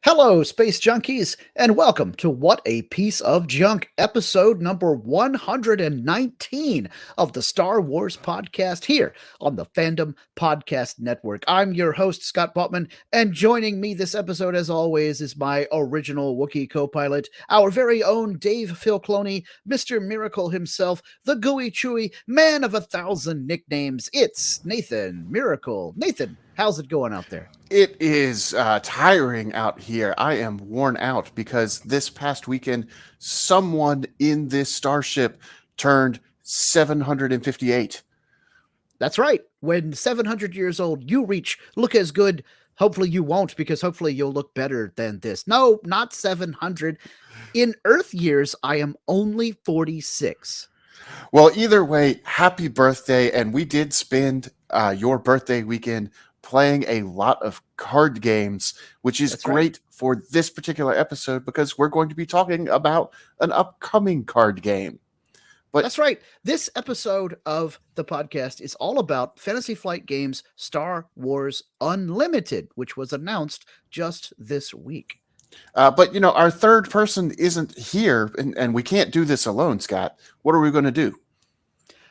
Hello, Space Junkies, and welcome to What a Piece of Junk, episode number 119 of the Star Wars podcast here on the Fandom Podcast Network. I'm your host, Scott Botman, and joining me this episode, as always, is my original Wookiee co pilot, our very own Dave Filclone, Mr. Miracle himself, the gooey chewy man of 1,000 nicknames. It's Nathan Miracle. Nathan, how's it going out there? It is tiring out here. I am worn out because this past weekend, someone in this starship turned 758. That's right. When 700 years old, you reach, look as good. Hopefully you won't, because hopefully you'll look better than this. No, not 700. In Earth years, I am only 46. Well, either way, happy birthday. And we did spend your birthday weekend playing a lot of card games, which is That's great for this particular episode because we're going to be talking about an upcoming card game. But That's right. This episode of the podcast is all about Fantasy Flight Games Star Wars Unlimited, which was announced just this week. our third person isn't here, and we can't do this alone, Scott. What are we going to do?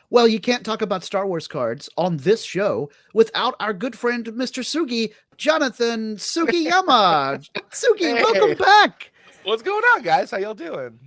Well, you can't talk about Star Wars cards on this show without our good friend, Mr. Sugi, Jonathan Sugiyama. Sugi, welcome back. What's going on, guys? How y'all doing?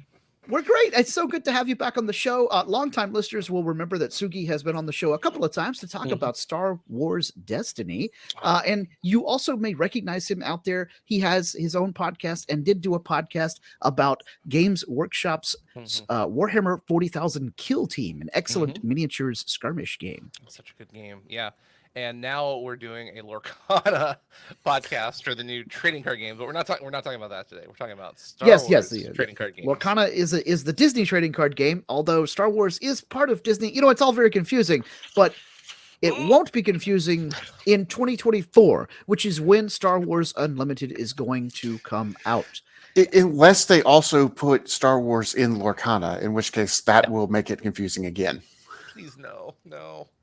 We're great. It's so good to have you back on the show. Longtime listeners will remember that Sugi has been on the show a couple of times to talk about Star Wars Destiny. And you also may recognize him out there. He has his own podcast and did do a podcast about Games Workshop's Warhammer 40,000 Kill Team, an excellent miniatures skirmish game. Such a good game. Yeah. And now we're doing a Lorcana podcast for the new trading card game, but we're not talking about that today. We're talking about Star Wars trading card games. Lorcana is the Disney trading card game, although Star Wars is part of Disney. You know, it's all very confusing, but it won't be confusing in 2024, which is when Star Wars Unlimited is going to come out. Unless they also put Star Wars in Lorcana, in which case that will make it confusing again. Please, no.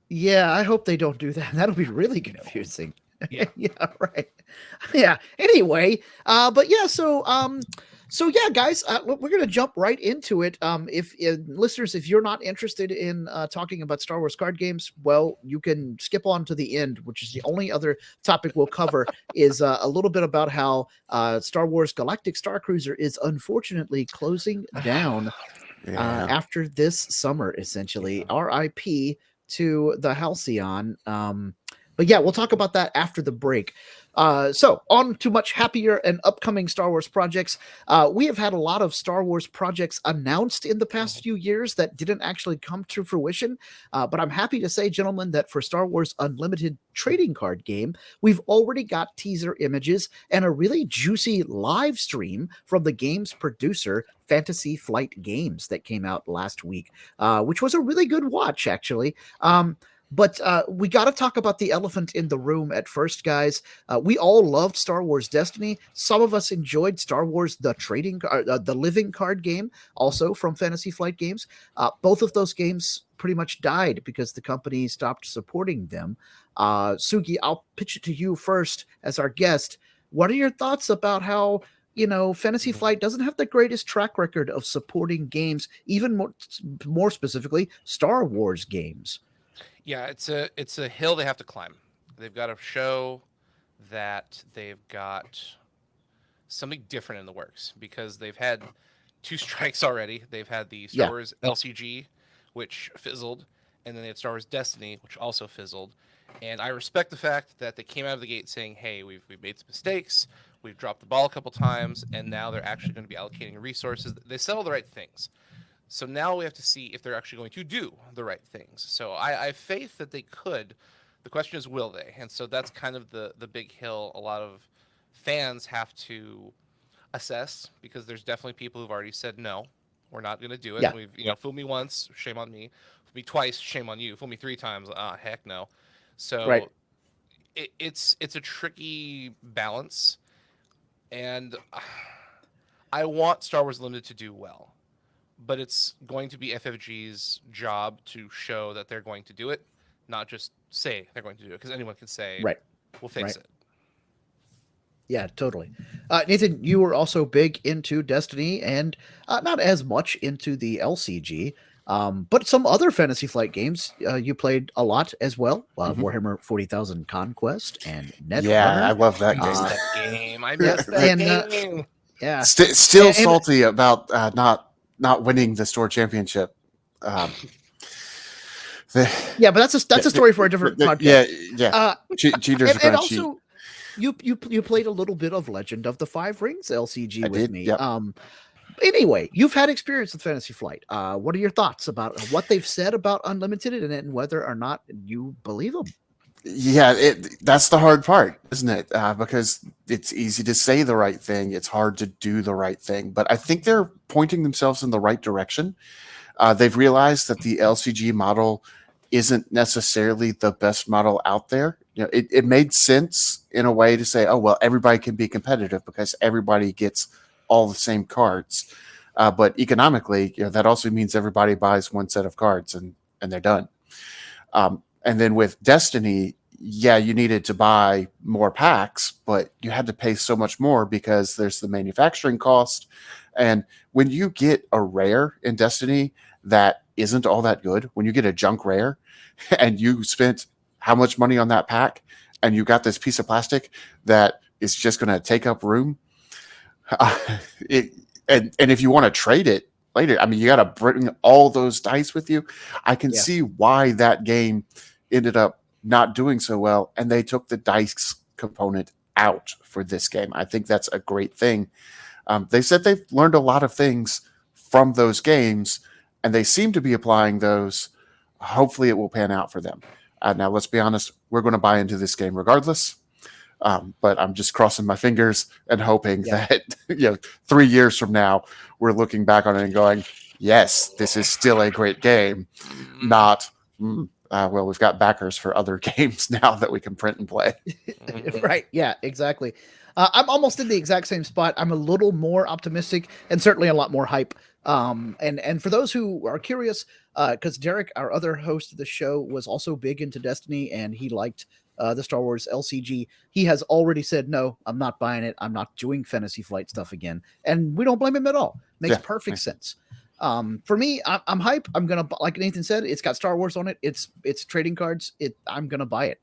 Yeah, I hope they don't do that. That'll be really confusing. Yeah, right. Yeah. Anyway, so yeah, guys, we're gonna jump right into it. If listeners, if you're not interested in talking about Star Wars card games, well, you can skip on to the end, which is the only other topic we'll cover. Is a little bit about how Star Wars Galactic Starcruiser is unfortunately closing down after this summer. Essentially, R.I.P. to the Halcyon. But yeah, we'll talk about that after the break. So on to much happier and upcoming Star Wars projects. We have had a lot of Star Wars projects announced in the past few years that didn't actually come to fruition. But I'm happy to say, gentlemen, that for Star Wars Unlimited trading card game, we've already got teaser images and a really juicy live stream from the game's producer, Fantasy Flight Games, that came out last week, which was a really good watch, actually. But we got to talk about the elephant in the room at first, guys. We all loved Star Wars Destiny. Some of us enjoyed Star Wars the living card game, also from Fantasy Flight Games. Both of those games pretty much died because the company stopped supporting them. Sugi, I'll pitch it to you first as our guest. What are your thoughts about how Fantasy Flight doesn't have the greatest track record of supporting games, even more specifically, Star Wars games? Yeah, it's a hill they have to climb. They've got to show that they've got something different in the works because they've had two strikes already. They've had the Star Wars LCG, which fizzled, and then they had Star Wars Destiny, which also fizzled. And I respect the fact that they came out of the gate saying, "Hey, we've made some mistakes, we've dropped the ball a couple times, and now they're actually going to be allocating resources." They said all the right things. So now we have to see if they're actually going to do the right things. So I have faith that they could. The question is, will they? And so that's kind of the big hill a lot of fans have to assess, because there's definitely people who've already said, no, we're not going to do it. Yeah. We've fooled me once, shame on me. Fooled me twice, shame on you. Fooled me 3 times, heck no. So it's a tricky balance. And I want Star Wars Limited to do well. But it's going to be FFG's job to show that they're going to do it, not just say they're going to do it, because anyone can say, we'll fix it. Yeah, totally. Nathan, you were also big into Destiny and not as much into the LCG, but some other Fantasy Flight games you played a lot as well. Mhm. Warhammer 40,000 Conquest and Yeah, I Netrunner. love that I game. missed Uh, that game. I yeah, missed that and game. yeah, Still and salty about not winning the store championship. Um, the, yeah, but that's a story for a different podcast. yeah, yeah. Uh, Cheaters are and going to cheat. also you played a little bit of Legend of the Five Rings LCG I with did. me. Yep. Anyway, you've had experience with Fantasy Flight. What are your thoughts about what they've said about Unlimited and whether or not you believe them? Yeah, that's the hard part, isn't it? Because it's easy to say the right thing. It's hard to do the right thing. But I think they're pointing themselves in the right direction. They've realized that the LCG model isn't necessarily the best model out there. You know, it made sense in a way to say, oh, well, everybody can be competitive because everybody gets all the same cards. But economically, that also means everybody buys one set of cards and they're done. And then with Destiny, yeah, you needed to buy more packs, but you had to pay so much more because there's the manufacturing cost. And when you get a rare in Destiny that isn't all that good, when you get a junk rare and you spent how much money on that pack and you got this piece of plastic that is just going to take up room, it, and if you want to trade it later, I mean, you got to bring all those dice with you. I can Yeah. see why that game ended up not doing so well, and they took the dice component out for this game. I think that's a great thing. They said they've learned a lot of things from those games, and they seem to be applying those. Hopefully, it will pan out for them. Now, let's be honest, we're going to buy into this game regardless. But I'm just crossing my fingers and hoping that 3 years from now we're looking back on it and going, yes, this is still a great game. Not well, we've got backers for other games now that we can print and play. Right. Yeah, exactly. I'm almost in the exact same spot. I'm a little more optimistic and certainly a lot more hype. And for those who are curious, because Derek, our other host of the show, was also big into Destiny and he liked the Star Wars LCG. He has already said, no, I'm not buying it. I'm not doing Fantasy Flight stuff again. And we don't blame him at all. Makes perfect sense. For me, I'm hype. I'm gonna, like Nathan said, it's got Star Wars on it. It's trading cards. I'm gonna buy it.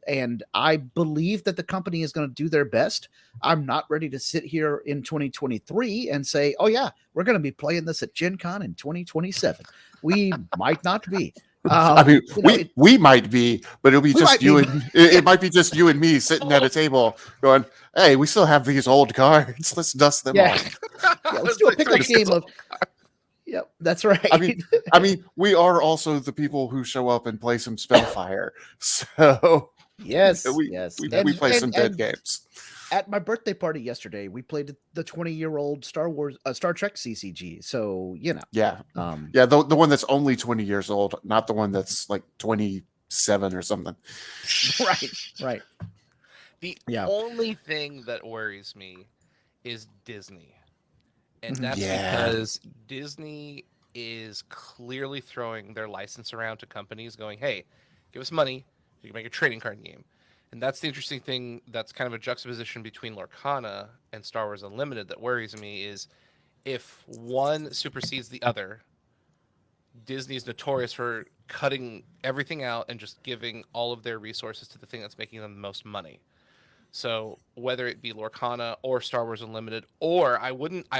And I believe that the company is going to do their best. I'm not ready to sit here in 2023 and say, oh yeah, we're going to be playing this at Gen Con in 2027. We might not be. I mean, we might be, but it'll be just you and it might be just you and me sitting at a table going, hey, we still have these old cards. Let's dust them off. Let's do a pickup game of. Yep, that's right. I mean, we are also the people who show up and play some Spellfire. So yes, we play some dead games. At my birthday party yesterday, we played the 20-year-old Star Trek CCG. So yeah, the one that's only 20 years old, not the one that's like 27 or something. Right. The only thing that worries me is Disney. And that's because Disney is clearly throwing their license around to companies going, hey, give us money, you can make a trading card game. And that's the interesting thing that's kind of a juxtaposition between Lorcana and Star Wars Unlimited that worries me is if one supersedes the other, Disney is notorious for cutting everything out and just giving all of their resources to the thing that's making them the most money. So whether it be Lorcana or Star Wars Unlimited, or I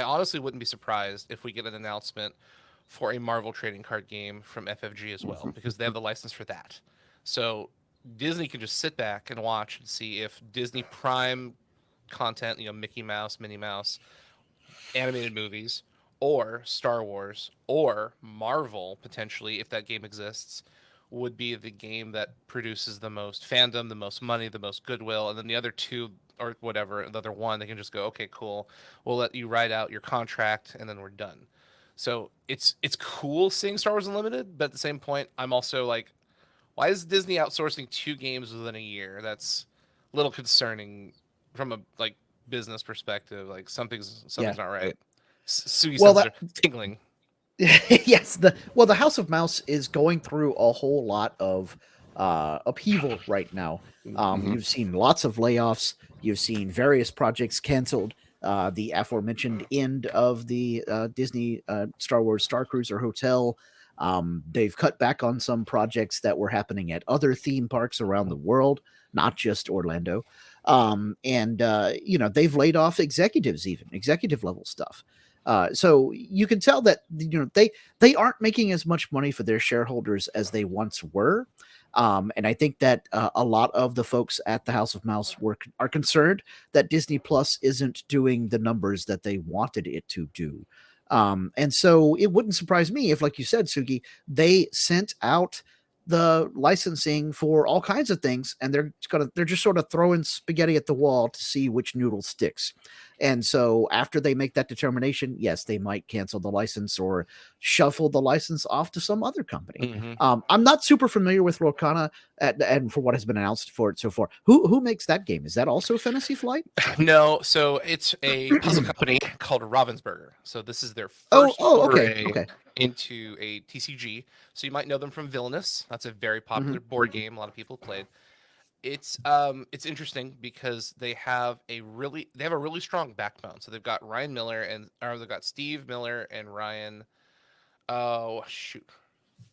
honestly wouldn't be surprised if we get an announcement for a Marvel trading card game from FFG as well, because they have the license for that. So Disney can just sit back and watch and see if Disney Prime content, Mickey Mouse, Minnie Mouse, animated movies, or Star Wars, or Marvel, potentially, if that game exists, would be the game that produces the most fandom, the most money, the most goodwill, and then the other two or whatever, the other one, they can just go, okay, cool, we'll let you write out your contract, and then we're done. So it's cool seeing Star Wars Unlimited, but at the same point, I'm also like, why is Disney outsourcing 2 games within a year? That's a little concerning from a business perspective. Like something's not right. Sugi sensor tingling. Yes, the House of Mouse is going through a whole lot of upheaval right now. Mhm. You've seen lots of layoffs. You've seen various projects canceled. The aforementioned end of the Disney Star Wars Starcruiser Hotel. They've cut back on some projects that were happening at other theme parks around the world, not just Orlando. And they've laid off executives, even executive level stuff. So you can tell that they aren't making as much money for their shareholders as they once were. And I think that a lot of the folks at the House of Mouse are concerned that Disney Plus isn't doing the numbers that they wanted it to do. And so it wouldn't surprise me if, like you said, Sugi, they sent out the licensing for all kinds of things, and they're just sort of throwing spaghetti at the wall to see which noodle sticks. And so after they make that determination, yes, they might cancel the license or shuffle the license off to some other company. I'm not super familiar with Lorcana and for what has been announced for it so far. Who makes that game? Is that also Fantasy Flight? No, so it's a puzzle company called Ravensburger. So this is their Oh, first okay, foray okay. into a TCG. So you might know them from Villainous. That's a very popular Mm-hmm. board game. A lot of people played. It's interesting because they have a really strong backbone. So they've got Ryan Miller or they've got Steve Miller and Ryan. Oh shoot.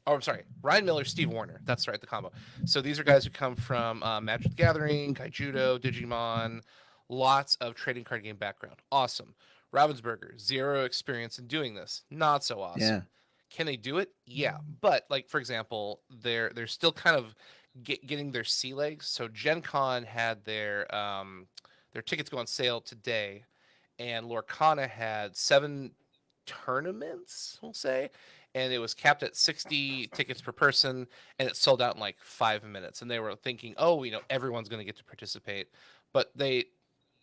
Oh, I'm sorry. Ryan Miller, Steve Warner. That's right, the combo. So these are guys who come from Magic the Gathering, Kaijudo, Digimon, lots of trading card game background. Awesome. Ravensburger, zero experience in doing this. Not so awesome. Yeah. Can they do it? Yeah, but like for example, they're still kind of getting their sea legs. So Gen Con had their tickets go on sale today, and Lorcana had 7 tournaments, we'll say, and it was capped at 60 tickets per person, and it sold out in like 5 minutes. And they were thinking, oh, everyone's going to get to participate, but they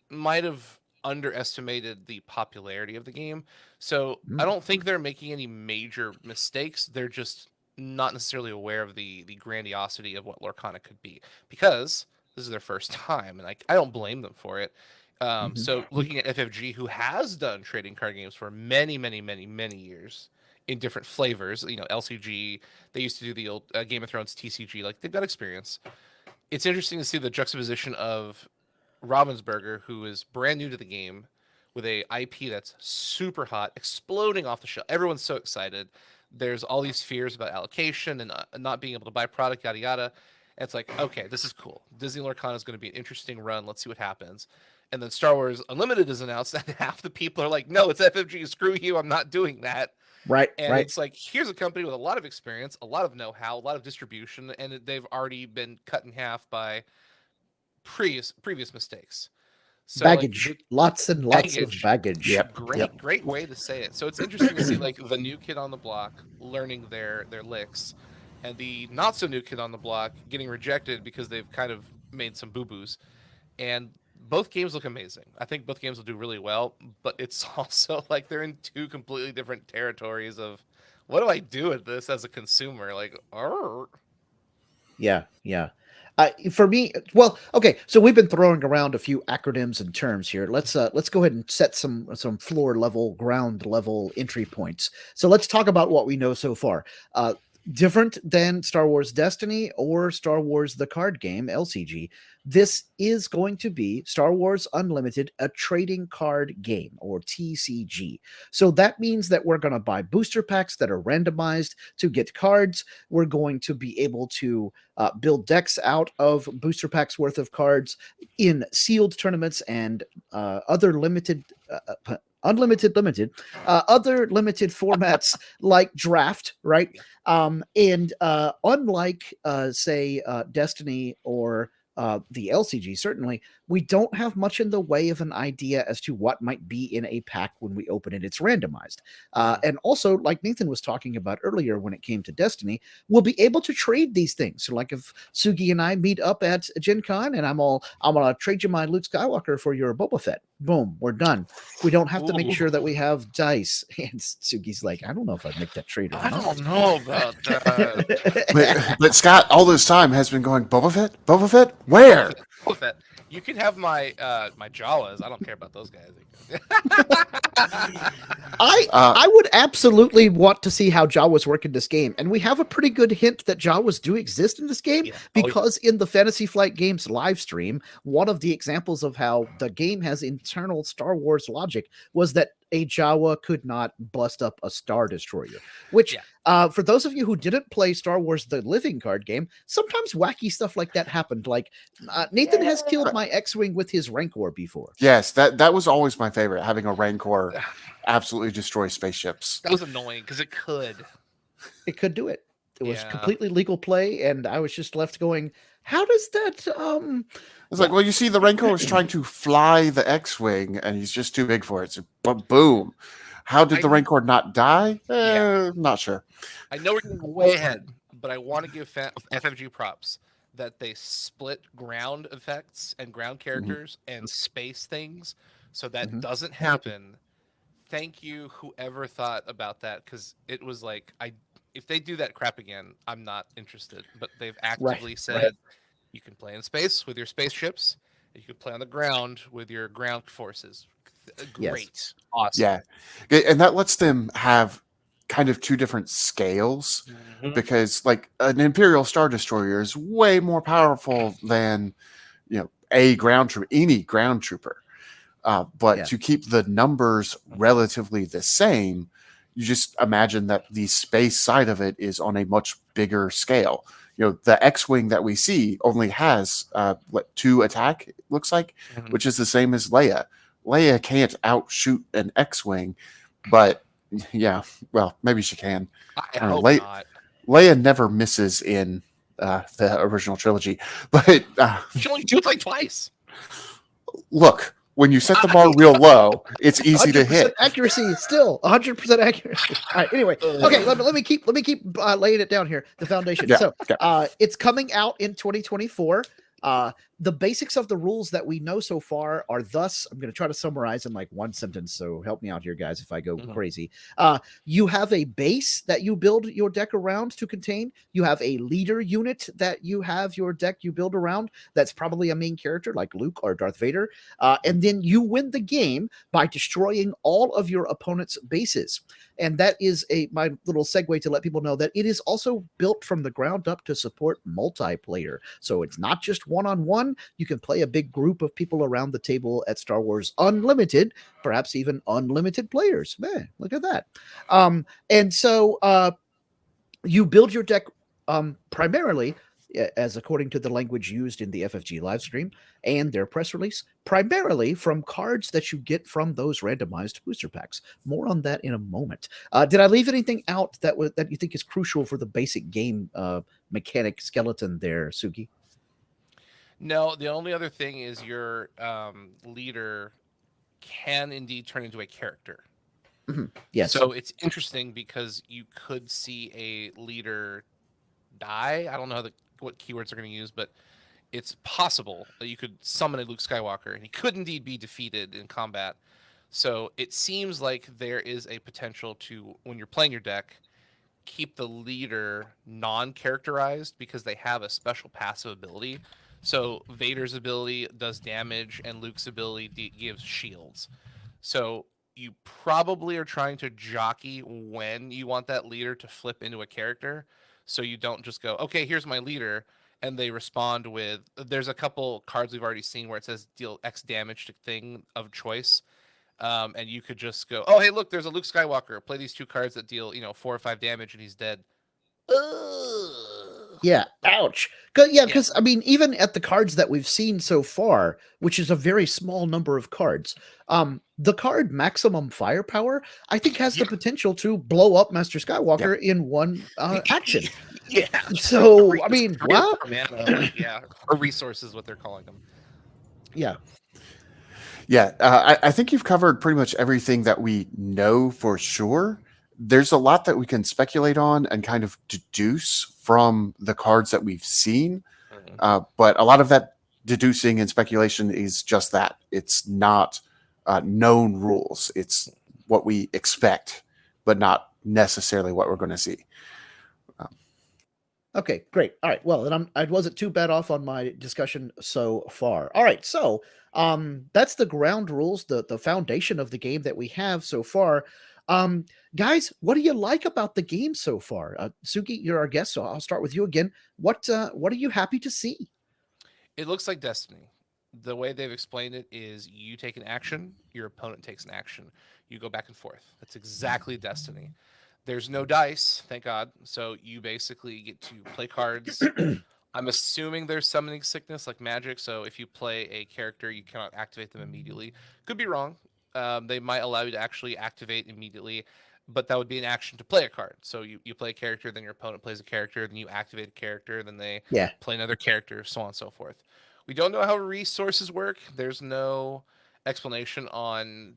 might have underestimated the popularity of the game. So I don't think they're making any major mistakes. They're just not necessarily aware of the grandiosity of what Lorcana could be, because this is their first time, and I don't blame them for it. So looking at FFG, who has done trading card games for many, many, many, many years in different flavors, LCG, they used to do the old Game of Thrones TCG, like they've got experience. It's interesting to see the juxtaposition of Ravensburger, who is brand new to the game, with a IP that's super hot, exploding off the shelf. Everyone's so excited. There's all these fears about allocation and not being able to buy product, yada yada. And it's like, okay, this is cool. Disney Lorcana is going to be an interesting run. Let's see what happens. And then Star Wars Unlimited is announced, and half the people are like, no, it's FFG. Screw you. I'm not doing that. Right. And Right. it's like, here's a company with a lot of experience, a lot of know-how, a lot of distribution, and they've already been cut in half by previous mistakes. So Baggage. like Lots and lots of baggage. baggage. Yep. Great way to say it. So it's interesting to see like the new kid on the block learning their licks, and the not so new kid on the block getting rejected because they've kind of made some boo-boos. And both games look amazing. I think both games will do really well, but it's also like they're in two completely different territories of what do I do with this as a consumer? Like, Yeah, yeah. For me, well, okay. So we've been throwing around a few acronyms and terms here. Let's go ahead and set some floor level, ground level entry points. So let's talk about what we know so far. Different than Star Wars Destiny or Star Wars the card game LCG, this is going to be Star Wars Unlimited, a trading card game, or TCG. So that means that we're going to buy booster packs that are randomized to get cards. We're going to be able to build decks out of booster packs worth of cards in sealed tournaments and other limited limited other limited formats like draft, right? And unlike say Destiny or the LCG, certainly we don't have much in the way of an idea as to what might be in a pack when we open it. It's randomized. And also, like Nathan was talking about earlier when it came to Destiny, we'll be able to trade these things. So like if Sugi and I meet up at Gen Con and I'm gonna trade you my Luke Skywalker for your Boba Fett. Boom, we're done. We don't have to make sure that we have dice. And Sugi's like, I don't know if I'd make that trade or I not. don't know about that. But Scott, all this time has been going, Boba Fett? Where? with that. You can have my my Jawas. I don't care about those guys. I would absolutely want to see how Jawas work in this game, and we have a pretty good hint that Jawas do exist in this game Yeah. because in the Fantasy Flight Games live stream, one of the examples of how the game has internal Star Wars logic was that a Jawa could not bust up a Star Destroyer, which for those of you who didn't play Star Wars the Living card game, sometimes wacky stuff like that happened. Like Nathan has killed my X-Wing with his Rancor before. Yes, that was always my favorite, having a Rancor absolutely destroy spaceships. That was annoying because it could. It could do it. It was completely legal play, and I was just left going, how does that It's like, well, you see, the Rancor was trying to fly the X-Wing, and he's just too big for it. So, boom. How did the Rancor not die? Not sure. I know we're getting way ahead, but I want to give FFG props that they split ground effects and ground characters and space things, so that doesn't happen. Thank you, whoever thought about that, because it was like, if they do that crap again, I'm not interested. But they've actively said you can play in space with your spaceships, and you can play on the ground with your ground forces. Great. Awesome. Yeah. And that lets them have kind of two different scales, because like an Imperial Star Destroyer is way more powerful than, a ground trooper, any ground trooper. But to keep the numbers relatively the same, you just imagine that the space side of it is on a much bigger scale. The X-Wing that we see only has 2 attack, it looks like, which is the same as Leia. Leia can't outshoot an X-Wing, but maybe she can. I hope not. Leia never misses in the original trilogy, but she only shoots like twice. Look, when you set the bar real low, it's easy to hit. Accuracy, still 100% accuracy. All right. Anyway, okay. Let me keep laying it down here. The foundation. It's coming out in 2024. The basics of the rules that we know so far are thus. I'm going to try to summarize in like one sentence. So help me out here, guys, if I go crazy. You have a base that you build your deck around to contain. You have a leader unit that you have your deck you build around. That's probably a main character like Luke or Darth Vader. And then you win the game by destroying all of your opponent's bases. And that is my little segue to let people know that it is also built from the ground up to support multiplayer. So it's not just one-on-one. You can play a big group of people around the table at Star Wars Unlimited, perhaps even unlimited players. Man, look at that. And so you build your deck primarily, as according to the language used in the FFG live stream and their press release, primarily from cards that you get from those randomized booster packs. More on that in a moment. Did I leave anything out that you think is crucial for the basic game mechanic skeleton there, Sugi? No, the only other thing is your leader can indeed turn into a character. Yes. So it's interesting because you could see a leader die. I don't know what keywords are going to use, but it's possible that you could summon a Luke Skywalker and he could indeed be defeated in combat. So it seems like there is a potential to, when you're playing your deck, keep the leader non-characterized because they have a special passive ability. So Vader's ability does damage and Luke's ability gives shields. So you probably are trying to jockey when you want that leader to flip into a character. So you don't just go, okay, here's my leader, and they respond with, there's a couple cards we've already seen where it says deal X damage to thing of choice. And you could just go, oh, hey, look, there's a Luke Skywalker. Play these 2 cards that deal, 4 or 5 damage, and he's dead. Yeah, ouch. Because I mean, even at the cards that we've seen so far, which is a very small number of cards, the card Maximum Firepower, I think, has the potential to blow up Master Skywalker in one action. So, I mean, wow. Or resources, what they're calling them. Yeah. Yeah, I think you've covered pretty much everything that we know for sure. There's a lot that we can speculate on and kind of deduce from the cards that we've seen. But a lot of that deducing and speculation is just that. It's not known rules. It's what we expect, but not necessarily what we're going to see. Okay, great. All right. Well, then I wasn't too bad off on my discussion so far. All right. So, that's the ground rules, the foundation of the game that we have so far. Um, guys, what do you like about the game so far? Suki, you're our guest, so I'll start with you again. What are you happy to see? It looks like Destiny. The way they've explained it is you take an action, your opponent takes an action. You go back and forth. That's exactly Destiny. There's no dice, thank God. So you basically get to play cards. I'm assuming there's summoning sickness like magic. So if you play a character, you cannot activate them immediately. Could be wrong. They might allow you to actually activate immediately, but that would be an action to play a card. So you play a character, then your opponent plays a character, then you activate a character, then they Yeah. play another character, so on and so forth. We don't know how resources work. There's no explanation on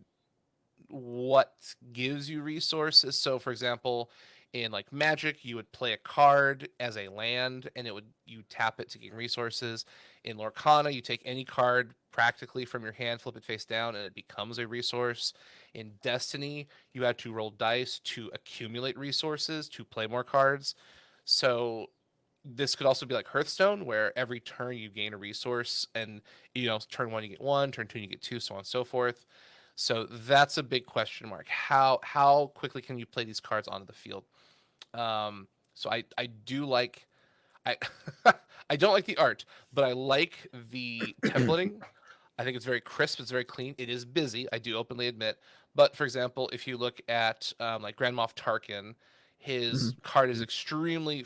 what gives you resources. So, for example, in like Magic, you would play a card as a land, and you tap it to gain resources. In Lorcana, you take any card practically from your hand, flip it face down, and it becomes a resource. In Destiny, you had to roll dice to accumulate resources to play more cards. So this could also be like Hearthstone, where every turn you gain a resource, and turn one you get one, turn two you get two, so on and so forth. So that's a big question mark. How quickly can you play these cards onto the field? So I do like I I don't like the art, but I like the templating. I think it's very crisp. It's very clean. It is busy. I do openly admit. But for example, if you look at like Grand Moff Tarkin, his card is extremely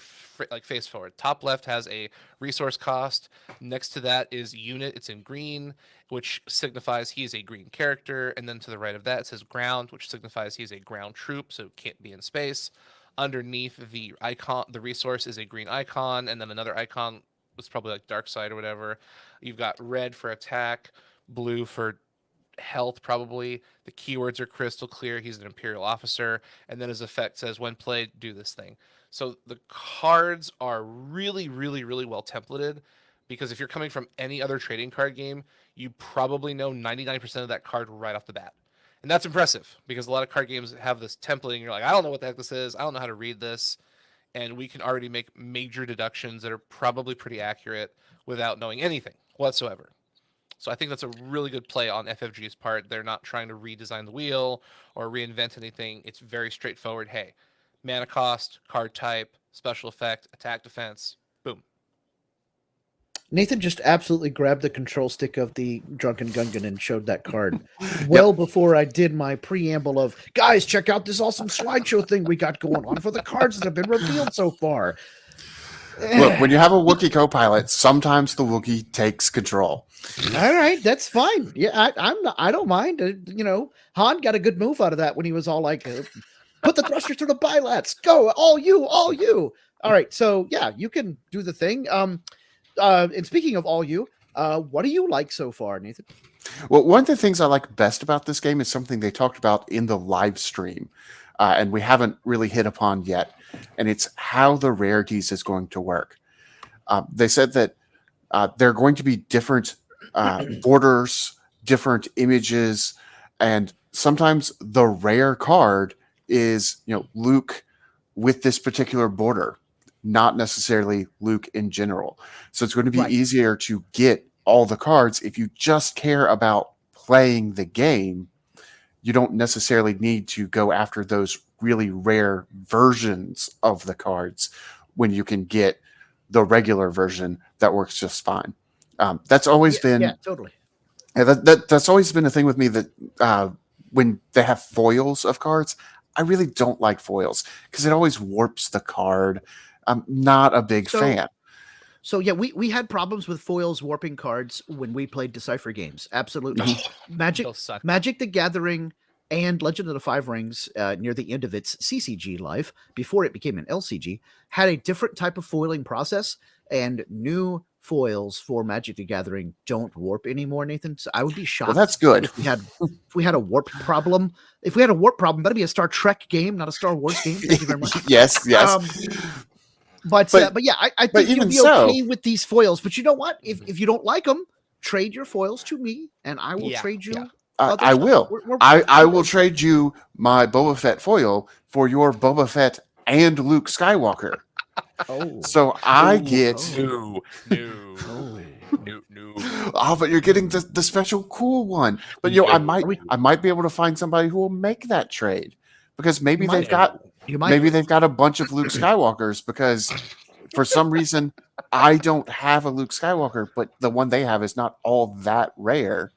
like face forward. Top left has a resource cost. Next to that is unit. It's in green, which signifies he is a green character. And then to the right of that, it says ground, which signifies he's a ground troop, so can't be in space. Underneath the icon, the resource is a green icon, and then another icon was probably like dark side or whatever. You've got red for attack, blue for health, probably. The keywords are crystal clear. He's an Imperial officer. And then his effect says, when played, do this thing. So the cards are really, really, really well templated, because if you're coming from any other trading card game, you probably know 99% of that card right off the bat. And that's impressive, because a lot of card games have this templating. You're like, I don't know what the heck this is. I don't know how to read this. And we can already make major deductions that are probably pretty accurate without knowing anything whatsoever. So I think that's a really good play on FFG's part. They're not trying to redesign the wheel or reinvent anything. It's very straightforward. Hey, mana cost, card type, special effect, attack, defense, boom. Nathan just absolutely grabbed the control stick of the Drunken Gungan and showed that card well before I did my preamble of, guys, check out this awesome slideshow thing we got going on for the cards that have been revealed so far. Look, when you have a Wookiee co-pilot, sometimes the Wookiee takes control. All right, that's fine. Yeah, I don't mind. Han got a good move out of that when he was all like, "Put the thrusters through the bilats, go, all you, all you." All right, so yeah, you can do the thing. And speaking of all you, what do you like so far, Nathan? Well, one of the things I like best about this game is something they talked about in the live stream, and we haven't really hit upon yet, and it's how the rarities is going to work. They said that there are going to be different borders, different images, and sometimes the rare card is, Luke with this particular border, not necessarily Luke in general. So it's going to be easier to get all the cards if you just care about playing the game. You don't necessarily need to go after those really rare versions of the cards when you can get the regular version that works just fine. That's always been totally. That's always been a thing with me, that when they have foils of cards, I really don't like foils because it always warps the card. I'm not a big fan. So yeah, we had problems with foils warping cards when we played Decipher games. Absolutely. Magic the Gathering and Legend of the Five Rings, near the end of its CCG life, before it became an LCG, had a different type of foiling process, and new foils for Magic the Gathering don't warp anymore, Nathan. So I would be shocked. Well, that's good. If we had a warp problem. If we had a warp problem, that'd be a Star Trek game, not a Star Wars game. Thank you very much. Yes. But yeah, I think you'll be okay with these foils. But you know what? If you don't like them, trade your foils to me, and I will trade you. I will. I will trade you my Boba Fett foil for your Boba Fett and Luke Skywalker. Oh, So I No, get. no, no, oh. no. Oh, but you're getting the special cool one. But No. I might be able to find somebody who will make that trade because maybe You might. they've got You might. maybe they've got a bunch of Luke Skywalkers because for some reason I don't have a Luke Skywalker, but the one they have is not all that rare.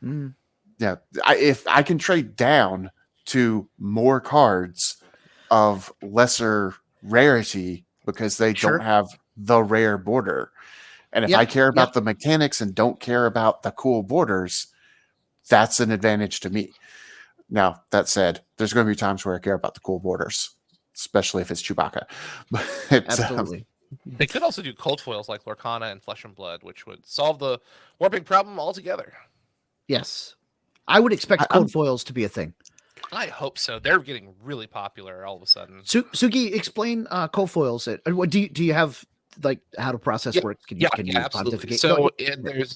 Mm, Yeah, if I can trade down to more cards of lesser rarity because they sure. don't have the rare border. And if Yep. I care Yep. about the mechanics and don't care about the cool borders, that's an advantage to me. Now, that said, there's going to be times where I care about the cool borders, especially if it's Chewbacca. But Absolutely. They could also do cold foils like Lorcana and Flesh and Blood, which would solve the warping problem altogether. Yes. I would expect cold foils to be a thing. I hope so. They're getting really popular all of a sudden. Sugi, explain cold foils. What do you have like how to process Yeah, works? Can you absolutely. pontificate? So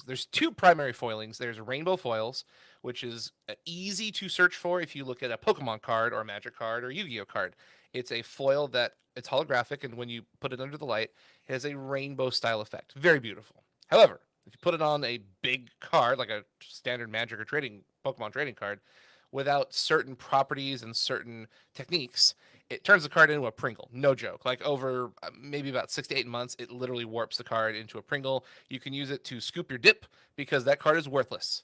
there's two primary foilings. There's rainbow foils, which is easy to search for if you look at a Pokemon card or a Magic card or Yu-Gi-Oh card. It's a foil that it's holographic, and when you put it under the light, it has a rainbow style effect. Very beautiful. However, if you put it on a big card like a standard Magic or Pokemon trading card, without certain properties and certain techniques, it turns the card into a Pringle. No joke. Like over maybe about 6 to 8 months, it literally warps the card into a Pringle. You can use it to scoop your dip because that card is worthless.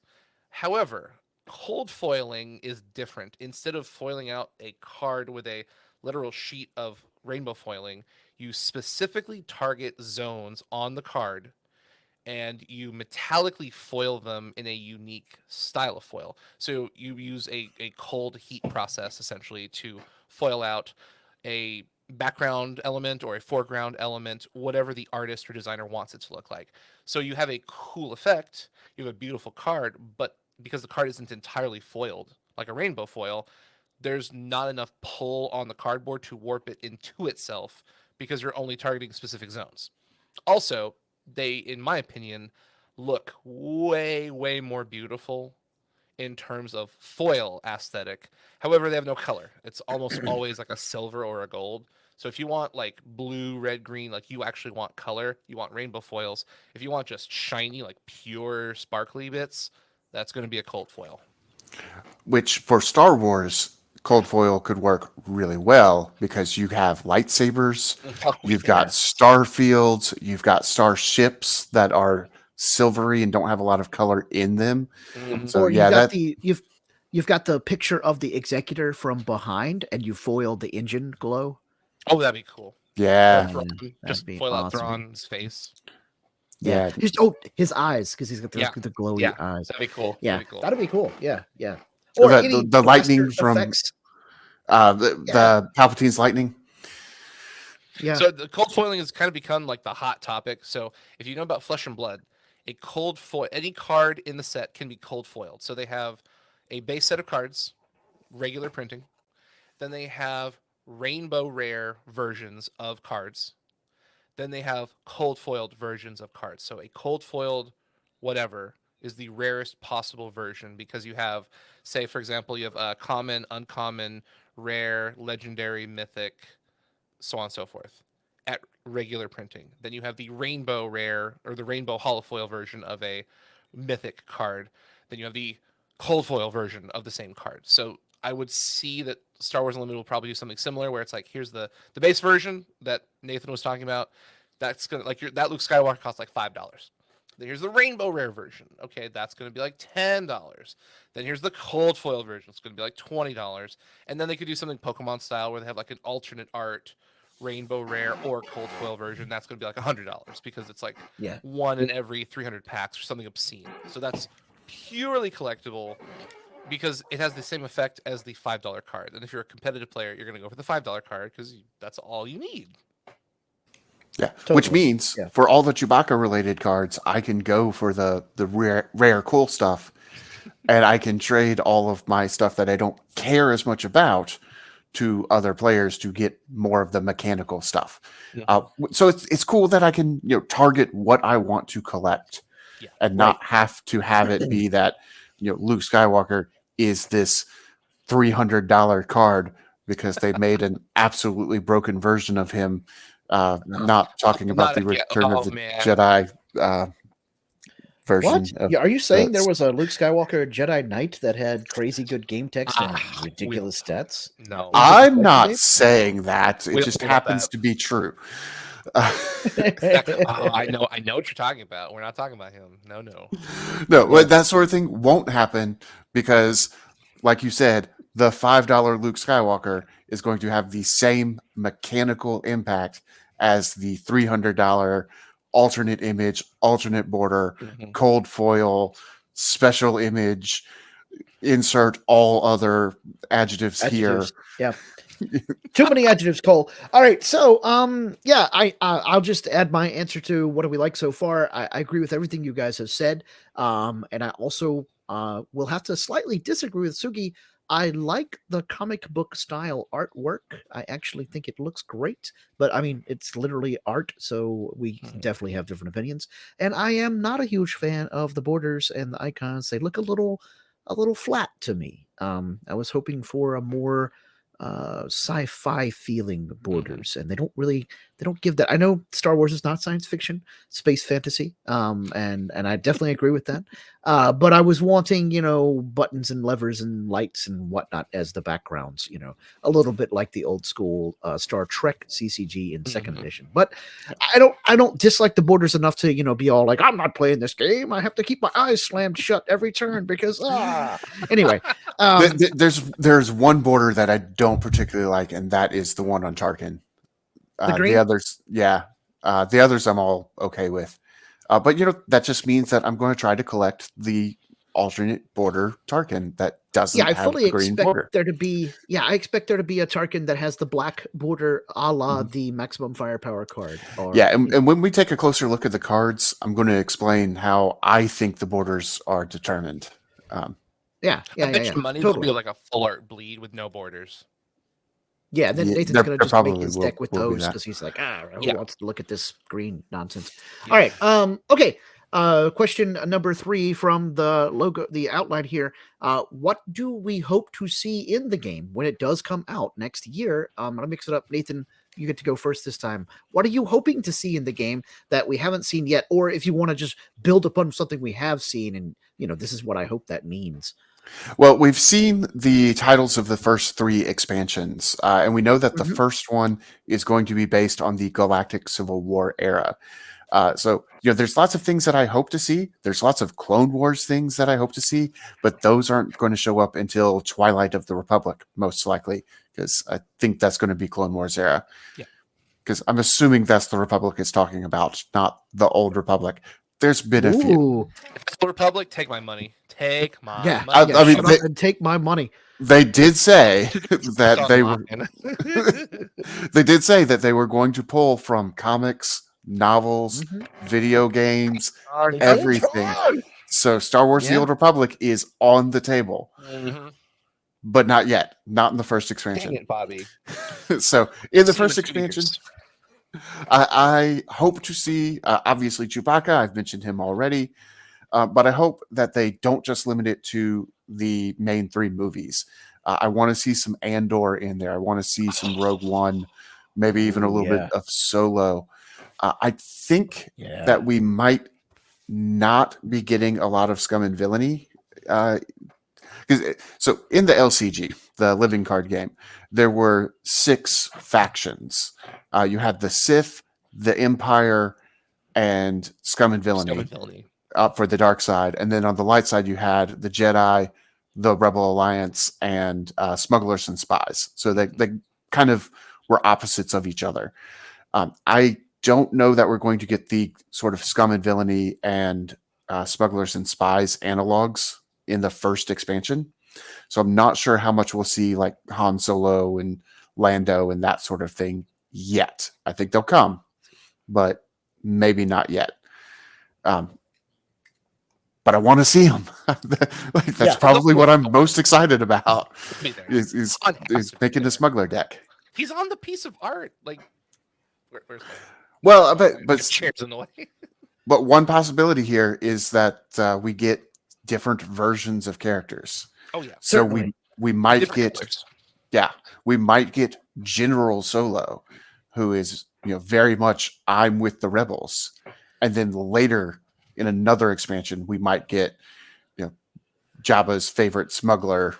However, cold foiling is different. Instead of foiling out a card with a literal sheet of rainbow foiling, you specifically target zones on the card and you metallically foil them in a unique style of foil. So you use a cold heat process essentially to foil out a background element or a foreground element, whatever the artist or designer wants it to look like. So you have a cool effect, you have a beautiful card, but because the card isn't entirely foiled like a rainbow foil, there's not enough pull on the cardboard to warp it into itself because you're only targeting specific zones. Also, they, in my opinion, look way more beautiful in terms of foil aesthetic. However, they have no color. It's almost always like a silver or a gold. So if you want like blue, red, green, like you actually want color, you want rainbow foils. If you want just shiny, like pure sparkly bits, that's going to be a cold foil. which for Star Wars, cold foil could work really well because you have lightsabers, you've got star fields, you've got starships that are silvery and don't have a lot of color in them. So Or yeah, that you've got the picture of the executor from behind, and you foiled the engine glow. Oh, that'd be cool. yeah, Thrawn, that'd just be foil out awesome. Thrawn's face. yeah. His eyes, because he's got the glowy eyes. That'd be cool. Yeah, That'd be cool. that'd be cool. Yeah. Or The- any the lightning blaster from- effects. The Palpatine's lightning. Yeah. So the cold foiling has kind of become like the hot topic. So if you know about Flesh and Blood, a cold foil, any card in the set can be cold foiled. So they have a base set of cards, regular printing. Then they have rainbow rare versions of cards. Then they have cold foiled versions of cards. So a cold foiled whatever is the rarest possible version because you have, say, for example, you have a common, uncommon, rare, legendary, mythic, so on and so forth at regular printing. Then you have the rainbow rare or the rainbow holofoil version of a mythic card. Then you have the cold foil version of the same card. So I would see that Star Wars Unlimited will probably do something similar where it's like, here's the base version that Nathan was talking about. That's gonna like that Luke Skywalker costs like $5. Then here's the rainbow rare version. Okay, that's gonna be like $10. Then here's the cold foil version. It's gonna be like $20. And then they could do something Pokemon style where they have like an alternate art rainbow rare or cold foil version. That's gonna be like $100 because it's like one in every 300 packs or something obscene. So that's purely collectible because it has the same effect as the $5 card. And if you're a competitive player, you're gonna go for the $5 card because that's all you need. Yeah, which means for all the Chewbacca related cards, I can go for the rare cool stuff, and I can trade all of my stuff that I don't care as much about to other players to get more of the mechanical stuff. So it's cool that I can target what I want to collect, and not have to have it be that Luke Skywalker is this $300 card because they made an absolutely broken version of him Not talking about the Return of the Jedi version. What? Are you saying there was a Luke Skywalker Jedi Knight that had crazy good game text and ridiculous stats? No, I'm not saying that. It just happens to be true. I know what you're talking about. We're not talking about him. No. That sort of thing won't happen because, like you said, the $5 Luke Skywalker is going to have the same mechanical impact as the $300 alternate image, alternate border, cold foil, special image, insert all other adjectives here. Yeah. Too many adjectives, Cole. All right, so I'll just add my answer to what do we like so far. I agree with everything you guys have said, and I also will have to slightly disagree with Sugi. I like the comic book style artwork. I actually think it looks great, but I mean it's literally art, so we definitely have different opinions. And I am not a huge fan of the borders and the icons. They look a little flat to me. I was hoping for a more sci-fi feeling borders, and they don't give that. I know Star Wars is not science fiction, space fantasy, and I definitely agree with that. But I was wanting, buttons and levers and lights and whatnot as the backgrounds, a little bit like the old school Star Trek CCG in second edition. But I don't dislike the borders enough to, be all like, I'm not playing this game. I have to keep my eyes slammed shut every turn because anyway. There's one border that I don't particularly like, and that is the one on Tarkin. The others, the others I'm all okay with. But that just means that I'm going to try to collect the alternate border Tarkin that doesn't have the green border. I expect there to be a Tarkin that has the black border, a la the maximum firepower card. And when we take a closer look at the cards, I'm going to explain how I think the borders are determined. I bet your money will be like a full art bleed with no borders. Yeah, then Nathan's going to just make his deck with those because he's like, who wants to look at this green nonsense? Yeah. All right, okay. Question number 3 from the logo, the outline here. What do we hope to see in the game when it does come out next year? I'm going to mix it up. Nathan, you get to go first this time. What are you hoping to see in the game that we haven't seen yet? Or if you want to just build upon something we have seen and, this is what I hope that means. Well, we've seen the titles of the first 3 expansions, and we know that the first one is going to be based on the Galactic Civil War era. So, there's lots of things that I hope to see. There's lots of Clone Wars things that I hope to see, but those aren't going to show up until Twilight of the Republic, most likely, because I think that's going to be Clone Wars era. Yeah. Because I'm assuming that's the Republic is talking about, not the Old Republic. There's been a few. If it's the Republic, take my money. Take my money. I mean, take my money. They did say that they were. They did say that they were going to pull from comics, novels, video games, everything. So Star Wars: The Old Republic is on the table, but not yet. Not in the first expansion. Dang it, Bobby. So in the first expansion. I hope to see, obviously, Chewbacca. I've mentioned him already. But I hope that they don't just limit it to the main 3 movies. I want to see some Andor in there. I want to see some Rogue One, maybe even a little bit of Solo. I think that we might not be getting a lot of Scum and Villainy. So in the LCG, the living card game, there were 6 factions. You had the Sith, the Empire, and Scum and Villainy. For the dark side, and then on the light side you had the Jedi, the Rebel Alliance, and smugglers and spies. So they kind of were opposites of each other. I don't know that we're going to get the sort of Scum and Villainy and smugglers and spies analogs in the first expansion, so I'm not sure how much we'll see like Han Solo and Lando and that sort of thing yet. I think they'll come, but maybe not yet. But I want to see him. That's probably what I'm most excited about. Is making the smuggler deck. He's on the piece of art. Like, where's that? Well, but chairs in the way. But one possibility here is that we get different versions of characters. Oh yeah. So we might get we might get General Solo, who is very much I'm with the rebels, and then later in another expansion we might get Jabba's favorite smuggler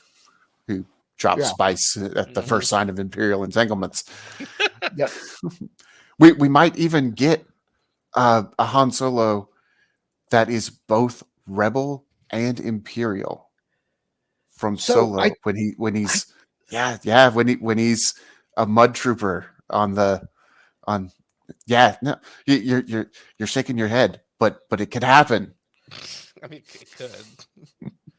who drops Yeah. spice at the first sign of Imperial entanglements. Yep. We might even get a Han Solo that is both rebel and Imperial from So Solo when he's when he's a mud trooper on no, you're shaking your head, but it could happen. I mean, it could.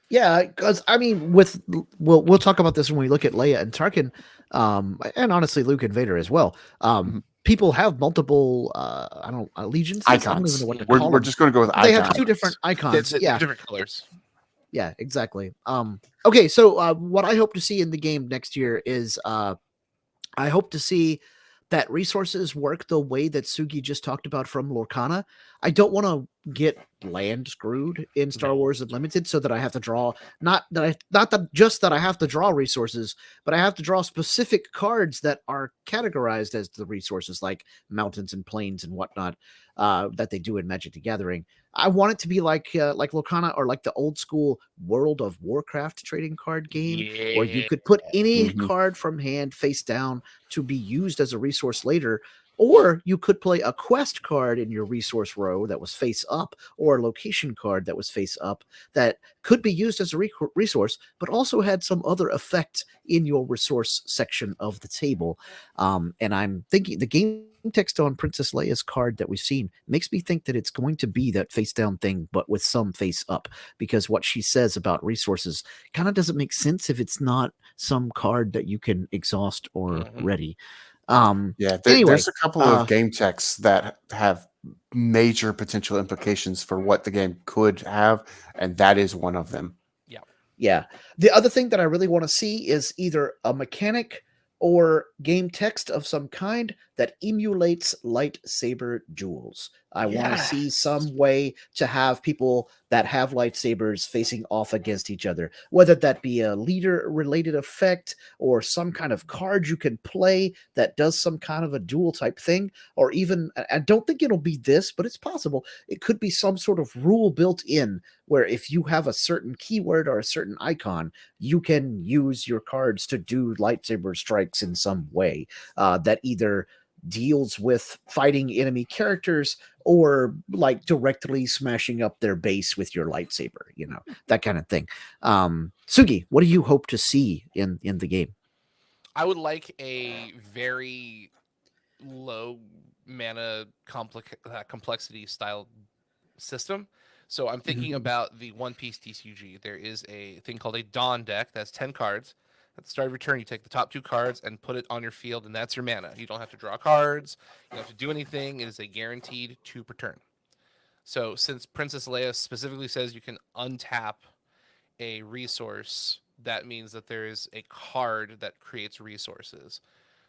Yeah, because I mean, we'll talk about this when we look at Leia and Tarkin, and honestly Luke and Vader as well. Mhm. People have multiple, I don't allegiances. I don't even Icons. know what to We're, call we're them. just going to go with They have icons. two different icons. They're Yeah, different colors. yeah, exactly. Okay, so what I hope to see in the game next year is I hope to see that resources work the way that Sugi just talked about from Lorcana. I don't want to get land screwed in Star No. Wars Unlimited so that I have to draw not that just that I have to draw resources, but I have to draw specific cards that are categorized as the resources like mountains and plains and whatnot that they do in Magic the Gathering. I want it to be like Lorcana or like the old school World of Warcraft trading card game where you Yeah. could put any Mhm. card from hand face down to be used as a resource later. Or you could play a quest card in your resource row that was face up, or a location card that was face up that could be used as a resource, but also had some other effect in your resource section of the table. And I'm thinking the game text on Princess Leia's card that we've seen makes me think that it's going to be that face down thing, but with some face up, because what she says about resources kind of doesn't make sense if it's not some card that you can exhaust or ready. Yeah, Anyway, there's a couple of game texts that have major potential implications for what the game could have, and that is one of them. yeah. The other thing that I really want to see is either a mechanic or game text of some kind that emulates lightsaber duels. I want to see Yes. some way to have people that have lightsabers facing off against each other, whether that be a leader related effect or some kind of card you can play that does some kind of a duel type thing, or even, I don't think it'll be this, but it's possible. It could be some sort of rule built in where if you have a certain keyword or a certain icon, you can use your cards to do lightsaber strikes in some way that either deals with fighting enemy characters or like directly smashing up their base with your lightsaber, that kind of thing. Sugi, what do you hope to see in the game? I would like a very low mana complexity style system. So I'm thinking about the One Piece TCG. There is a thing called a Dawn deck that's 10 cards. At the start of your turn, you take the top 2 cards and put it on your field, and that's your mana. You don't have to draw cards. You don't have to do anything. It is a guaranteed 2 per turn. So since Princess Leia specifically says you can untap a resource, that means that there is a card that creates resources.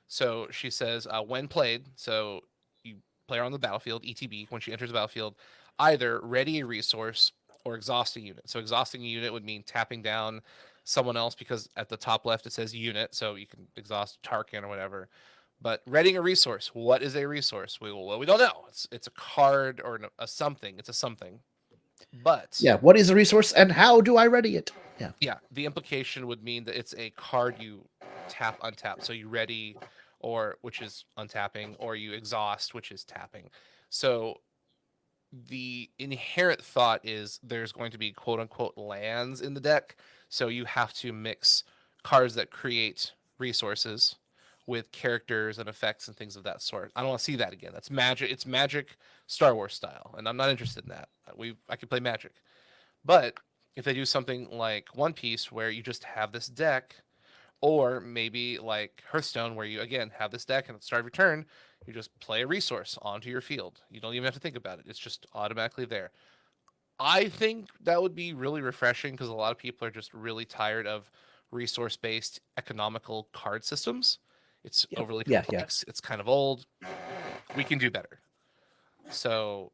So she says, when played, so you play her on the battlefield, ETB, when she enters the battlefield, either ready a resource or exhausting unit. So exhausting a unit would mean tapping down someone else because at the top left it says unit, so you can exhaust Tarkin or whatever. But readying a resource, what is a resource? We don't know. It's a card or a something. It's a something. But Yeah, what is a resource and how do I ready it? yeah, the implication would mean that it's a card you tap untap. So you ready, or which is untapping, or you exhaust, which is tapping. So the inherent thought is there's going to be quote unquote lands in the deck. So you have to mix cards that create resources with characters and effects and things of that sort. I don't want to see that again. That's magic. It's magic Star Wars style, and I'm not interested in that. I could play magic. But if they do something like One Piece, where you just have this deck, or maybe like Hearthstone, where you again have this deck and at the start of your turn, you just play a resource onto your field. You don't even have to think about it, it's just automatically there. I think that would be really refreshing because a lot of people are just really tired of resource based economical card systems. It's overly Yeah, yeah. complex, it's kind of old. We can do better. So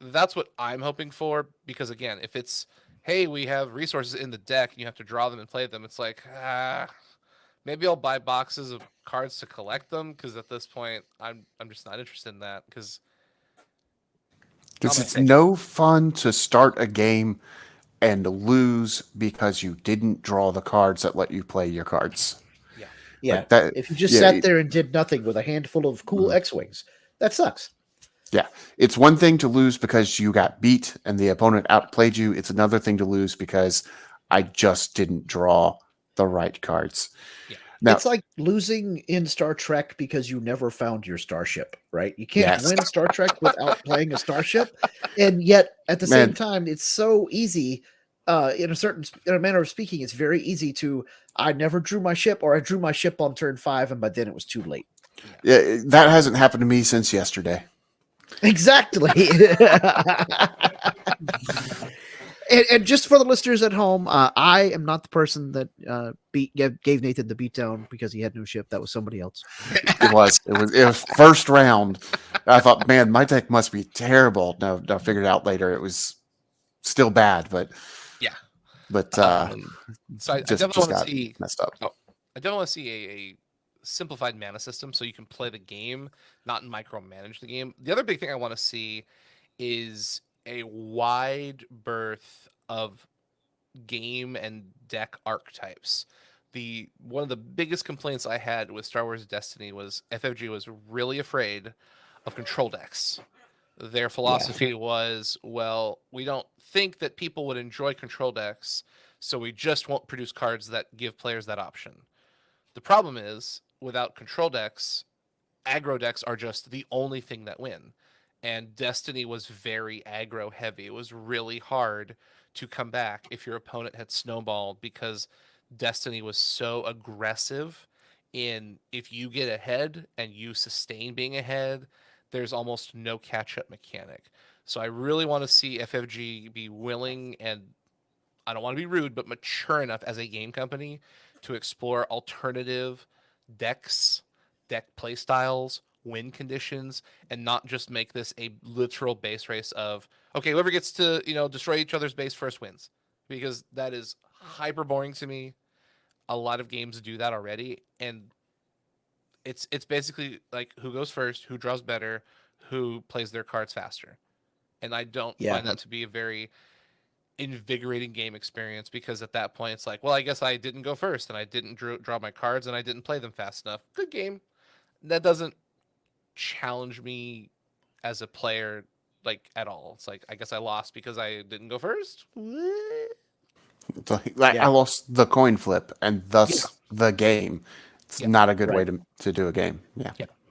that's what I'm hoping for. Because again, if it's hey, we have resources in the deck and you have to draw them and play them, it's like Maybe I'll buy boxes of cards to collect them because at this point I'm just not interested in that because Because it's no fun to start a game and lose because you didn't draw the cards that let you play your cards. Yeah. Yeah. Like that, If you just yeah, sat there and did nothing with a handful of cool X-Wings, that sucks. Yeah. It's one thing to lose because you got beat and the opponent outplayed you. It's another thing to lose because I just didn't draw the right cards. Yeah. Now, It's like losing in Star Trek because you never found your starship, right? You can't Yes. win Star Trek without playing a starship. And yet at the Man. same time, it's so easy, in a manner of speaking, it's very easy to I never drew my ship, or I drew my ship on turn 5 and by then it was too late. Yeah, that hasn't happened to me since yesterday. Exactly. And just for the listeners at home, I am not the person that gave Nathan the beatdown because he had no ship. That was somebody else. It was first round. I thought, man, my deck must be terrible. No, I figured out later it was still bad, but yeah. But So I definitely want to got see messed up. I definitely want to see a simplified mana system so you can play the game, not micromanage the game. The other big thing I want to see is a wide berth of game and deck archetypes. One of the biggest complaints I had with Star Wars Destiny was FFG was really afraid of control decks. Their philosophy was, well, we don't think that people would enjoy control decks, so we just won't produce cards that give players that option. The problem is, without control decks, aggro decks are just the only thing that win. And Destiny was very aggro heavy. It was really hard to come back if your opponent had snowballed because Destiny was so aggressive in if you get ahead and you sustain being ahead, there's almost no catch-up mechanic. So I really want to see FFG be willing and I don't want to be rude, but mature enough as a game company to explore alternative decks, deck playstyles, win conditions, and not just make this a literal base race of okay, whoever gets to destroy each other's base first wins, because that is hyper boring to me. A lot of games do that already, and it's basically like who goes first, who draws better, who plays their cards faster, and I don't find that to be a very invigorating game experience because at that point it's like, well, I guess I didn't go first and I didn't draw my cards and I didn't play them fast enough. Good game. That doesn't challenge me as a player like at all. It's like I guess I lost because I didn't go first. I lost the coin flip and thus the game. It's not a good way to do a game.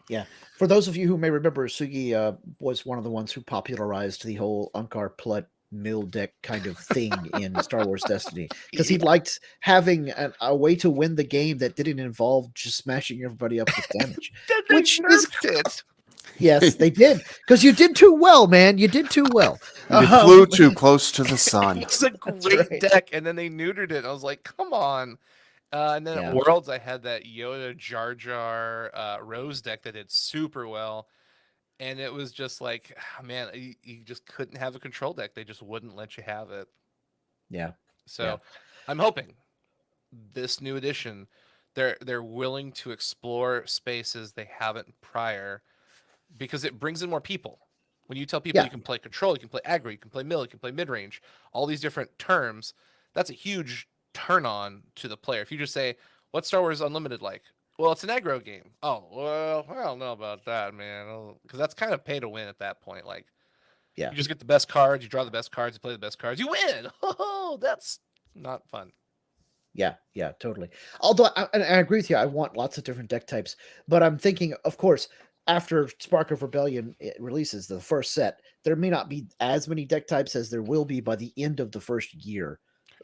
Yeah. For those of you who may remember, Sugi was one of the ones who popularized the whole Unkar Plut mill deck kind of thing in Star Wars Destiny because he liked having a way to win the game that didn't involve just smashing everybody up with damage. Which is it. Yes, they did because you did too well, man. You did too well. You flew too close to the sun. It's a great deck, and then they neutered it. I was like, come on. And then at Worlds, I had that Yoda Jar Jar Rose deck that did super well. And it was just like, man, you just couldn't have a control deck. They just wouldn't let you have it. Yeah. So I'm hoping this new edition, they're willing to explore spaces they haven't prior because it brings in more people. When you tell people you can play control, you can play aggro, you can play mill, you can play mid-range, all these different terms, that's a huge turn on to the player. If you just say, what's Star Wars Unlimited like? Well, it's an aggro game. Oh, well, I don't know about that, man. Because that's kind of pay to win at that point. Like, you just get the best cards, you draw the best cards, you play the best cards, you win. Oh, that's not fun. Yeah, totally. Although, I agree with you, I want lots of different deck types, but I'm thinking, of course, after Spark of Rebellion releases the first set, there may not be as many deck types as there will be by the end of the first year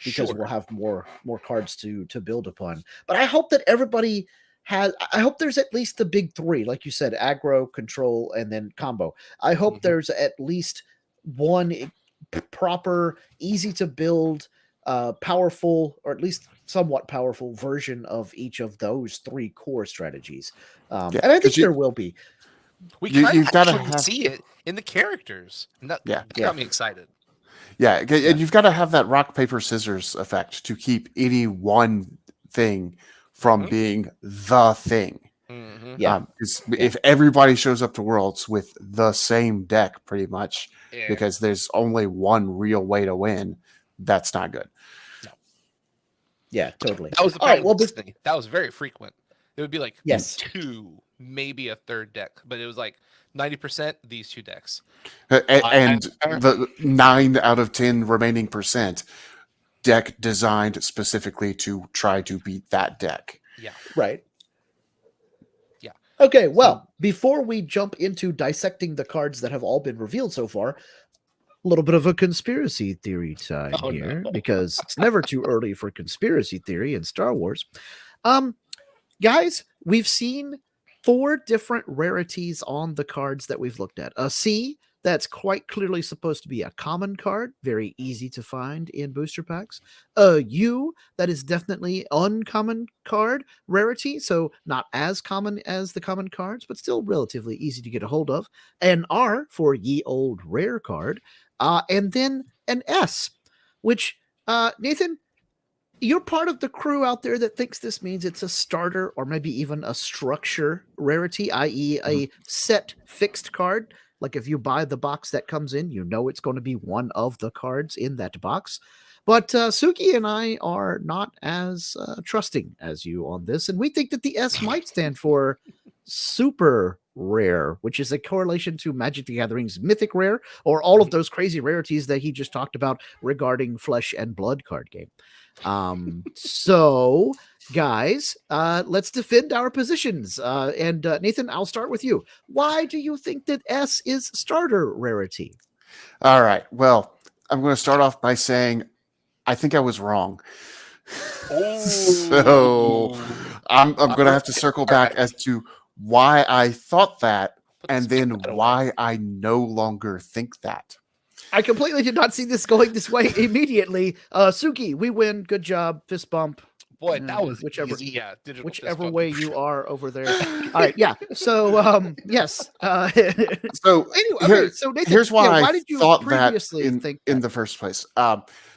because we'll have more cards to build upon. But I hope that everybody I hope there's at least the big three, like you said, aggro, control, and then combo. I hope there's at least one proper, easy to build, powerful, or at least somewhat powerful version of each of those three core strategies. And I think there will be. We kind of actually see it in the characters. And that got me excited. Yeah, and you've got to have that rock, paper, scissors effect to keep any one thing from being the thing. Mm-hmm. Yeah. If everybody shows up to Worlds with the same deck, pretty much, Yeah. because there's only one real way to win, that's not good. Yeah, totally. That was the All right, problem well, with Destiny. That was very frequent. It would be like Yes. 2, maybe a third deck, but it was like 90% these 2 decks. And the 9 out of 10 remaining percent deck designed specifically to try to beat that deck. Yeah. Right. Yeah. Okay, well, before we jump into dissecting the cards that have all been revealed so far, a little bit of a conspiracy theory time here, because it's never too early for conspiracy theory in Star Wars. Guys, we've seen 4 different rarities on the cards that we've looked at. A C, that's quite clearly supposed to be a common card, very easy to find in booster packs. A U, that is definitely uncommon card rarity, so not as common as the common cards, but still relatively easy to get a hold of. An R for ye old rare card, and then an S, which, Nathan, you're part of the crew out there that thinks this means it's a starter or maybe even a structure rarity, i.e., a set fixed card. Like if you buy the box that comes in, you know it's going to be one of the cards in that box. But Suki and I are not as trusting as you on this, and we think that the S might stand for super rare, which is a correlation to Magic the Gathering's mythic rare, or all of those crazy rarities that he just talked about regarding Flesh and Blood card game. So guys, let's defend our positions. And Nathan, I'll start with you. Why do you think that S is starter rarity? All right. Well, I'm going to start off by saying I think I was wrong. So I'm going to have to circle back as to why I thought that, and then why I no longer think that. I completely did not see this going this way immediately. Suki, we win. Good job. Fist bump. Boy, that was whichever, easy. Yeah, whichever way you are over there. All right, yeah. So, yes. So anyway, okay, so Nathan, here's why why I did you thought previously that think in the first place.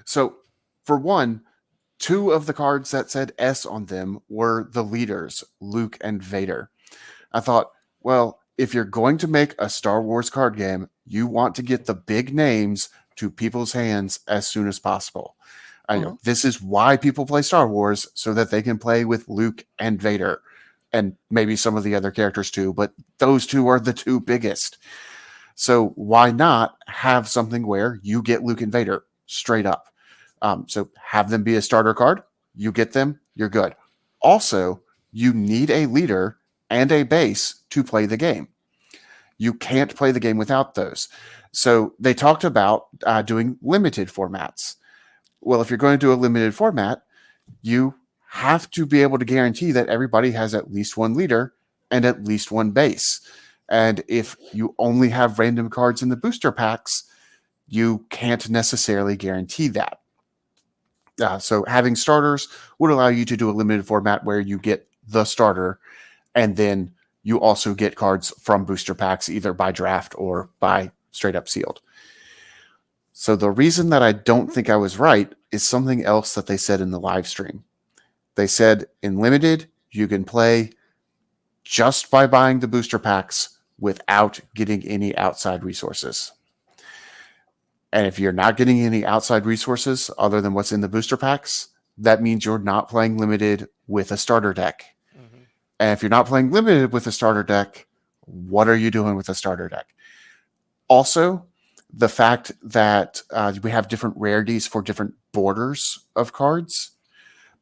So for one, 2 of the cards that said S on them were the leaders, Luke and Vader. I thought, well, if you're going to make a Star Wars card game, you want to get the big names to people's hands as soon as possible. I know this is why people play Star Wars, so that they can play with Luke and Vader, and maybe some of the other characters too, but those 2 are the 2 biggest. So why not have something where you get Luke and Vader straight up? So have them be a starter card. You get them, you're good. Also, you need a leader and a base to play the game. You can't play the game without those. So they talked about doing limited formats. Well, if you're going to do a limited format, you have to be able to guarantee that everybody has at least one leader and at least one base. And if you only have random cards in the booster packs, you can't necessarily guarantee that. So having starters would allow you to do a limited format where you get the starter, and then you also get cards from booster packs, either by draft or by straight up sealed. So the reason that I don't think I was right is something else that they said in the live stream. They said in limited, you can play just by buying the booster packs without getting any outside resources. And if you're not getting any outside resources other than what's in the booster packs, that means you're not playing limited with a starter deck. Mm-hmm. And if you're not playing limited with a starter deck, what are you doing with a starter deck? Also, the fact that we have different rarities for different borders of cards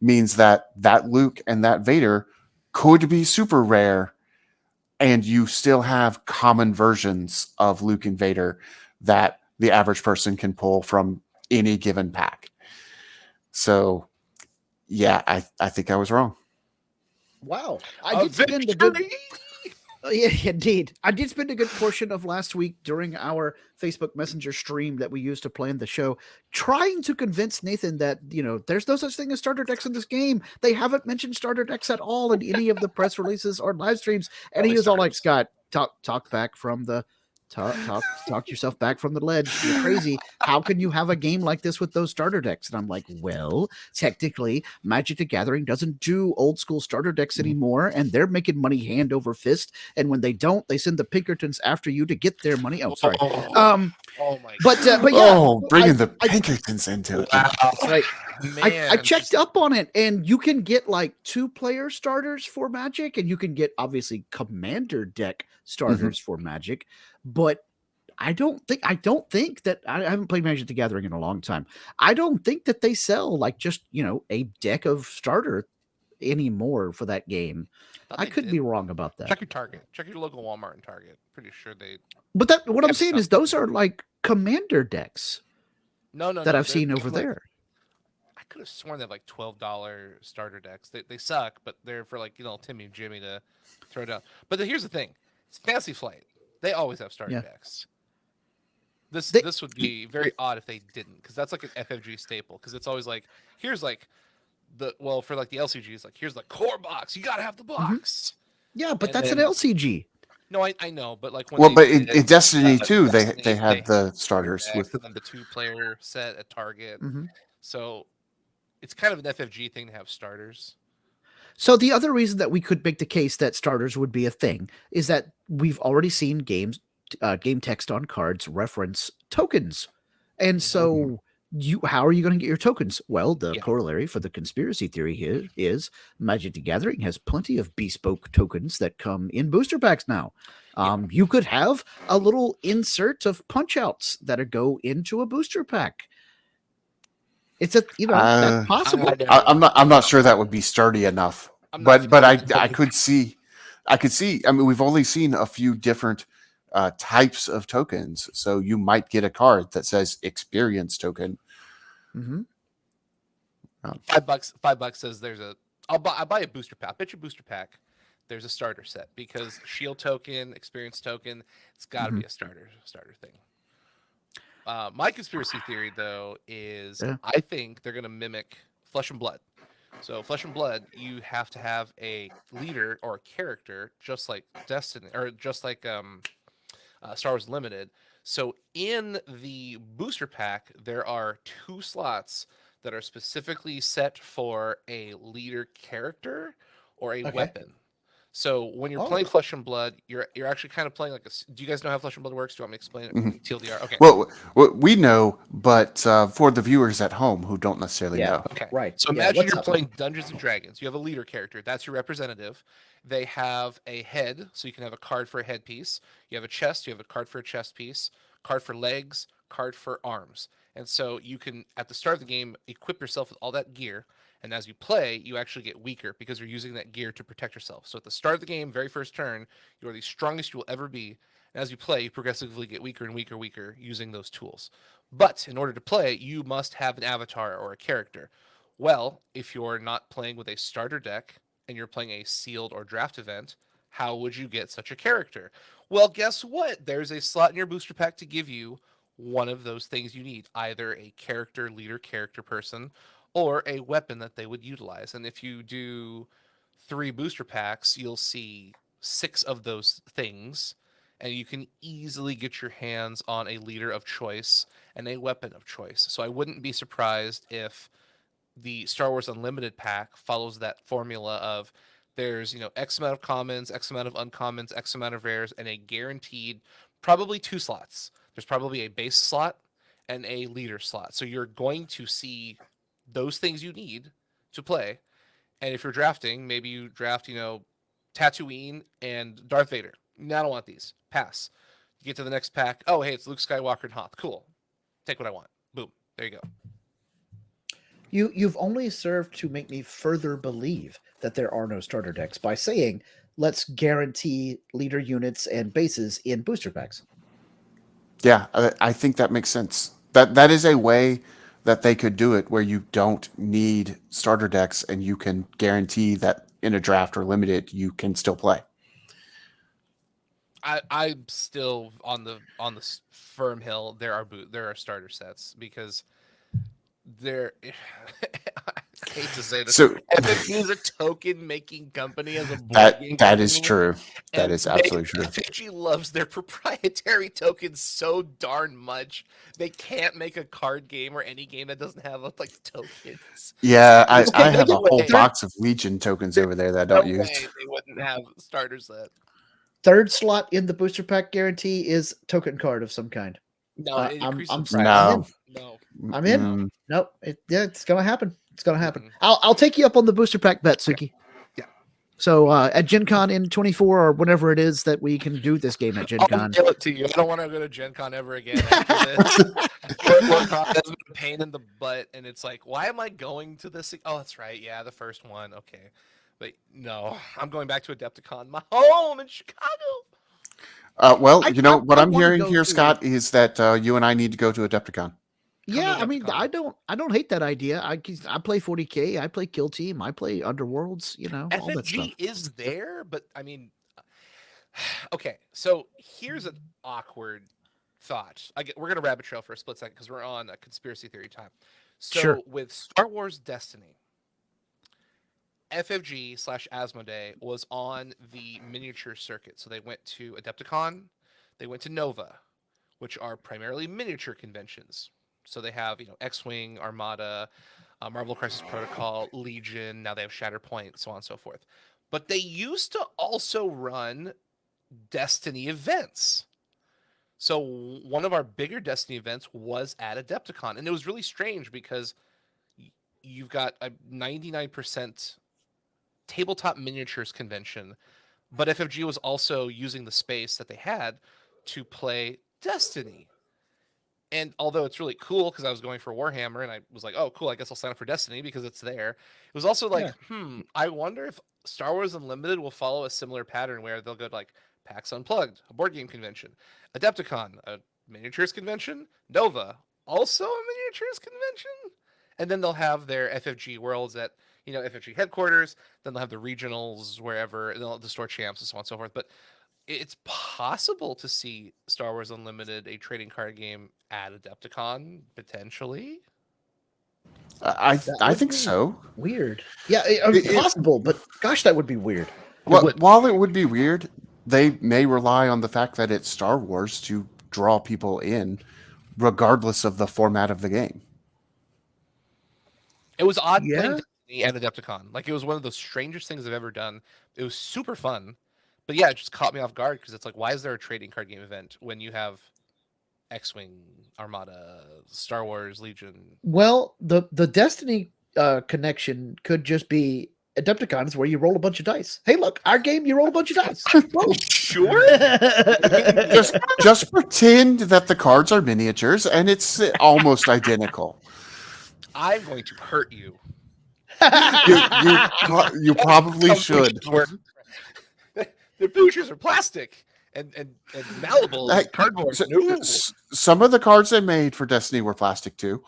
means that Luke and that Vader could be super rare, and you still have common versions of Luke and Vader that the average person can pull from any given pack. So, yeah, I think I was wrong. Wow. I did spend a good... Yeah, indeed. I did spend a good portion of last week during our Facebook Messenger stream that we used to plan the show trying to convince Nathan that, there's no such thing as starter decks in this game. They haven't mentioned starter decks at all in any of the press releases or live streams. And he was all like, Scott, talk back from the Talk yourself back from the ledge. You're crazy. How can you have a game like this with those starter decks? And I'm like, well, technically, Magic the Gathering doesn't do old school starter decks anymore, and they're making money hand over fist. And when they don't, they send the Pinkertons after you to get their money. Oh, sorry. Oh my but god. yeah, bringing the Pinkertons into it. Wow. Right. Man, I checked up on it, and you can get like 2-player starters for Magic, and you can get obviously commander deck starters for Magic, but I don't think that I haven't played Magic the Gathering in a long time. I don't think that they sell like just a deck of starter anymore for that game. I could be wrong about that. Check your Target. Check your local Walmart and Target. Pretty sure they. But that what I'm have saying is something. those are like commander decks No, that I've they're seen over like- there. I could have sworn they have like $12 starter decks. They suck, but they're for like Timmy and Jimmy to throw down. But here's the thing: it's Fantasy Flight. They always have starter decks. This would be very odd if they didn't, because that's like an FFG staple. Because it's always like, here's like for like the LCGs, like here's the core box. You gotta have the box. Yeah, but And that's an then- LCG. No, I know, but like when Well, they but did in Destiny too, Destiny, they have the had starters decks, with. and then the 2-player set at Target. Mhm. So it's kind of an FFG thing to have starters. So the other reason that we could make the case that starters would be a thing is that we've already seen game text on cards reference tokens, and so how are you going to get your tokens? Well, the corollary for the conspiracy theory here is Magic the Gathering has plenty of bespoke tokens that come in booster packs now. You could have a little insert of punch outs that go into a booster pack. It's that's possible. I'm not sure that would be sturdy enough. But I could see. I mean, we've only seen a few different types of tokens, so you might get a card that says experience token. Mm-hmm. $5 says there's a. I buy a booster pack. I bet your booster pack there's a starter set, because shield token, experience token, it's got to be a starter thing. My conspiracy theory, though, is I think they're going to mimic Flesh and Blood. So Flesh and Blood, you have to have a leader or a character, just like Destiny, or just like Star Wars Limited. So in the booster pack, there are 2 slots that are specifically set for a leader character or a weapon. So when you're playing Flesh and Blood, you're actually kind of playing like a. Do you guys know how Flesh and Blood works? Do you want me to explain it? TLDR. Okay. Well, we know, but for the viewers at home who don't necessarily know. Okay. Right. So imagine you're playing Dungeons and Dragons. You have a leader character. That's your representative. They have a head, so you can have a card for a headpiece. You have a chest. You have a card for a chest piece. Card for legs. Card for arms. And so you can, at the start of the game, equip yourself with all that gear. And as you play, you actually get weaker because you're using that gear to protect yourself. So at the start of the game, very first turn, you are the strongest you will ever be. And as you play, you progressively get weaker and weaker using those tools. But in order to play, you must have an avatar or a character. Well, if you're not playing with a starter deck and you're playing a sealed or draft event, how would you get such a character? Well, guess what? There's a slot in your booster pack to give you one of those things you need, either a character, leader, character person, or a weapon that they would utilize. And if you do 3 booster packs, you'll see 6 of those things, and you can easily get your hands on a leader of choice and a weapon of choice. So I wouldn't be surprised if the Star Wars Unlimited pack follows that formula of there's, X amount of commons, X amount of uncommons, X amount of rares, and a guaranteed, probably 2 slots. There's probably a base slot and a leader slot. So you're going to see those things you need to play. And if you're drafting, maybe you draft, Tatooine and Darth Vader. No, I don't want these. Pass. You get to the next pack. Oh, hey, it's Luke Skywalker and Hoth. Cool. Take what I want. Boom. There you go. You've only served to make me further believe that there are no starter decks by saying, let's guarantee leader units and bases in booster packs. Yeah, I think that makes sense. That is a way that they could do it where you don't need starter decks and you can guarantee that in a draft or limited you can still play. I'm still on the firm hill. There are starter sets, because there. I hate to say this. So FFG is a token making company as a board game that is company, true. That and is absolutely true. FFG loves their proprietary tokens so darn much. They can't make a card game or any game that doesn't have like tokens. Yeah, I Okay, have a no whole way. box of Legion tokens over there that I No don't way use. they wouldn't have starter set. Third slot in the booster pack guarantee is token card of some kind. No, it I'm increases I'm, the price. I'm No. in. I'm in. Mm, Nope. It's gonna happen. It's gonna happen. Mhm. I'll take you up on the booster pack bet, Suki. Yeah. So at Gen Con in 24 or whenever it is that we can do this game at Gen I'll Con. mail it to you. I don't want to go to Gen Con ever again after this. Con has been a pain in the butt, and it's like, why am I going to this? Oh, that's right. Yeah, the first one. Okay. But no, I'm going back to Adepticon, my home in Chicago. well, I- you know I- what I I'm wanna herein go here, to- Scott, is that you and I need to go to Adepticon. Yeah, I mean, Adepticon. I don't hate that idea. I play 40K, I play Kill Team, I play Underworlds, all that stuff. FFG is there, but I mean, okay. So here's an awkward thought. We're gonna rabbit trail for a split second because we're on a conspiracy theory time. So Sure. with Star Wars Destiny, FFG / Asmodee was on the miniature circuit. So they went to Adepticon, they went to Nova, which are primarily miniature conventions. So they have, X-Wing, Armada, Marvel Crisis Protocol, Legion. Now they have Shatterpoint, so on and so forth. But they used to also run Destiny events. So one of our bigger Destiny events was at Adepticon, and it was really strange because you've got a 99% tabletop miniatures convention, but FFG was also using the space that they had to play Destiny. And although it's really cool because I was going for Warhammer and I was like, oh, cool, I guess I'll sign up for Destiny because it's there. It was also like, I wonder if Star Wars Unlimited will follow a similar pattern where they'll go to like PAX Unplugged, a board game convention, Adepticon, a miniatures convention, Nova, also a miniatures convention. And then they'll have their FFG worlds at, FFG headquarters. Then they'll have the regionals wherever, and they'll have the store champs and so on and so forth. But it's possible to see Star Wars Unlimited, a trading card game, at Adepticon potentially. I would think be so. Weird. Yeah, possible, but gosh, that would be weird. Well, while it would be weird, they may rely on the fact that it's Star Wars to draw people in, regardless of the format of the game. It was odd Yeah. playing Destiny at Adepticon. Like, it was one of the strangest things I've ever done. It was super fun. But yeah, it just caught me off guard because it's like, why is there a trading card game event when you have X-Wing, Armada, Star Wars, Legion? Well, the Destiny connection could just be Adepticon is where you roll a bunch of dice. Hey, look, our game, you roll a bunch of dice. Roll. Sure. Just pretend that the cards are miniatures and it's almost identical. I'm going to hurt you. You probably should. The bleachers are plastic and malleable like cardboard. No. Some of the cards they made for Destiny were plastic too.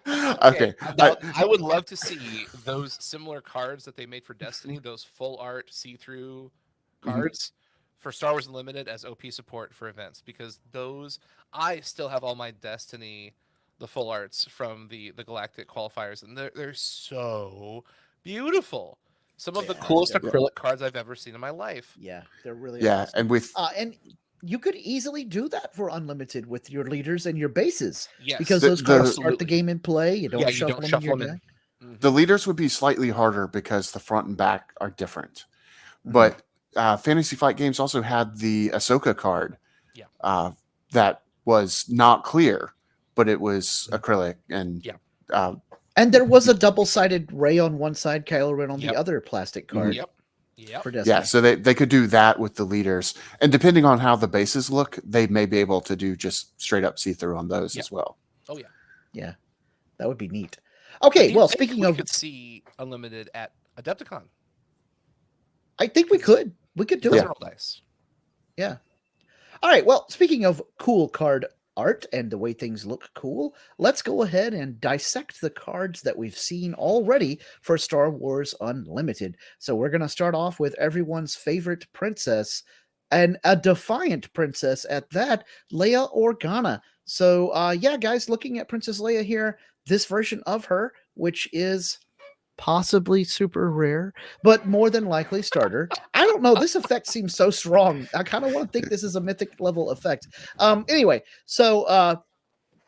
Okay. I would love to see those similar cards that they made for Destiny, those full art see-through cards for Star Wars Unlimited as OP support for events, because those, I still have all my Destiny, the full arts from the Galactic qualifiers, and they're so beautiful. Some of the coolest acrylic cards I've ever seen in my life. Yeah, they're really yeah, awesome. and with and you could easily do that for Unlimited with your leaders and your bases. Yes, because those cards start the game in play. You don't shuffle them in your deck. The leaders would be slightly harder because the front and back are different. But Fantasy Flight Games also had the Ahsoka card that was not clear, but it was acrylic. And and there was a double-sided Ray on one side, Kylo Ren on the other plastic card. Yep. For Destiny. Yeah, so they could do that with the leaders. And depending on how the bases look, they may be able to do just straight up see-through on those as well. Oh, yeah. Yeah, that would be neat. Okay, well, speaking of... we could see Unlimited at Adepticon. I think we could. We could do it. Dice. Yeah. All right, well, speaking of cool card art and the way things look cool, let's go ahead and dissect the cards that we've seen already for Star Wars Unlimited. So we're going to start off with everyone's favorite princess, and a defiant princess at that, Leia Organa. So yeah, guys, looking at Princess Leia here, this version of her, which is possibly super rare, but more than likely starter. I don't know. This effect seems so strong. I kind of want to think this is a mythic level effect. Anyway, so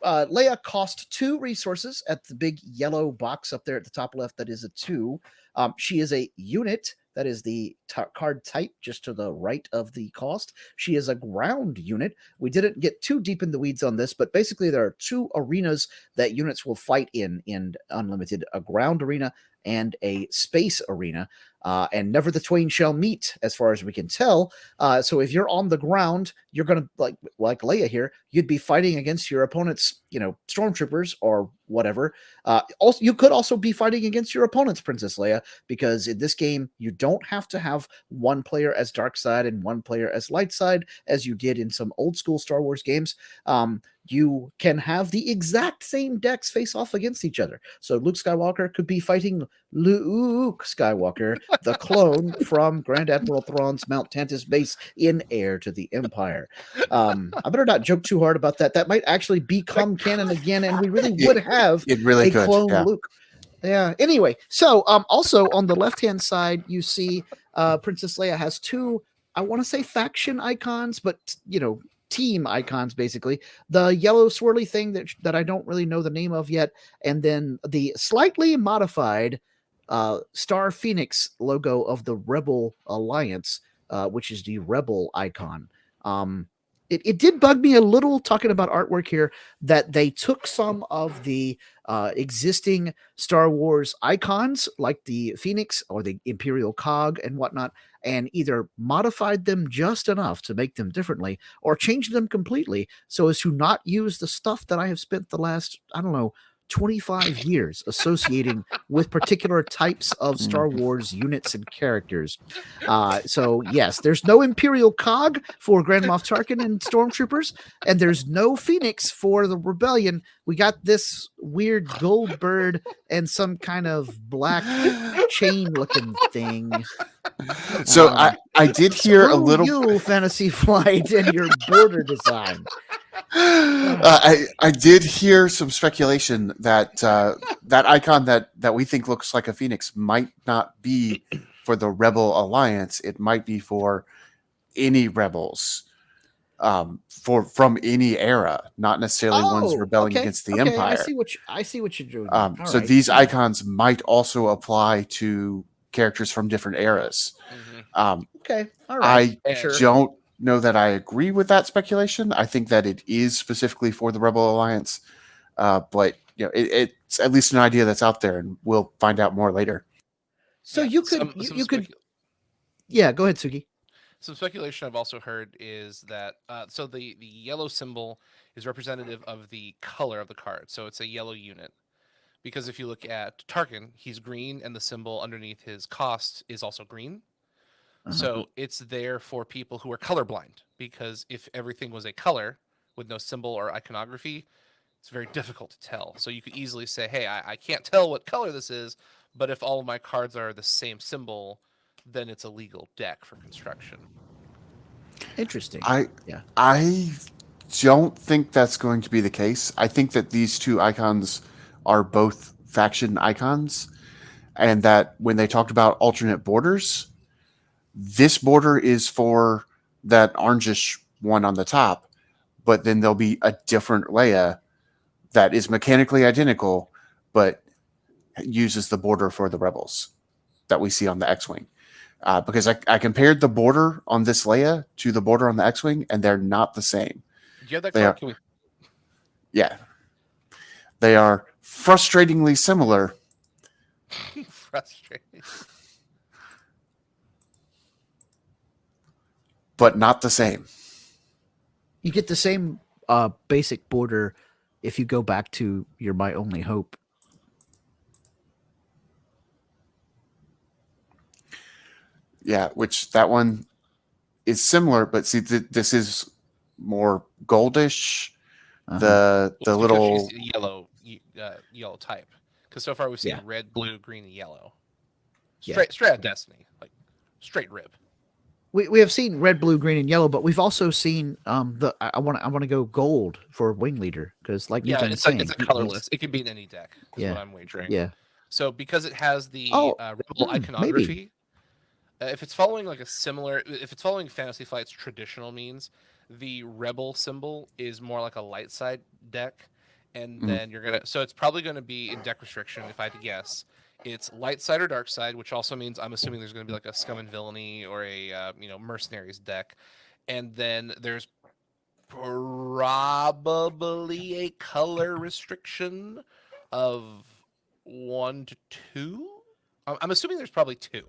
Leia cost 2 resources at the big yellow box up there at the top left. That is a 2. She is a unit. That is the card type just to the right of the cost. She is a ground unit. We didn't get too deep in the weeds on this, but basically there are 2 arenas that units will fight in Unlimited, a ground arena and a space arena. And never the twain shall meet, as far as we can tell. So if you're on the ground, you're gonna like Leia here. You'd be fighting against your opponent's, stormtroopers or whatever. Also, you could also be fighting against your opponent's Princess Leia, because in this game you don't have to have one player as dark side and one player as light side, as you did in some old school Star Wars games. You can have the exact same decks face off against each other. So Luke Skywalker could be fighting Luke Skywalker, the clone from Grand Admiral Thrawn's Mount Tantus base in Heir to the Empire. I better not joke too hard about that. That might actually become canon again, and we really would have It really a could. clone Yeah. Luke. Yeah. Anyway, so also on the left-hand side, you see Princess Leia has 2, I want to say faction icons, but team icons, basically. The yellow swirly thing that I don't really know the name of yet, and then the slightly modified Star Phoenix logo of the Rebel Alliance, which is the Rebel icon. It did bug me a little, talking about artwork here, that they took some of the existing Star Wars icons, like the Phoenix or the Imperial Cog and whatnot, and either modified them just enough to make them differently, or changed them completely so as to not use the stuff that I have spent the last, 25 years associating with particular types of Star Wars units and characters. So yes, there's no Imperial Cog for Grand Moff Tarkin and Stormtroopers, and there's no Phoenix for the Rebellion. We got this weird gold bird and some kind of black chain-looking thing. So I did hear a little. You, Fantasy Flight, and your border design. I did hear some speculation that that icon that we think looks like a phoenix might not be for the Rebel Alliance. It might be for any rebels, from any era, not necessarily ones rebelling against the Empire. I see what you're doing. So these icons might also apply to characters from different eras. Okay, all right. I don't know that I agree with that speculation. I think that it is specifically for the Rebel Alliance, but it's at least an idea that's out there, and we'll find out more later. So you could, yeah, go ahead, Sugi. Some speculation I've also heard is that so the yellow symbol is representative of the color of the card, so it's a yellow unit. Because if you look at Tarkin, he's green, and the symbol underneath his cost is also green. So it's there for people who are colorblind, because if everything was a color with no symbol or iconography, it's very difficult to tell. So you could easily say, hey, I can't tell what color this is, but if all of my cards are the same symbol, then it's a legal deck for construction. Interesting. I don't think that's going to be the case. I think that these 2 icons are both faction icons, and that when they talked about alternate borders, this border is for that orangish one on the top, but then there'll be a different Leia that is mechanically identical, but uses the border for the Rebels that we see on the X-Wing. Because I compared the border on this Leia to the border on the X-Wing, and they're not the same. Do you have that card? Yeah. They are frustratingly similar. Frustrating. But not the same. You get the same basic border if you go back to your My Only Hope. Yeah, which that one is similar, but see, this is more goldish. The little yellow type, because so far we've seen red, blue, green, and yellow. Straight out Destiny, like straight rib. we have seen red, blue, green, and yellow, but we've also seen I want to go gold for wing leader because like Yeah, Nathan was it's saying, it's a he's- colorless. It can be in any deck. Is what Yeah, I'm wagering. yeah. So because it has the Oh, rebel maybe. iconography, if it's following like a similar, if it's following Fantasy Flight's traditional means, the rebel symbol is more like a light side deck, and Mhm. then you're gonna. So it's probably going to be in deck restriction. If I had to guess, it's light side or dark side, which also means I'm assuming there's going to be like a scum and villainy or a mercenaries deck, and then there's probably a color restriction of 1 to 2. I'm assuming there's probably 2.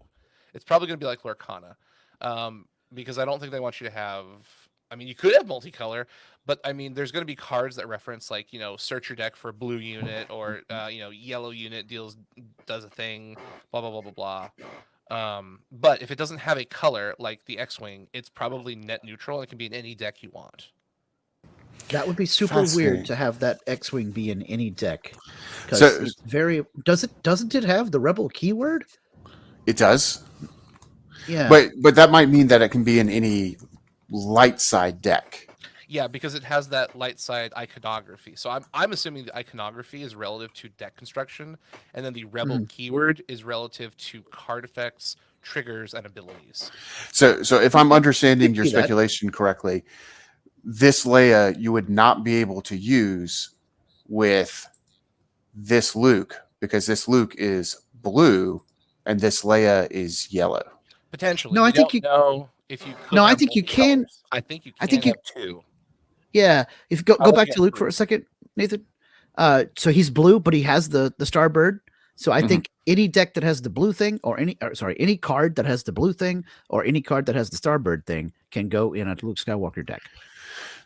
It's probably going to be like Lorcana, because I don't think they want you to have. I mean, you could have multicolor, but I mean, there's going to be cards that reference like search your deck for blue unit or yellow unit does a thing, blah blah blah blah blah. But if it doesn't have a color like the X-wing, it's probably net neutral and it can be in any deck you want. That would be super weird to have that X-wing be in any deck because So it's very. Doesn't it have the rebel keyword? it does, Yeah. but that might mean that it can be in any light side deck. Yeah, because it has that light side iconography. So I'm assuming the iconography is relative to deck construction, and then the rebel keyword is relative to card effects, triggers, and abilities. So if I'm understanding your see that. speculation correctly, this Leia you would not be able to use with this Luke because this Luke is blue and this Leia is yellow. Potentially. No, We I think don't know if you could No, I have think you can. multicolors. I think you can I think you- have 2. Yeah. If you go I'll let back you to Luke get for through. a second, Nathan. So he's blue, but he has the Starbird. So I Mhm. think any deck that has the blue thing, or any card that has the blue thing, or any card that has the Starbird thing, can go in a Luke Skywalker deck.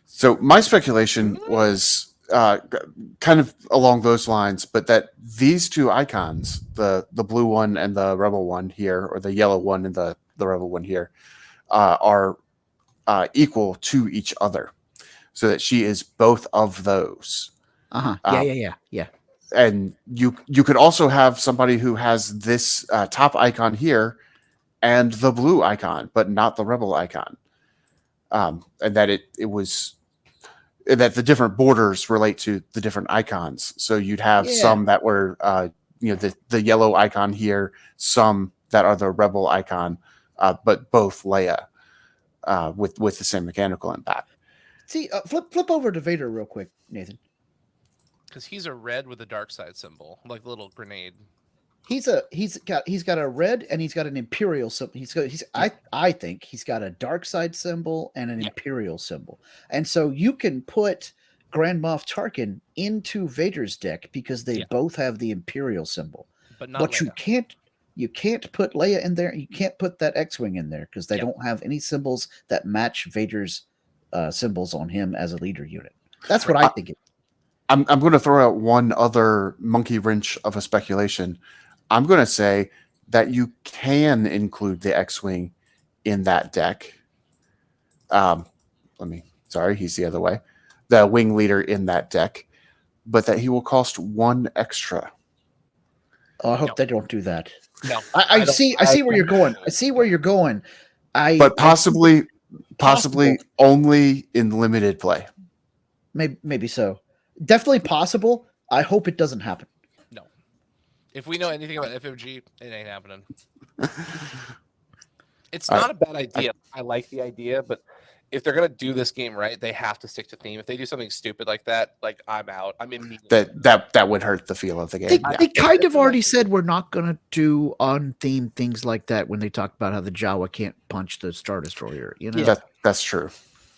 So my speculation was kind of along those lines, but that these two icons, the blue one and the rebel one here, or the yellow one and the rebel one here, are equal to each other, so that she is both of those. Yeah, yeah. And you could also have somebody who has this top icon here and the blue icon, but not the rebel icon, and that it was that the different borders relate to the different icons. So you'd have Yeah. some that were the yellow icon here, some that are the rebel icon, but both Leia with the same mechanical impact. See, flip over to Vader real quick, Nathan. Because he's a red with a dark side symbol, like a little grenade. He's got a red and he's got an Imperial symbol. I think he's got a dark side symbol and an Imperial symbol. And so you can put Grand Moff Tarkin into Vader's deck because they both have the Imperial symbol. But not But Leia. you can't put Leia in there. You can't put that X-wing in there because they don't have any symbols that match Vader's symbols on him as a leader unit. That's what I think. I'm going to throw out one other monkey wrench of a speculation. I'm going to say that you can include the X-wing in that deck. He's the other way. The wing leader in that deck, but that he will cost 1 extra. Oh, I hope they don't do that. No, I see where you're going. I see where you're going. But possibly only in limited play. Maybe so. Definitely possible. I hope it doesn't happen. No. If we know anything about FFG, it ain't happening. It's not a bad idea. I like the idea, but if they're gonna do this game right, they have to stick to theme. If they do something stupid like that, like I'm out. I'm immediately that would hurt the feel of the game. They kind of already said we're not going to do on-theme things like that when they talk about how the Jawa can't punch the Star Destroyer. That's true.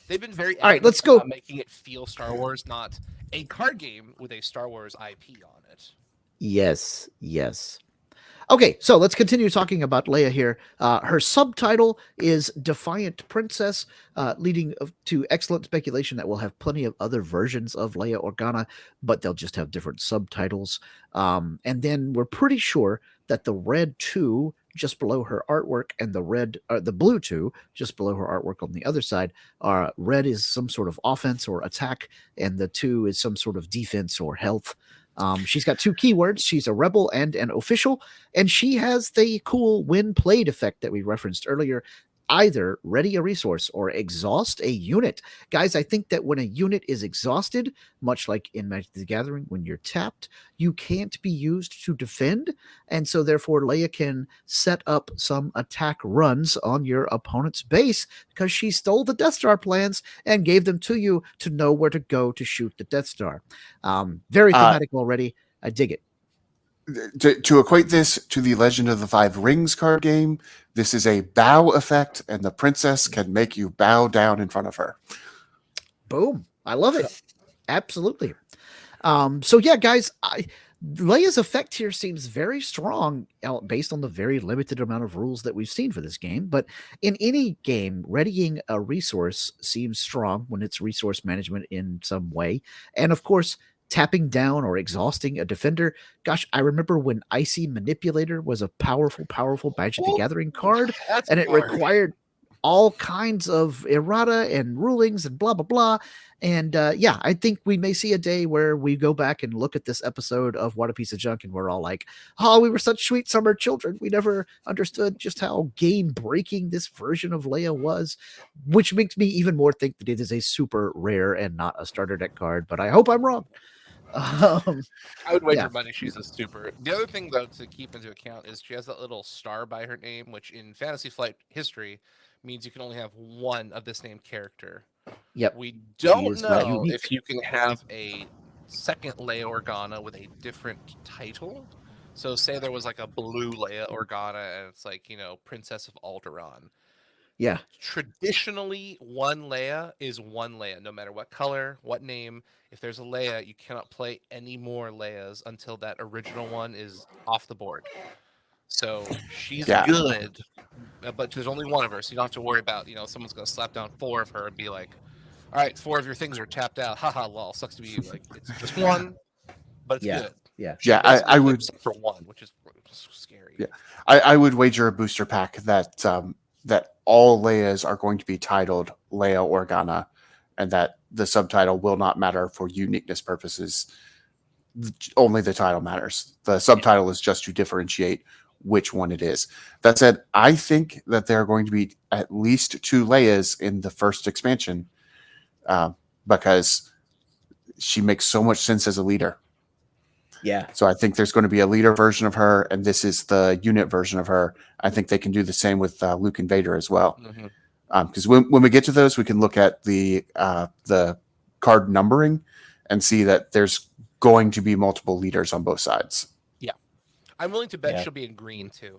They've been very all right. Let's go. Making it feel Star Wars, not a card game with a Star Wars IP on it. Yes. Okay, so let's continue talking about Leia here. Her subtitle is Defiant Princess, leading to excellent speculation that we'll have plenty of other versions of Leia Organa, but they'll just have different subtitles. And then we're pretty sure that the red 2 just below her artwork and the blue 2 just below her artwork on the other side, red is some sort of offense or attack, and the 2 is some sort of defense or health. She's got 2 keywords. She's a rebel and an official, and she has the cool when played effect that we referenced earlier. either ready a resource or exhaust a unit. Guys, I think that when a unit is exhausted, much like in Magic the Gathering, when you're tapped, you can't be used to defend. And so, therefore, Leia can set up some attack runs on your opponent's base because she stole the Death Star plans and gave them to you to know where to go to shoot the Death Star. Very thematic already. I dig it. To equate this to the Legend of the Five Rings card game, this is a bow effect, and the princess can make you bow down in front of her. Boom. I love it. Absolutely. So yeah, guys, Leia's effect here seems very strong based on the very limited amount of rules that we've seen for this game. But in any game, readying a resource seems strong when it's resource management in some way. And of course, tapping down or exhausting a defender. Gosh, I remember when Icy Manipulator was a powerful, powerful Magic the Gathering card, and it required all kinds of errata and rulings and blah, blah, blah. And yeah, I think we may see a day where we go back and look at this episode of What a Piece of Junk, and we're all like, oh, we were such sweet summer children. We never understood just how game breaking this version of Leia was, which makes me even more think that it is a super rare and not a starter deck card, but I hope I'm wrong. I would wager money she's a super. The other thing, though, to keep into account is she has that little star by her name, which in Fantasy Flight history means you can only have one of this named character. Yep. We don't know if you can have a second Leia Organa with a different title. So say there was like a blue Leia Organa and it's like, Princess of Alderaan. Yeah. Traditionally, one Leia is one Leia, no matter what color, what name. If there's a Leia, you cannot play any more Leias until that original one is off the board. So she's good, but there's only one of her, so you don't have to worry about, someone's going to slap down 4 of her and be like, all right, 4 of your things are tapped out. Haha, lol, sucks to be you. Like, it's just one, but it's good. Yeah. I would for one, which is scary. Yeah, I would wager a booster pack that that all Leias are going to be titled Leia Organa, and that the subtitle will not matter for uniqueness purposes. Only the title matters. The subtitle is just to differentiate which one it is. That said, I think that there are going to be at least 2 Leias in the first expansion, because she makes so much sense as a leader. Yeah. So I think there's going to be a leader version of her, and this is the unit version of her. I think they can do the same with Luke and Vader as well. Because when we get to those, we can look at the card numbering and see that there's going to be multiple leaders on both sides. Yeah. I'm willing to bet she'll be in green too.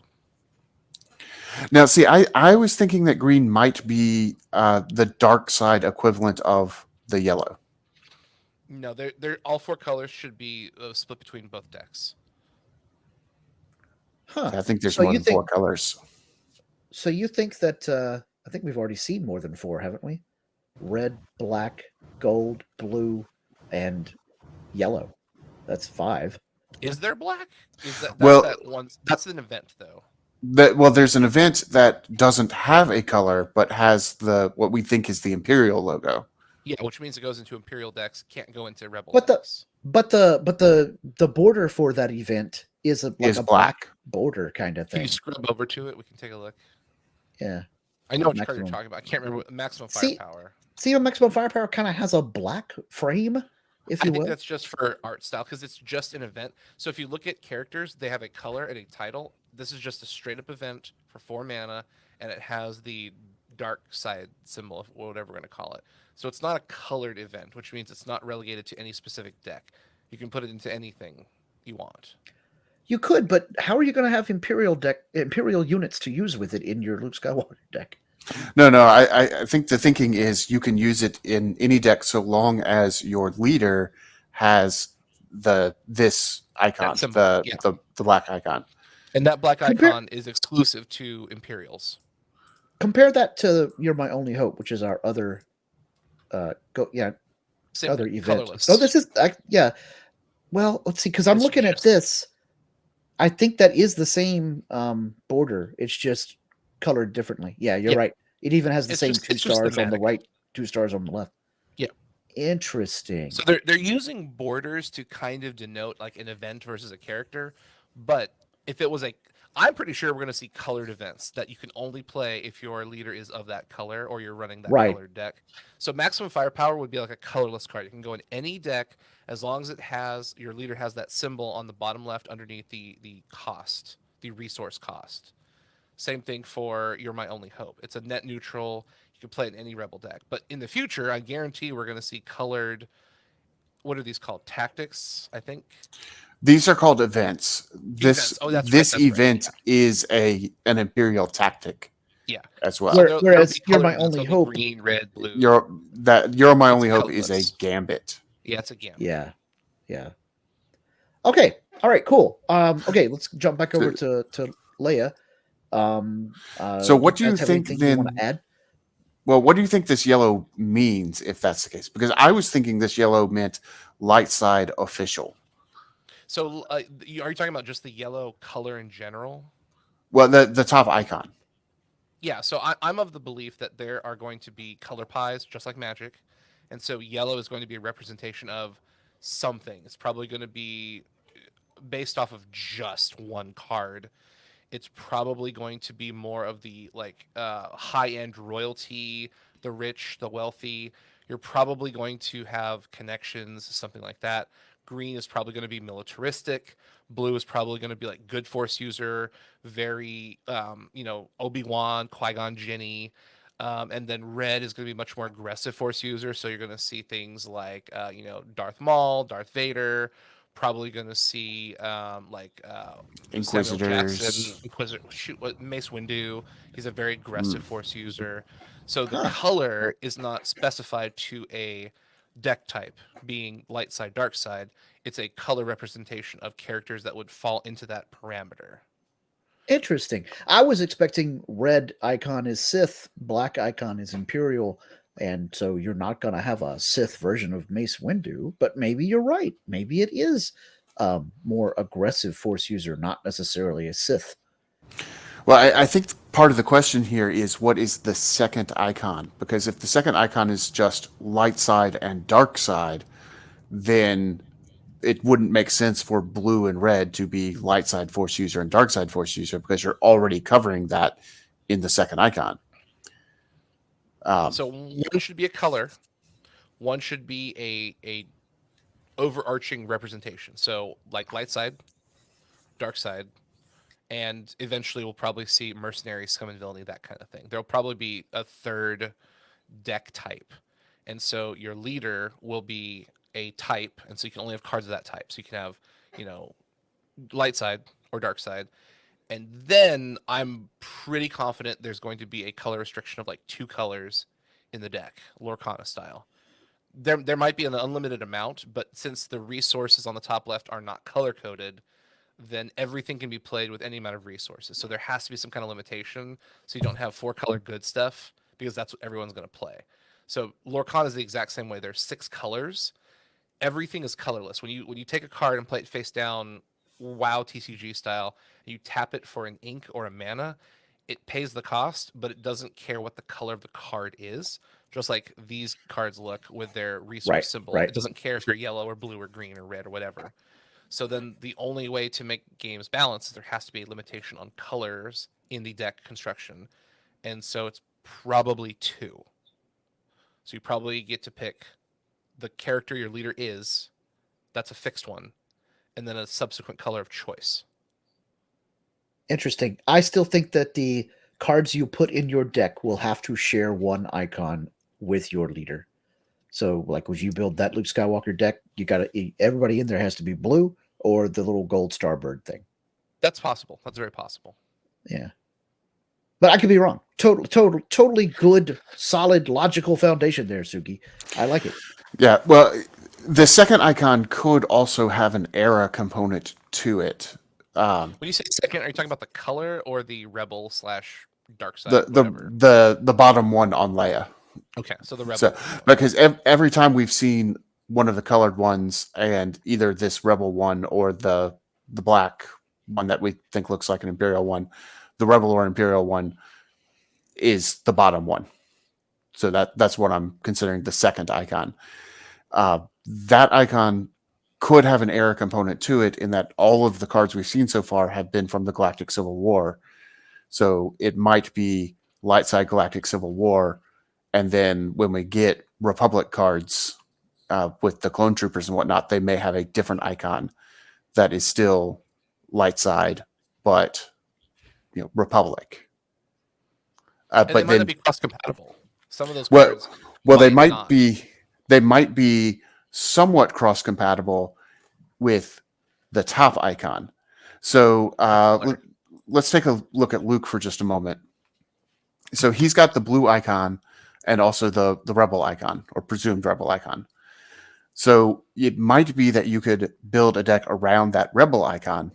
Now, see, I was thinking that green might be the dark side equivalent of the yellow. No, they're all 4 colors should be split between both decks. I think there's more than 4 colors. So you think that I think we've already seen more than 4, haven't we? Red, black, gold, blue, and yellow. That's 5. Is there black? That's an event though. There's an event that doesn't have a color but has what we think is the Imperial logo. Yeah, which means it goes into Imperial decks, can't go into Rebel but decks. But the border for that event is a black border kind of thing. Can you scrub over to it? We can take a look. Yeah. I know which card you're talking about. I can't remember maximum firepower. See, maximum firepower kind of has a black frame, if you will. I think that's just for art style because it's just an event. So if you look at characters, they have a color and a title. This is just a straight up event for 4 mana, and it has the dark side symbol, whatever we're going to call it. So it's not a colored event, which means it's not relegated to any specific deck. You can put it into anything you want. You could, but how are you going to have Imperial units to use with it in your Luke Skywalker deck? No. I think the thinking is you can use it in any deck so long as your leader has this icon, the black icon. And that black icon is exclusive to Imperials. Compare that to You're My Only Hope, which is our other other event. Colorless. Oh, this is Well, let's see, because I'm looking at this. I think that is the same border. It's just colored differently. Yeah, you're right. It even has the same 2 stars on the right, 2 stars on the left. Yeah. Interesting. So they're using borders to kind of denote like an event versus a character, but if it was I'm pretty sure we're going to see colored events that you can only play if your leader is of that color or you're running that Right. colored deck. So maximum firepower would be like a colorless card. You can go in any deck as long as your leader has that symbol on the bottom left underneath the cost, the resource cost. Same thing for You're My Only Hope. It's a net neutral. You can play it in any rebel deck. But in the future, I guarantee we're going to see colored. What are these called? Tactics, I think. These are called events. Events. Oh, that's right. This That's right. event is an Imperial tactic Yeah. as well. Whereas You're My events. Only There'll Hope. be green, red, blue. You're My It's Only Hope is a colorless. gambit. Yeah, it's a gambit. Yeah. Okay. All right. Cool. Okay. Let's jump back over to Leia. So what do you guys have think anything you want then? to add? Well, what do you think this yellow means if that's the case? Because I was thinking this yellow meant light side official. So, are you talking about just the yellow color in general? Well, the top icon. Yeah. So I'm of the belief that there are going to be color pies, just like Magic, and so yellow is going to be a representation of something. It's probably going to be based off of just one card. It's probably going to be more of the high-end royalty, the rich, the wealthy. You're probably going to have connections, something like that. Green is probably going to be militaristic. Blue is probably going to be like good force user, very Obi-Wan, Qui-Gon Jinn. And then red is going to be much more aggressive force user. So you're going to see things like Darth Maul, Darth Vader. Probably going to see Samuel Jackson, Inquisitors. Mace Windu. He's a very aggressive force user. So the color is not specified to a deck type, being light side, dark side. It's a color representation of characters that would fall into that parameter. Interesting. I was expecting red icon is Sith, black icon is Imperial, and so you're not going to have a Sith version of Mace Windu, but maybe you're right. Maybe it is more aggressive force user, not necessarily a Sith. Well, I think part of the question here is what is the second icon? Because if the second icon is just light side and dark side, then it wouldn't make sense for blue and red to be light side force user and dark side force user because you're already covering that in the second icon. So one should be a color, one should be a overarching representation. So like light side, dark side, and eventually we'll probably see mercenary, scum and villainy, that kind of thing. There'll probably be a third deck type, and so your leader will be a type, and so you can only have cards of that type. So you can have light side or dark side. And then I'm pretty confident there's going to be a color restriction of like 2 colors in the deck, Lorcana style. There might be an unlimited amount, but since the resources on the top left are not color coded, then everything can be played with any amount of resources. So there has to be some kind of limitation, so you don't have 4 color good stuff, because that's what everyone's going to play. So Lorcana is the exact same way. There's 6 colors. Everything is colorless. When you take a card and play it face down, WoW TCG style, and you tap it for an ink or a mana, it pays the cost, but it doesn't care what the color of the card is. Just like these cards look with their resource symbol. Right. It doesn't care if you're yellow or blue or green or red or whatever. So then the only way to make games balance is there has to be a limitation on colors in the deck construction. And so it's probably 2. So you probably get to pick the character your leader is. That's a fixed one. And then a subsequent color of choice. Interesting. I still think that the cards you put in your deck will have to share one icon with your leader. So, like, if you build that Luke Skywalker deck, you got to everybody in there has to be blue or the little gold starbird thing. That's possible. That's very possible. Yeah, but I could be wrong. Totally good, solid, logical foundation there, Sugi. I like it. Yeah. Well, the second icon could also have an era component to it. When you say second, are you talking about the color or the rebel / dark side? The bottom one on Leia. Okay, so the rebel. So, because every time we've seen one of the colored ones, and either this rebel one or the black one that we think looks like an imperial one, the rebel or imperial one is the bottom one. So that's what I'm considering the second icon. That icon could have an error component to it in that all of the cards we've seen so far have been from the Galactic Civil War. So it might be light side Galactic Civil War. And then when we get Republic cards with the clone troopers and whatnot, they may have a different icon that is still light side, but Republic. And but they might then not be cross compatible. Some of those well, cards. they might might not. be. They might be somewhat cross compatible with the top icon. So let's take a look at Luke for just a moment. So he's got the blue icon and also the rebel icon or presumed rebel icon. So it might be that you could build a deck around that rebel icon,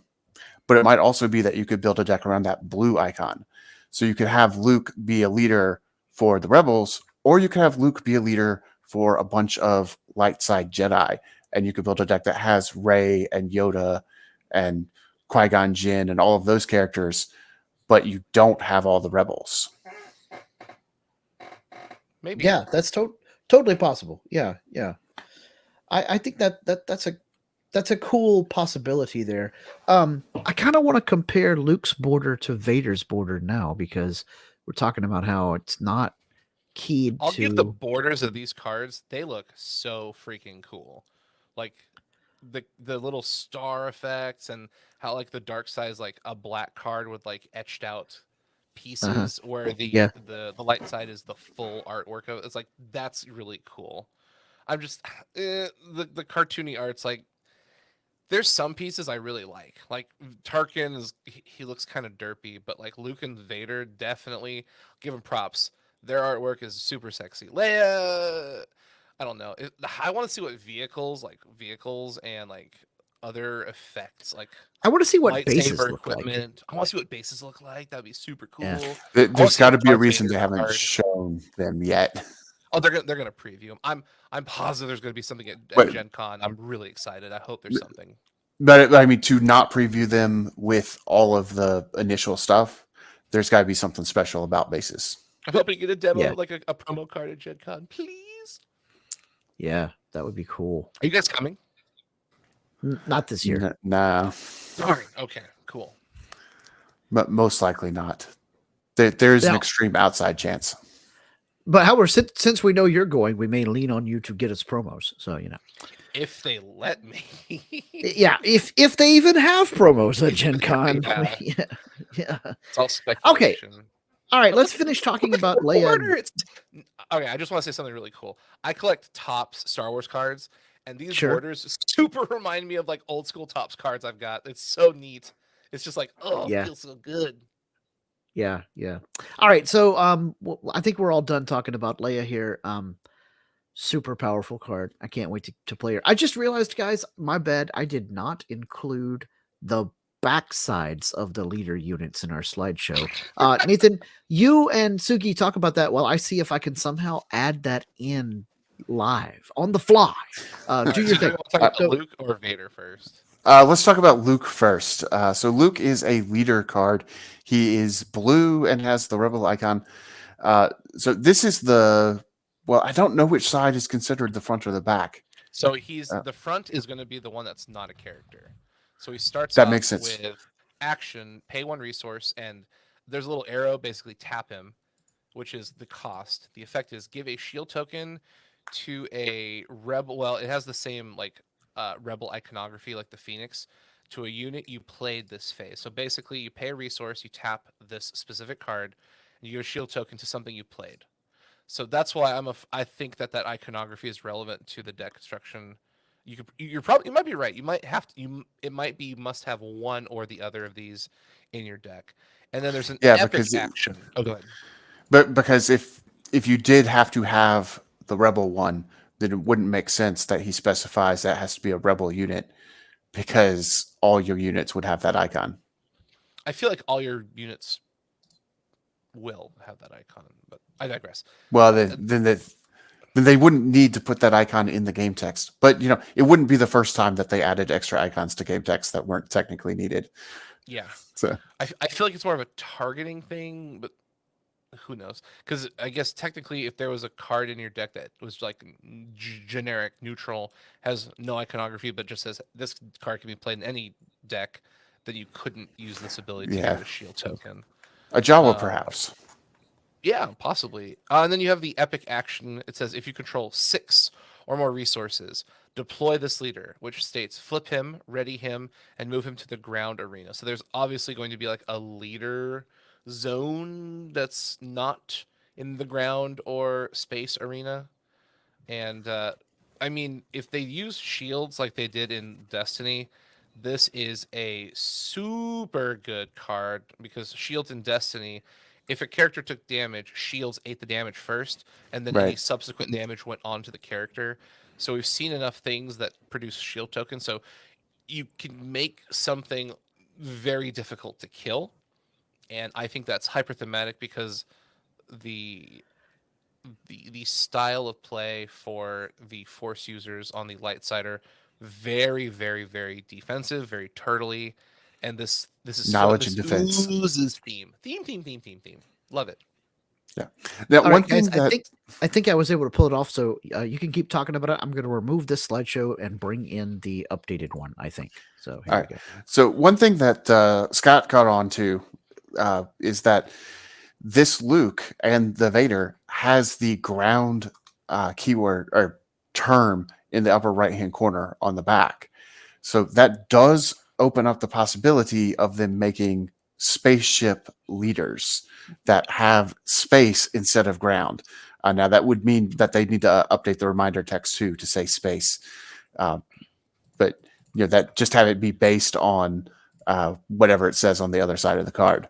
but it might also be that you could build a deck around that blue icon. So you could have Luke be a leader for the rebels, or you could have Luke be a leader for a bunch of light side Jedi, and you could build a deck that has Rey and Yoda and Qui-Gon Jinn and all of those characters, but you don't have all the rebels. Maybe. Yeah, that's totally possible. Yeah. I think that's a cool possibility there. I kind of want to compare Luke's border to Vader's border now, because we're talking about how it's not keyed I'll to. give the borders of these cards. They look so freaking cool. Like the little star effects and how like the dark side is like a black card with like etched out pieces, where Yeah. the light side is the full artwork of it. It's like, that's really cool. I'm just the cartoony art's like, there's some pieces I really like Tarkin he looks kind of derpy, but like Luke and Vader, definitely give them props. Their artwork is super sexy. Leia, I don't know. I want to see what vehicles and like other effects, like I want to see what bases lightsaber look like. equipment. I want to see what bases look like. That'd be super cool. Yeah. There's got to be a Darth reason Vader's they haven't card. shown them yet. Oh, they're gonna preview them. I'm positive there's gonna be something at But- Gen Con. I'm really excited. I hope there's something. But I mean, to not preview them with all of the initial stuff, there's got to be something special about bases. I'm hoping to get a demo, Yeah. like a promo card at Gen Con, please. Yeah, that would be cool. Are you guys coming? Not this year. Nah, Darn. Okay, cool. but most likely not. There's an Now- extreme outside chance. But however, since we know you're going, we may lean on you to get us promos. So If they let me. yeah, if they even have promos at Gen Con. Yeah. yeah. It's all speculation. All right, let's finish talking about Leia. Order, okay, I just want to say something really cool. I collect Topps Star Wars cards, and these Sure. borders super remind me of like old school Topps cards I've got. It's so neat. It's just like, oh, Yeah. it feels so good. Yeah. All right, so I think we're all done talking about Leia here. Super powerful card. I can't wait to play her. I just realized, guys, my bad. I did not include the backsides of the leader units in our slideshow. Nathan, you and Sugi talk about that while I see if I can somehow add that in live on the fly. Do your thing. Talk about Luke or Vader first? Let's talk about Luke first. So Luke is a leader card. He is blue and has the rebel icon. So this is well, I don't know which side is considered the front or the back. So the front is going to be the one that's not a character. So he starts That off makes sense. with action, pay 1 resource, and there's a little arrow, basically tap him, which is the cost. The effect is give a shield token to a rebel. Well, it has the same like rebel iconography like the Phoenix, to a unit you played this phase. So basically you pay a resource, you tap this specific card, and you give a shield token to something you played. So that's why I think that iconography is relevant to the deck construction. You might be right. You might have to. You must have one or the other of these in your deck. And then there's an epic action. Oh, go ahead. But because if you did have to have the rebel one, then it wouldn't make sense that he specifies that has to be a rebel unit, because all your units would have that icon. I feel like all your units will have that icon, but I digress. Well, then they wouldn't need to put that icon in the game text. But it wouldn't be the first time that they added extra icons to game text that weren't technically needed. Yeah. So I feel like it's more of a targeting thing, but who knows? Because I guess technically, if there was a card in your deck that was like generic, neutral, has no iconography, but just says this card can be played in any deck, then you couldn't use this ability to Yeah, get a shield token. a Jawa Uh, perhaps. yeah, possibly. And then you have the epic action. It says if you control 6 or more resources, deploy this leader, which states flip him, ready him, and move him to the ground arena. So there's obviously going to be like a leader zone that's not in the ground or space arena. And I mean, if they use shields like they did in Destiny, this is a super good card because shields in Destiny, if a character took damage, shields ate the damage first, and then any Right. subsequent damage went on to the character. So we've seen enough things that produce shield tokens. So you can make something very difficult to kill. And I think that's hyper thematic because the the style of play for the force users on the light side are very, very, very defensive, very turtly, and this is so Knowledge and this defense. oozes theme. Love it. Yeah. Now, All one right, guys. thing that I think I was able to pull it off. So you can keep talking about it. I'm going to remove this slideshow and bring in the updated one. I think so. Here all we right. go. So one thing that Scott caught on to is that this Luke and the Vader has the ground keyword or term in the upper right hand corner on the back. So that does open up the possibility of them making spaceship leaders that have space instead of ground. Now that would mean that they need to update the reminder text too to say space, but that just have it be based on whatever it says on the other side of the card.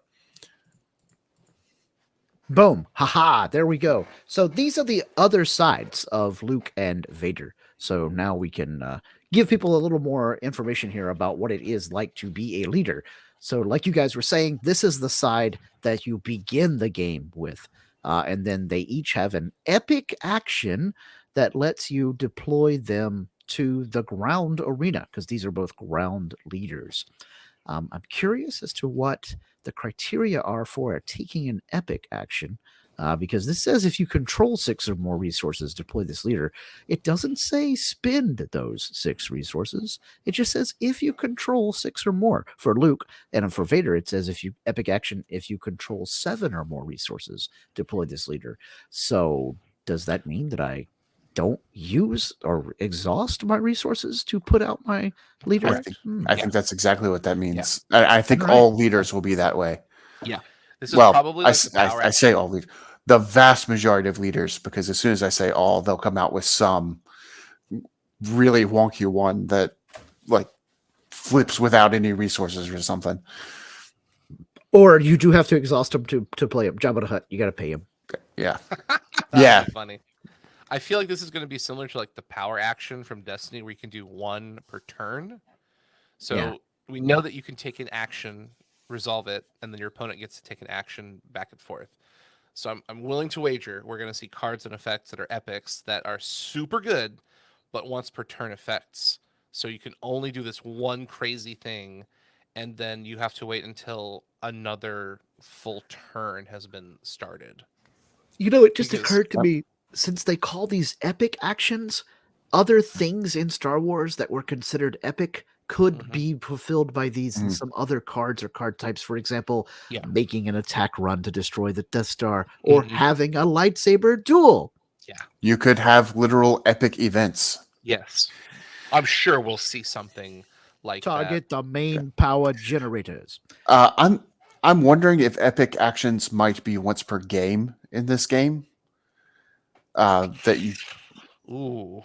Boom. Haha. There we go. So these are the other sides of Luke and Vader. So now we can give people a little more information here about what it is like to be a leader. So, like you guys were saying, this is the side that you begin the game with. And then they each have an epic action that lets you deploy them to the ground arena because these are both ground leaders. I'm curious as to what the criteria are for taking an epic action. Because this says if you control 6 or more resources, deploy this leader. It doesn't say spend those 6 resources. It just says if you control 6 or more. For Luke and for Vader, it says if you epic action, if you control 7 or more resources, deploy this leader. So does that mean that I don't use or exhaust my resources to put out my leader? I think I Yeah. think that's exactly what that means. I think Right. all leaders will be that way. Yeah. This is Well, probably I, like s- the power I say all leaders, the vast majority of leaders, because as soon as I say all, they'll come out with some really wonky one that like flips without any resources or something. Or you do have to exhaust them to play him. Jabba the Hutt, you got to pay him. Yeah. That'd Yeah. be funny. I feel like this is going to be similar to like the power action from Destiny, where you can do 1 per turn. So Yeah. we know that you can take an action, resolve it, and then your opponent gets to take an action back and forth. So I'm willing to wager we're going to see cards and effects that are epics that are super good, but once per turn effects. So you can only do this one crazy thing, and then you have to wait until another full turn has been started. You know, it just Because- occurred to me since they call these epic actions, other things in Star Wars that were considered epic could Mhm. be fulfilled by these in Mhm. some other cards or card types. For example, Yeah. making an attack run to destroy the Death Star or Mhm. having a lightsaber duel. You could have literal epic events. Yes. I'm sure we'll see something like Target the main power generators. I'm wondering if epic actions might be once per game in this game. That you that. Ooh.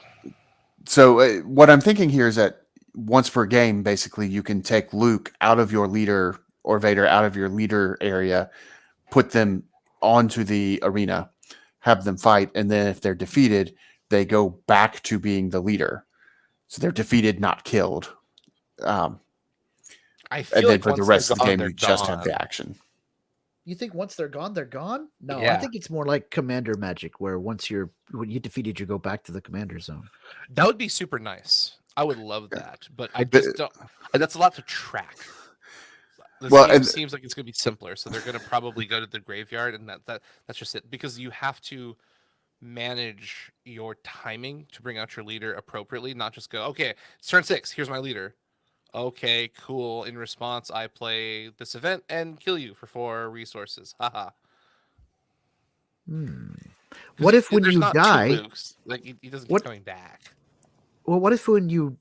So what I'm thinking here is that once per game, basically, you can take Luke out of your leader or Vader out of your leader area, put them onto the arena, have them fight, and then if they're defeated, they go back to being the leader. So they're defeated, not killed. I feel And then like for the once rest they're of the gone, game, they're you just have the gone. action. You think once they're gone, they're gone? No, I Yeah. think it's more like Commander Magic, where when you defeated, you go back to the Commander Zone. That would be super nice. I would love Yeah. that, but I just don't. That's a lot to track. This Well, game and- seems like it's going to be simpler, so they're going to probably go to the graveyard, and that's just it. Because you have to manage your timing to bring out your leader appropriately, not just go, okay, it's turn 6, here's my leader. Okay, cool. In response, I play this event and kill you for 4 resources. Haha. What if when there's you not die? two Lukes. Like he doesn't keep What- coming back. Well, what if when you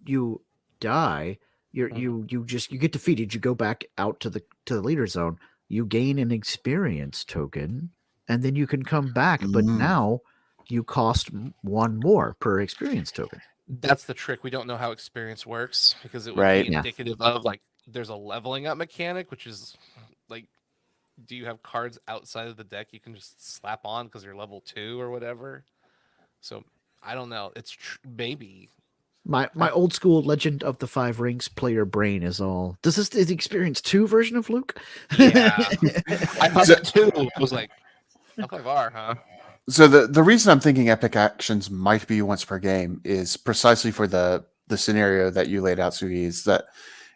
die, Mhm. you get defeated, you go back out to the leader zone, you gain an experience token, and then you can come back, but now you cost 1 more per experience token. That's the trick. We don't know how experience works because it would Right. be Yeah. indicative of like there's a leveling up mechanic, which is like, do you have cards outside of the deck you can just slap on because you're level 2 or whatever? So I don't know. It's maybe. My old school Legend of the Five Rings player brain is all. Does this is the Experience 2 version of Luke? Yeah. I thought that too. I was like, L5R, huh? So the reason I'm thinking epic actions might be once per game is precisely for the scenario that you laid out, Sugi, is that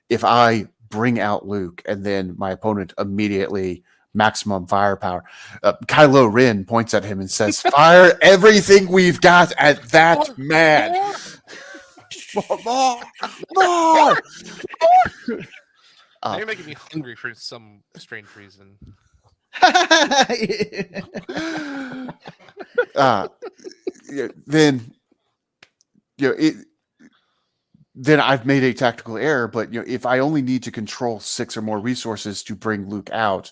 if I bring out Luke and then my opponent immediately maximum firepower, Kylo Ren points at him and says, "Fire everything we've got at that man." More. Now you're making me hungry for some strange reason. Then then I've made a tactical error. But if I only need to control 6 or more resources to bring Luke out,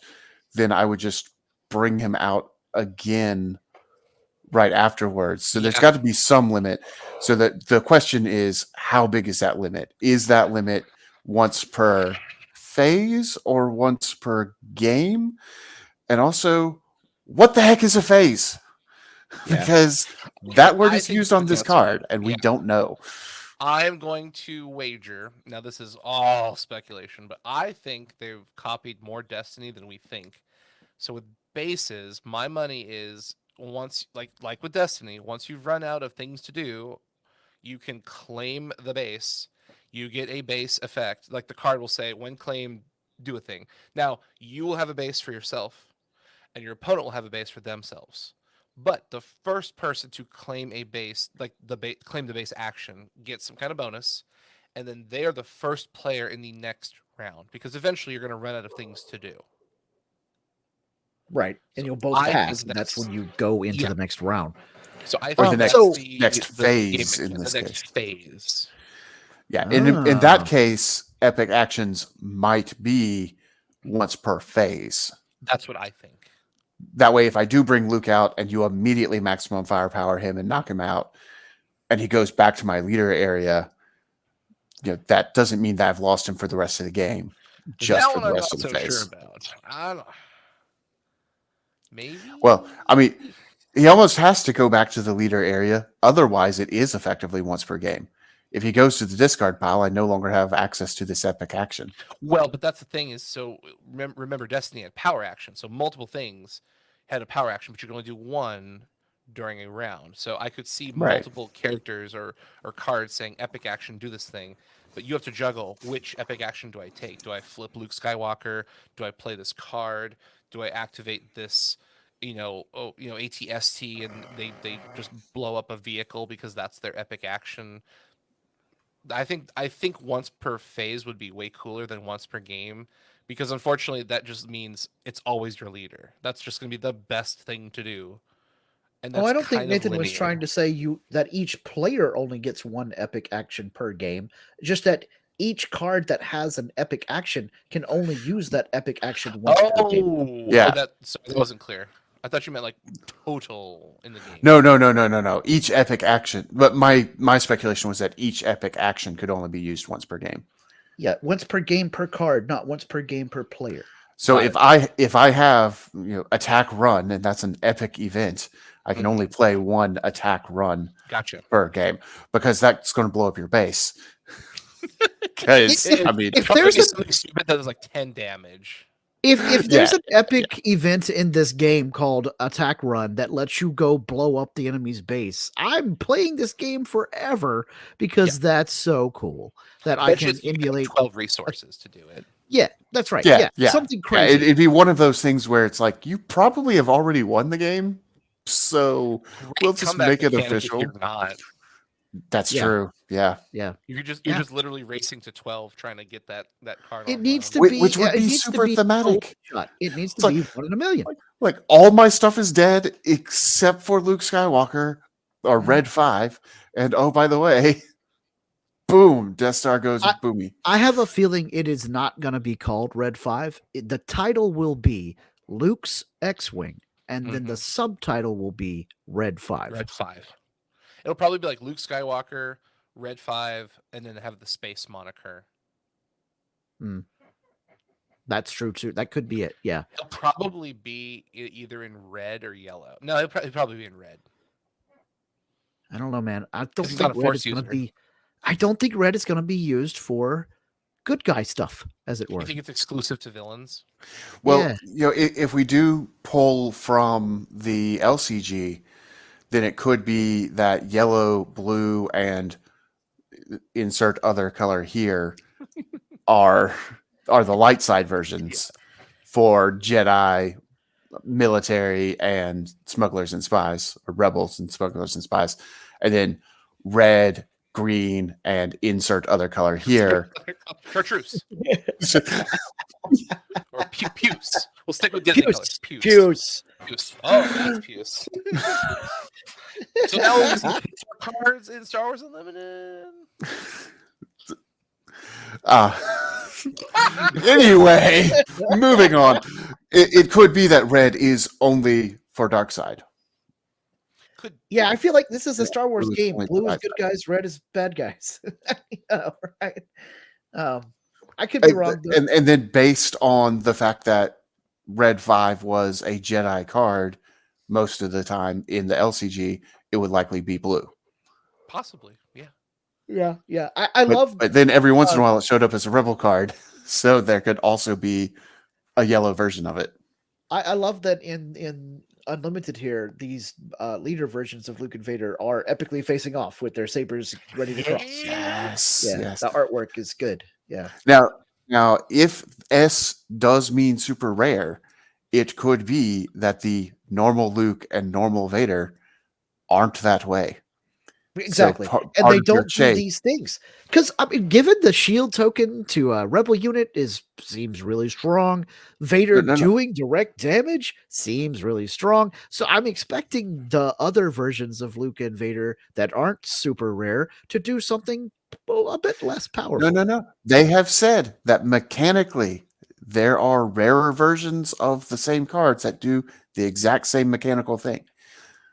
then I would just bring him out again right afterwards. So there's Yeah. got to be some limit. So that the question is, how big is that limit? Is that limit once per phase or once per game? And also, what the heck is a phase? Yeah. Because that word I is think used you on can this answer card, that. and we Yeah. don't know. I'm going to wager. Now, this is all speculation, but I think they've copied more Destiny than we think. So with bases, my money is once, like with Destiny, once you've run out of things to do, you can claim the base. You get a base effect. Like the card will say, when claimed, do a thing. Now, you will have a base for yourself, and your opponent will have a base for themselves. But the first person to claim a base, like claim the base action, gets some kind of bonus, and then they are the first player in the next round because eventually you're going to run out of things to do. Right. And So you'll both I think pass, and that's when you go into yeah. the next round. So I Or think the that's so- next the phase game in mechanic, this the case. next phase. Yeah, in that Ah. case, epic actions might be once per phase. That's what I think. That way, if I do bring Luke out and you immediately maximum firepower him and knock him out, and he goes back to my leader area, that doesn't mean that I've lost him for the rest of the game, just That for one the I'm rest not of the so sure phase. about. I don't. Maybe. Well, I mean, he almost has to go back to the leader area. Otherwise, it is effectively once per game. If he goes to the discard pile, I no longer have access to this epic action. Well, but that's the thing is, so remember, Destiny had power action, so multiple things had a power action, but you can only do one during a round. So I could see Right. multiple characters or cards saying epic action, do this thing, but you have to juggle which epic action do I take? Do I flip Luke Skywalker? Do I play this card? Do I activate this? ATST, and they just blow up a vehicle because that's their epic action. I think once per phase would be way cooler than once per game, because unfortunately that just means it's always your leader. That's just going to be the best thing to do. And that's Oh, I don't think kind of Nathan was linear. trying to say that each player only gets 1 epic action per game. Just that each card that has an epic action can only use that epic action once per game. Oh, Yeah. that wasn't clear. I thought you meant like total in the game. No. Each epic action, but my speculation was that each epic action could only be used once per game. Yeah, once per game per card, not once per game per player. So Got if I have attack run, and that's an epic event, I can only play 1 attack run Gotcha. per game, because that's going to blow up your base. Because I mean, If Try to there's get a something stupid that does like 10 damage. If Yeah, there's an epic event in this game called Attack Run that lets you go blow up the enemy's base, I'm playing this game forever because that's so cool that I That's can just you have emulate. 12 resources to do it. Yeah, that's right. yeah, Yeah, yeah. something Yeah, crazy. it'd be one of those things where it's like you probably have already won the game, so Great we'll just comeback make it mechanic if official. you're not. That's Yeah. true. Yeah. Yeah, You're just Yeah. literally racing to 12 trying to get that card it on needs to time. be. Which would It be needs to super be a thematic. shot. It needs to It's like- be 1 in a million. Like all my stuff is dead except for Luke Skywalker or Mhm. Red 5. And oh, by the way, boom, Death Star goes boomy. I have a feeling it is not going to be called Red 5. The title will be Luke's X-Wing, and then the subtitle will be Red 5. Red 5. It'll probably be like Luke Skywalker, Red 5, and then have the space moniker. That's true too. That could be it. Yeah. It'll probably be either in red or yellow. No, it'll probably be in red. I don't know, man. I don't he's not think a red Force is going to user. be. I don't think red is going to be used for good guy stuff, as it were. You think it's exclusive to villains? Well, Yeah. you know, if we do pull from the LCG, then it could be that yellow, blue, and insert other color here are the light side versions for Jedi, military, and smugglers and spies, or rebels and smugglers and spies, and then red, green, and insert other color here. Chartreuse. Or puce. We'll stick with Disney colors. Puce. Puce. Oh, that's puce. So now we'll see cards in Star Wars Unlimited. Anyway, moving on. It could be that red is only for dark side. Yeah, I feel like this is a Star Wars Blue is game. only Blue is dark good side. guys, red is bad guys. Right? I could be wrong. Though. And then based on the fact that Red 5 was a Jedi card most of the time in the LCG, it would likely be blue. Possibly, yeah. Yeah. I love. But then every once in a while it showed up as a rebel card, so there could also be a yellow version of it. I love that in Unlimited here, these leader versions of Luke and Vader are epically facing off with their sabers ready to cross. Yes. Yeah, Yes. the artwork is good. Yeah. Now, if S does mean super rare, it could be that the normal Luke and normal Vader aren't that way. Exactly. So And they don't do these things. Because I mean, given the shield token to a rebel unit seems really strong. Vader doing direct damage seems really strong. So I'm expecting the other versions of Luke and Vader that aren't super rare to do something a bit less powerful. No. They have said that mechanically there are rarer versions of the same cards that do the exact same mechanical thing.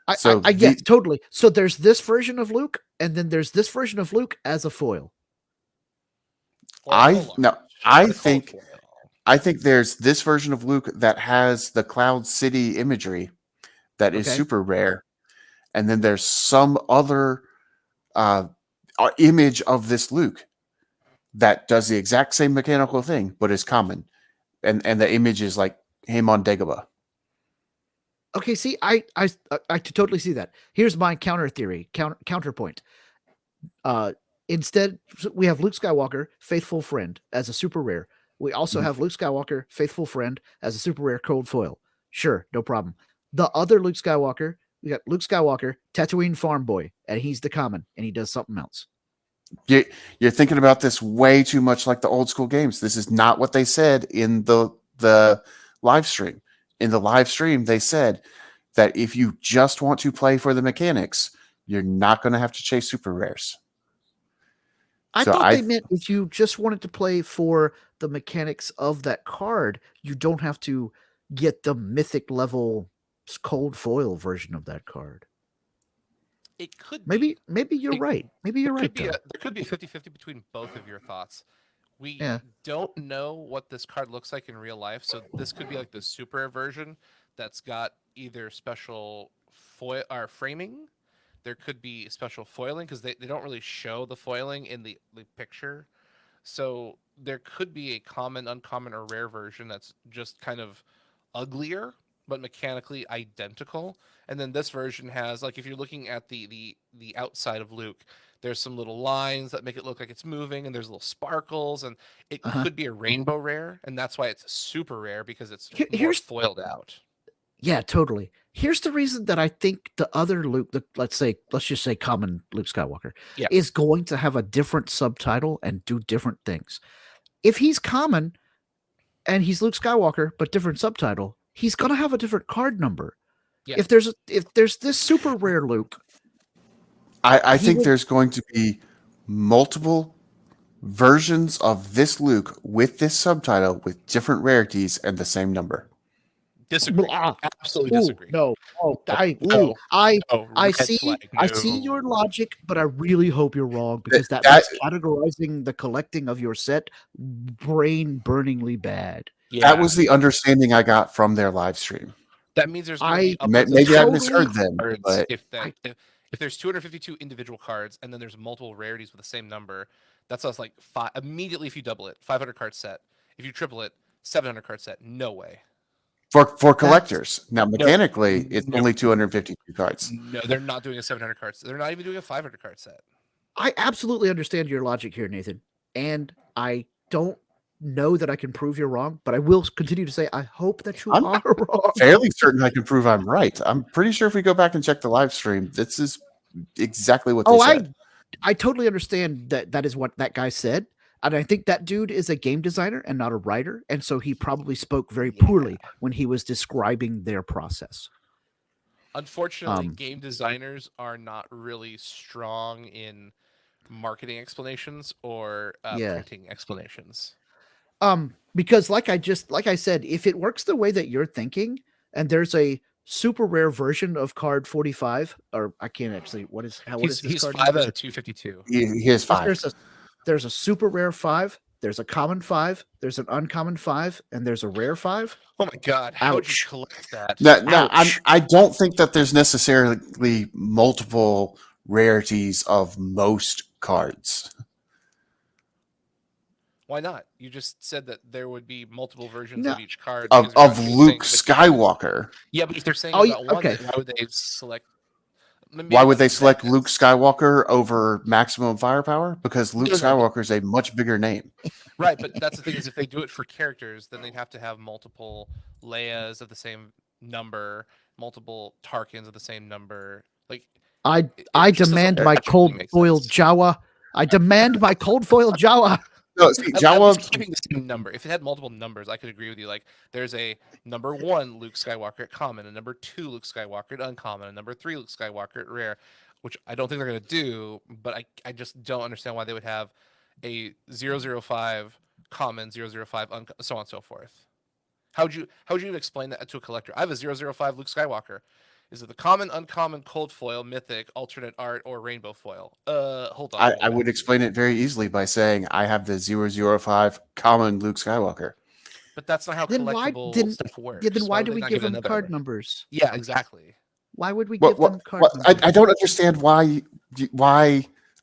Yes, totally. So there's this version of Luke, and then there's this version of Luke as a foil. I think there's this version of Luke that has the Cloud City imagery that is super rare, and then there's some other image of this Luke that does the exact same mechanical thing but is common, and the image is like him on Dagobah. Okay, see, I totally see that. Here's my counter theory, counterpoint. Instead, we have Luke Skywalker, faithful friend, as a super rare. We also have Luke Skywalker, faithful friend, as a super rare cold foil. Sure, no problem. The other Luke Skywalker, we got Luke Skywalker, Tatooine farm boy, and he's the common, and he does something else. You're thinking about this way too much like the old school games. This is not what they said in the live stream. In the live stream, they said that if you just want to play for the mechanics, you're not going to have to chase super rares. I thought they meant if you just wanted to play for the mechanics of that card, you don't have to get the mythic level cold foil version of that card. It could maybe you're right. Maybe you're right. There could be a 50-50 between both of your thoughts. We don't know what this card looks like in real life, so this could be like the super version that's got either special foil or framing. There could be special foiling because they don't really show the foiling in the picture. So there could be a common, uncommon, or rare version that's just kind of uglier, but mechanically identical. And then this version has, like, if you're looking at the outside of Luke, there's some little lines that make it look like it's moving, and there's little sparkles, and it Uh-huh. could be a rainbow rare, and that's why it's super rare, because it's more Here's foiled out. Yeah, totally. Here's the reason that I think the other Luke, let's just say common Luke Skywalker, Yeah. is going to have a different subtitle and do different things. If he's common and he's Luke Skywalker but different subtitle, he's going to have a different card number. Yeah. If there's this super rare Luke, I He think would- there's going to be multiple versions of this Luke with this subtitle with different rarities and the same number. Disagree. Ah, Absolutely ooh, disagree. no, oh, I No. I No, I red see flag, I see your no. logic, but I really hope you're wrong, because that that- makes categorizing the collecting of your set brain-burningly bad. Yeah, That was the understanding I got from their live stream. that means there's gonna I- be upwards of Maybe I totally- misheard them, cards but if there's 252 individual cards and then there's multiple rarities with the same number, that's us like five immediately. If you double it, 500 card set. If you triple it, 700 card set. No way. for collectors. Now, mechanically, it's no. only 252 cards. No, they're not doing a 700 card set. They're not even doing a 500 card set. I absolutely understand your logic here, Nathan, and I don't know that I can prove you're wrong, but I will continue to say I hope that you I'm- are wrong. Fairly certain I can prove I'm right. I'm pretty sure if we go back and check the live stream, this is exactly what they said. I totally understand that is what that guy said. And I think that dude is a game designer and not a writer. And so he probably spoke very poorly when he was describing their process. Unfortunately, Um, game designers are not really strong in marketing explanations or Yeah. printing explanations. Because like I said, if it works the way that you're thinking, and there's a super rare version of card 45, or I can't actually, what is this He's card 5 number? out of 252. He is Yes, 5. there's a super rare 5, there's a common 5, there's an uncommon 5, and there's a rare 5. Oh my god, how would you Ouch. collect that? No, Ouch. I don't think that there's necessarily multiple rarities of most cards. Why not? You just said that there would be multiple versions No. of each card. Of because they're not saying Luke the- Skywalker. Yeah, but if they're saying Oh, about one, okay. then why would they select? Maybe Why would they that's select exact- Luke Skywalker over maximum firepower? Because Luke No, no, no. Skywalker is a much bigger name. Right, but that's the thing is if they do it for characters, then they'd have to have multiple Leias of the same number, multiple Tarkins of the same number. Like I it just doesn't demand my logically cold make foiled sense. Jawa. I demand my cold foiled Jawa. No, see, At Jawa. least keeping the same number. If it had multiple numbers, I could agree with you. Like there's a number 1 Luke Skywalker at common, a number 2 Luke Skywalker at uncommon, a number 3 Luke Skywalker at rare, which I don't think they're gonna do, but I just don't understand why they would have a 005 common, 005 so on and so forth. How would you even explain that to a collector? I have a 005 Luke Skywalker. Is it the common, uncommon, cold foil, mythic, alternate art, or rainbow foil? Hold on. I would explain it very easily by saying I have the 005 common Luke Skywalker. But that's not how Then why collectible didn't- stuff works. Yeah, then why would do they we not give them another card one? numbers? Yeah, exactly. Why would we give them card numbers? I don't understand why.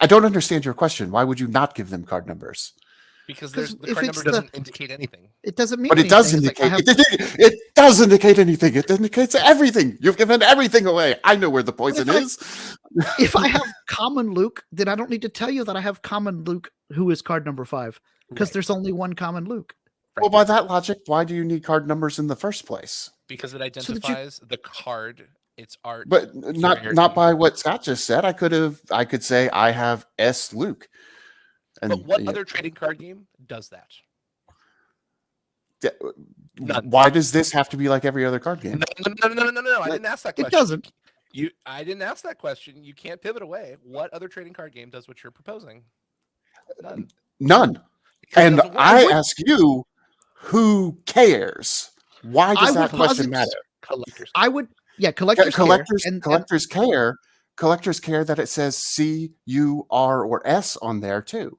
I don't understand your question. Why would you not give them card numbers? Because 'Cause the if card it's number the- doesn't indicate anything. It doesn't mean But it does anything. It's like, indicate. It does indicate anything. It indicates everything. You've given everything away. I know where the poison if I- is. if I have common Luke, then I don't need to tell you that I have common Luke, who is card number 5, because Right. there's only one common Luke. Well, by that logic, why do you need card numbers in the first place? Because it that you- identifies the card, its art. But its not rarity. by what Scott just said. I could say I have S Luke. And But what other trading card game does that? None. why does this have to be like every other card game? No. I didn't ask that question. It doesn't. I didn't ask that question. You can't pivot away. What other trading card game does what you're proposing? None. None. Because it And doesn't work. I ask you, who cares? Why does I that would question posit- matter? Collectors. I would, collectors care, Collectors care that it says C, U, R, or S on there too.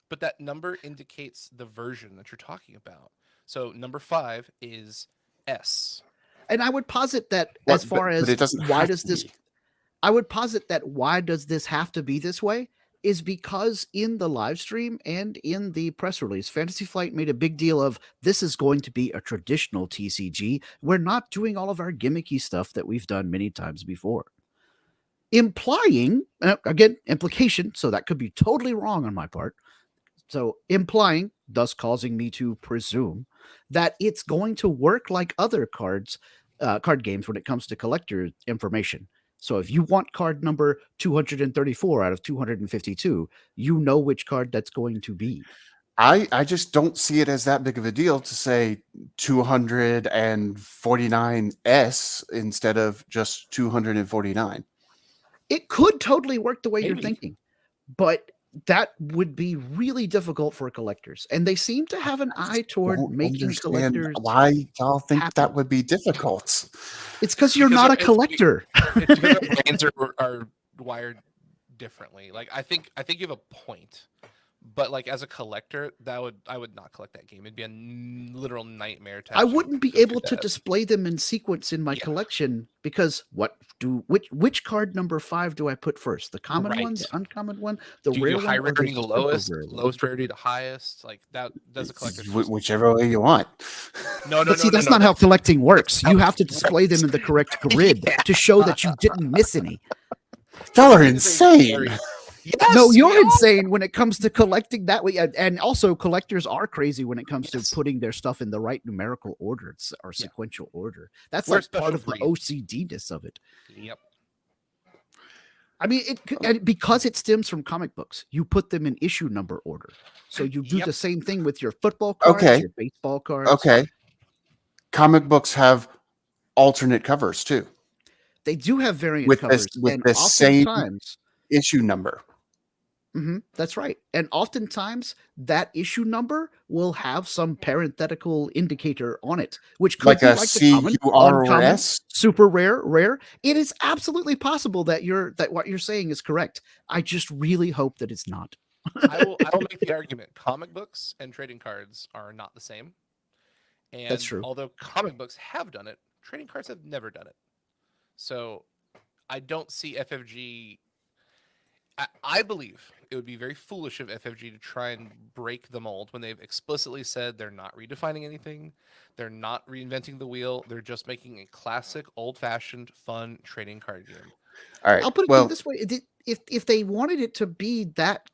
But that number indicates the version that you're talking about. So number 5 is S. and I would posit that Well, as far but as it doesn't why have does to this, be. I would posit that why does this have to be this way? is because in the live stream and in the press release, Fantasy Flight made a big deal of this is going to be a traditional TCG. We're not doing all of our gimmicky stuff that we've done many times before. Implying, again, implication, so that could be totally wrong on my part. So implying, thus causing me to presume that it's going to work like other card games when it comes to collector information. So if you want card number 234 out of 252, you know which card that's going to be. I just don't see it as that big of a deal to say 249S instead of just 249. It could totally work the way you're Maybe. thinking, but that would be really difficult for collectors. And they seem to have an eye toward Don't making understand collectors. why y'all think happy. that would be difficult. It's because you're Because not a it's- collector. It's because our brains are wired differently. Like I think you have a point, but like as a collector, I would not collect that game. It'd be a literal nightmare. To I actually wouldn't be go through able to that. display them in sequence in my Yeah. collection because which card number 5 do I put first? The common one, Right. the uncommon one, the Do you rare do one, high or the rarity to super lowest, rare one? lowest rarity to highest? Like that. That's a collector's. Whichever way you want. No, But see, that's not how collecting works. You have to display them in the correct grid Yeah. to show that you didn't miss any. Y'all are Things are insane. very- Yes, No, you're we are. insane when it comes to collecting that way. And also, collectors are crazy when it comes Yes. to putting their stuff in the right numerical order or Yeah. sequential order. That's We're a like part special of the breed. OCD-ness of it. Yep. I mean, and because it stems from comic books, you put them in issue number order. So you do Yep. the same thing with your football cards, Okay. your baseball cards. Okay. Comic books have alternate covers too, They do have variant with covers. this with and the same oftentimes, issue number. that's right. And oftentimes that issue number will have some parenthetical indicator on it, which could Like be a like the common, uncommon, CURS. super rare. It is absolutely possible that what you're saying is correct. I just really hope that it's not. I will make the argument. Comic books and trading cards are not the same. And That's true. Although comic books have done it, trading cards have never done it. So I don't see FFG. I believe it would be very foolish of FFG to try and break the mold when they've explicitly said they're not redefining anything. They're not reinventing the wheel. They're just making a classic, old-fashioned, fun trading card game. All right. I'll put it to Well, you this way: if they wanted it to be that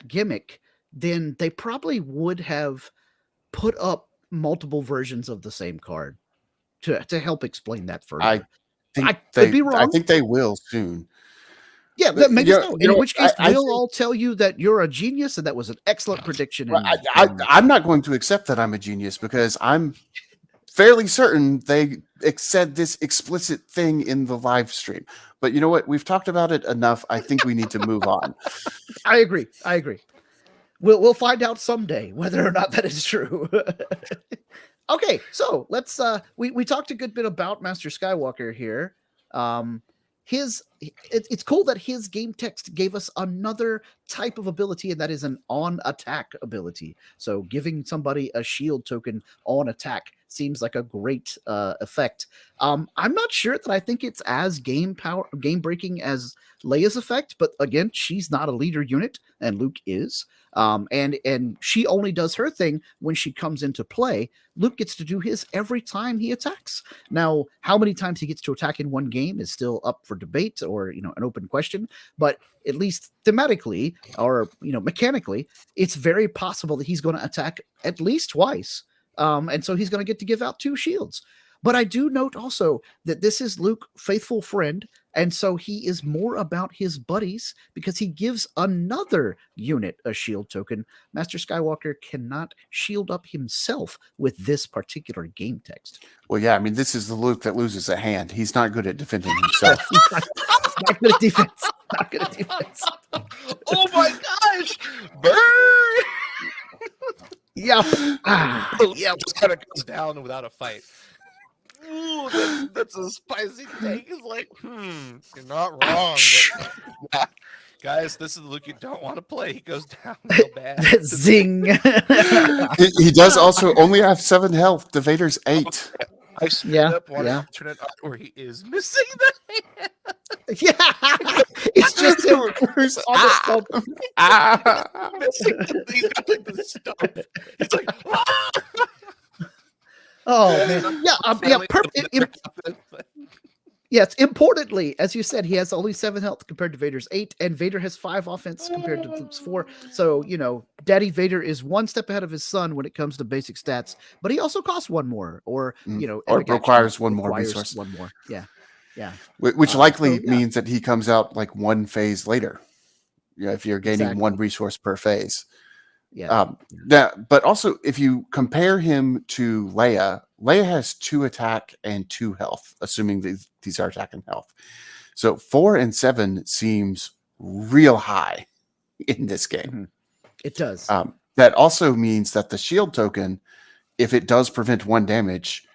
gimmick, then they probably would have put up multiple versions of the same card to help explain that further. I think I could be I wrong. think they will soon. Yeah, But, maybe you know- so. you In know, which case, I we'll think- all tell you that you're a genius and that was an excellent prediction. Well, and- I'm not going to accept that I'm a genius because I'm fairly certain they said this explicit thing in the live stream. But you know what? We've talked about it enough. I think we need to move on. I agree. We'll find out someday whether or not that is true. Okay, so let's we talked a good bit about Master Skywalker here. It's cool that his game text gave us another type of ability, and that is an on attack ability. So giving somebody a shield token on attack seems like a great effect. I'm not sure that I think it's as game breaking as Leia's effect, but again, she's not a leader unit, and Luke is. And she only does her thing when she comes into play. Luke gets to do his every time he attacks. Now, how many times he gets to attack in one game is still up for debate, or an open question. But at least thematically, or mechanically, it's very possible that he's going to attack at least twice. And so he's going to get to give out 2 shields. But I do note also that this is Luke, faithful friend, and so he is more about his buddies because he gives another unit a shield token. Master Skywalker cannot shield up himself with this particular game text. Well, yeah, I mean, this is the Luke that loses a hand. He's not good at defending himself. Not good at defense. Not good at defense. Oh my gosh! Burn! Yeah. Yeah, just kind of goes down without a fight. Ooh, that's a spicy take. It's like, you're not wrong. But, yeah. Guys, this is the Luke you don't want to play. He goes down real bad. Zing. He does also only have 7 health. The Vader's 8. I straight Yeah, up want yeah. an alternate art where he is missing the hand. Yeah, it's just him on the stump. Missing he's got like the stump. He's like, "Ah!" Oh man, yeah, yeah. Failing, it'll never happen, but- Yes, importantly, as you said, he has only 7 health compared to Vader's 8, and Vader has 5 offense compared to Luke's 4. So, Daddy Vader is one step ahead of his son when it comes to basic stats, but he also costs 1 more, or, Or epic action requires one more requires resource. 1 more. Yeah. Yeah. Which likely so, yeah. means that he comes out like 1 phase later. Yeah, if you're gaining Exactly. 1 resource per phase. Yeah. But also, if you compare him to Leia, Leia has 2 attack and 2 health, assuming these are attack and health. So 4 and 7 seems real high in this game. Mhm. It does. That also means that the shield token, if it does prevent 1 damage,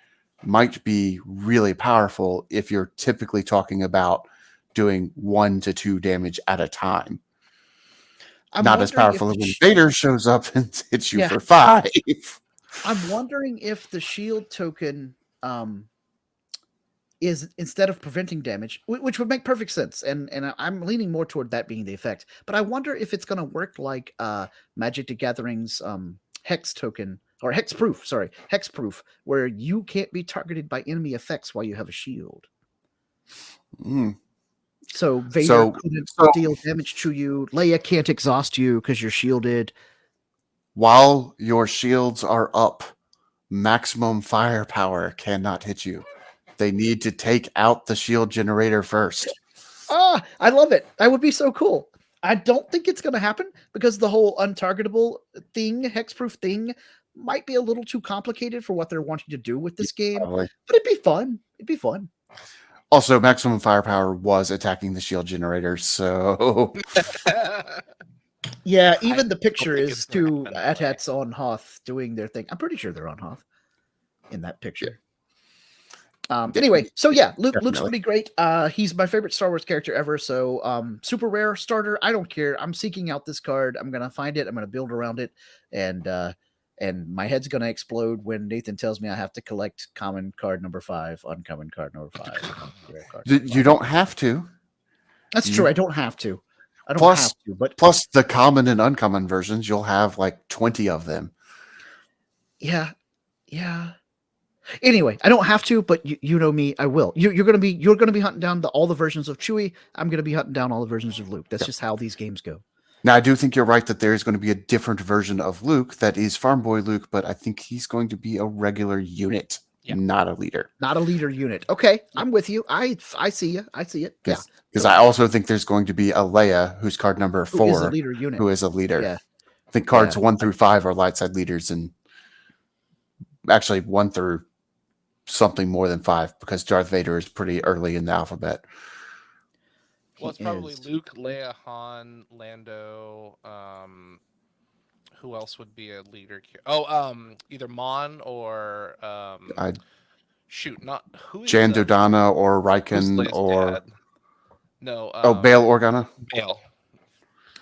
might be really powerful if you're typically talking about doing 1 to 2 damage at a time. Not as powerful as when Vader shows up and hits you for 5. I'm wondering if the shield token is, instead of preventing damage, which would make perfect sense, and I'm leaning more toward that being the effect. But I wonder if it's going to work like Magic the Gathering's hex token, or hexproof, where you can't be targeted by enemy effects while you have a shield. So Vader couldn't deal damage to you. Leia can't exhaust you because you're shielded. While your shields are up, maximum firepower cannot hit you. They need to take out the shield generator first. I love it. That would be so cool. I don't think it's going to happen because the whole untargetable thing, hexproof thing, might be a little too complicated for what they're wanting to do with this game. Probably. But it'd be fun. It'd be fun. Also, maximum firepower was attacking the shield generator, so yeah, even the picture is 2 AT-ATs on Hoth doing their thing. I'm pretty sure they're on Hoth in that picture. Anyway, so yeah, Luke's pretty great. He's my favorite Star Wars character ever. So super rare starter. I don't care. I'm seeking out this card. I'm gonna find it. I'm gonna build around it, and my head's gonna explode when Nathan tells me I have to collect common card number 5, uncommon card number 5. Rare card number 5. You don't have to. That's true. I don't have to. But plus the common and uncommon versions, you'll have like 20 of them. Yeah. Anyway, I don't have to, but you know me, I will. You're gonna be hunting down all the versions of Chewie. I'm gonna be hunting down all the versions of Luke. That's just how these games go. Now, I do think you're right that there is going to be a different version of Luke that is Farm Boy Luke, but I think he's going to be a regular unit, not a leader. Not a leader unit. Okay, I'm with you. I see you. I see it. Because I also think there's going to be a Leia, who's card number 4, who is a leader unit. Who is a leader. Yeah. I think cards 1 through 5 are light side leaders, and actually 1 through something more than 5, because Darth Vader is pretty early in the alphabet. Well, it's probably Luke, Leia, Han, Lando. Who else would be a leader? Either Mon or not who is Jan Dodonna or Riken or dad? No. Bail Organa. Bail.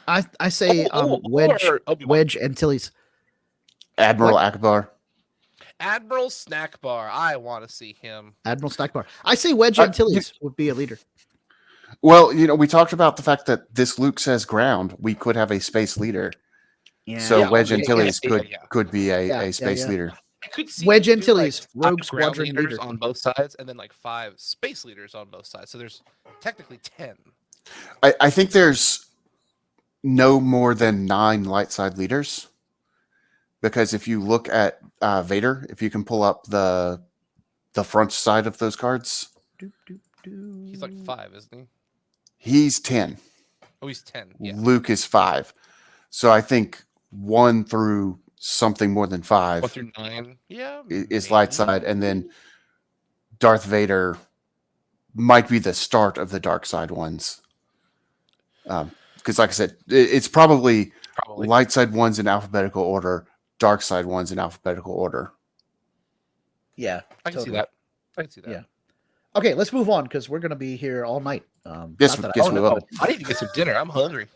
I say Wedge Antilles. Admiral Akbar. Admiral Snack Bar. I want to see him. Admiral Snack Bar. I say Wedge Antilles would be a leader. Well, we talked about the fact that this Luke says ground. We could have a space leader. Yeah. So Wedge Antilles could be a space leader. I could see Wedge Antilles, Rogue Squadron leaders leader on both sides, and then like 5 space leaders on both sides. So there's technically 10. I think there's no more than 9 light side leaders, because if you look at Vader, if you can pull up the front side of those cards, he's like 5, isn't he? He's 10. Oh, he's 10. Yeah. Luke is 5. So I think 1 through something more than 5 1 through 9 is light side, and then Darth Vader might be the start of the dark side ones, because like I said, it's probably light side ones in alphabetical order, dark side ones in alphabetical order. Yeah, I can see that. Yeah. Okay, let's move on because we're going to be here all night. Yes, we will. I need to get some dinner. I'm hungry.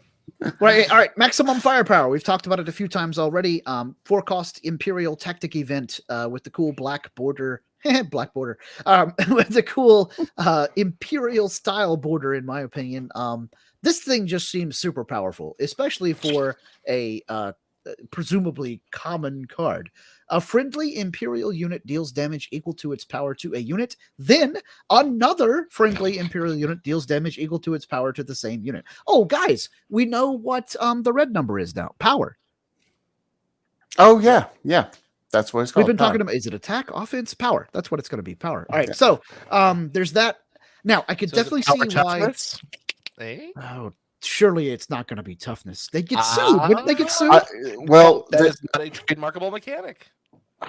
Right. All right. Maximum firepower. We've talked about it a few times already. 4-cost Imperial tactic event with the cool black border Black border. It's a cool imperial style border, in my opinion. This thing just seems super powerful, especially for a presumably common card. A friendly imperial unit deals damage equal to its power to a unit. Then another friendly imperial unit deals damage equal to its power to the same unit. Oh, guys, we know what the red number is now. Power. Oh yeah, yeah. That's what it's called. We've been power. talking about, is it attack, offense, power? That's what it's going to be, power. All right, Yeah. so there's that. Now, I could So is it definitely power see why. toughness? Eh? Oh, surely it's not going to be toughness. They get sued. Wouldn't they get sued? Well, that is not a trademarkable mechanic.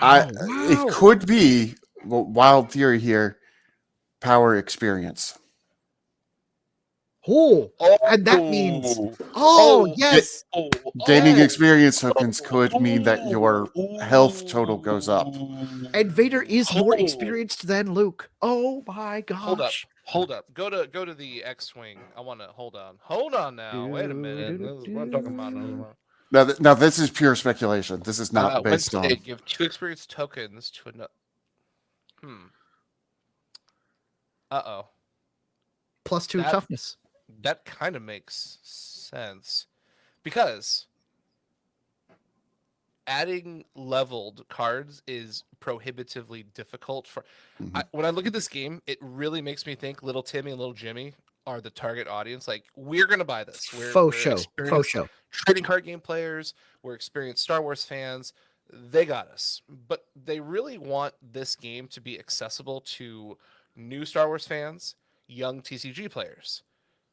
Wow. it could be wild theory here. Power experience. Oh, and that means. Oh, Oh, yes. Gaining experience tokens could mean that your health total goes up. And Vader is more experienced than Luke. Oh my gosh. Hold up. Go to the X-wing. I want to hold on now. Wait a minute. This is what I'm talking about. Now this is pure speculation. This is not based on. Wednesday, give 2 experience tokens to another. Uh-oh. +2 toughness. That kind of makes sense because adding leveled cards is prohibitively difficult for. When I look at this game, it really makes me think Little Timmy and Little Jimmy are the target audience. Like, we're gonna buy this. We're Faux show. Trading card game players. We're experienced Star Wars fans. They got us, but they really want this game to be accessible to new Star Wars fans, young TCG players.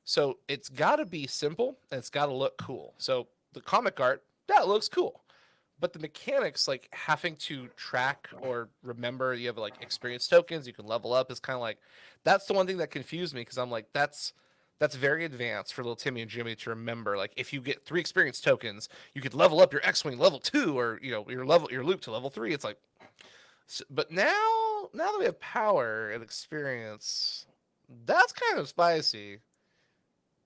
So it's got to be simple and it's got to look cool. So the comic art, that looks cool. But the mechanics, like having to track or remember, you have like experience tokens, you can level up, is kind of like, that's the one thing that confused me, because I'm like, that's very advanced for little Timmy and Jimmy to remember. Like, if you get 3 experience tokens, you could level up your X-wing level 2, or your Luke to level 3. It's like, but now that we have power and experience, that's kind of spicy.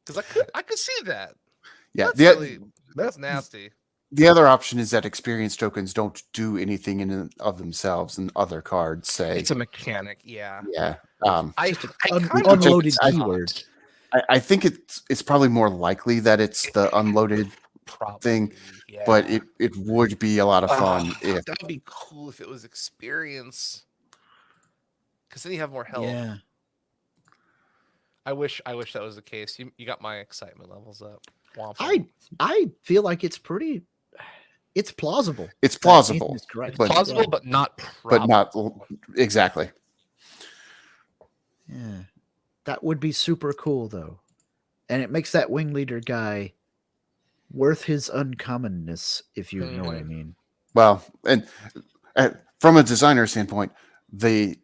Because I could see that. Yeah, that's nasty. The other option is that experience tokens don't do anything in and of themselves, and other cards say it's a mechanic. Yeah. Yeah. Unloaded keyword. I think it's probably more likely that it's the unloaded thing, yeah. but it would be a lot of fun if that would be cool if it was experience. Because then you have more health. Yeah. I wish that was the case. You got my excitement levels up. I feel like it's plausible. It's plausible. It's plausible, but not probable. But not exactly. Yeah. That would be super cool though. And it makes that wing leader guy worth his uncommonness, if you know what I mean. Well, and from a designer standpoint, the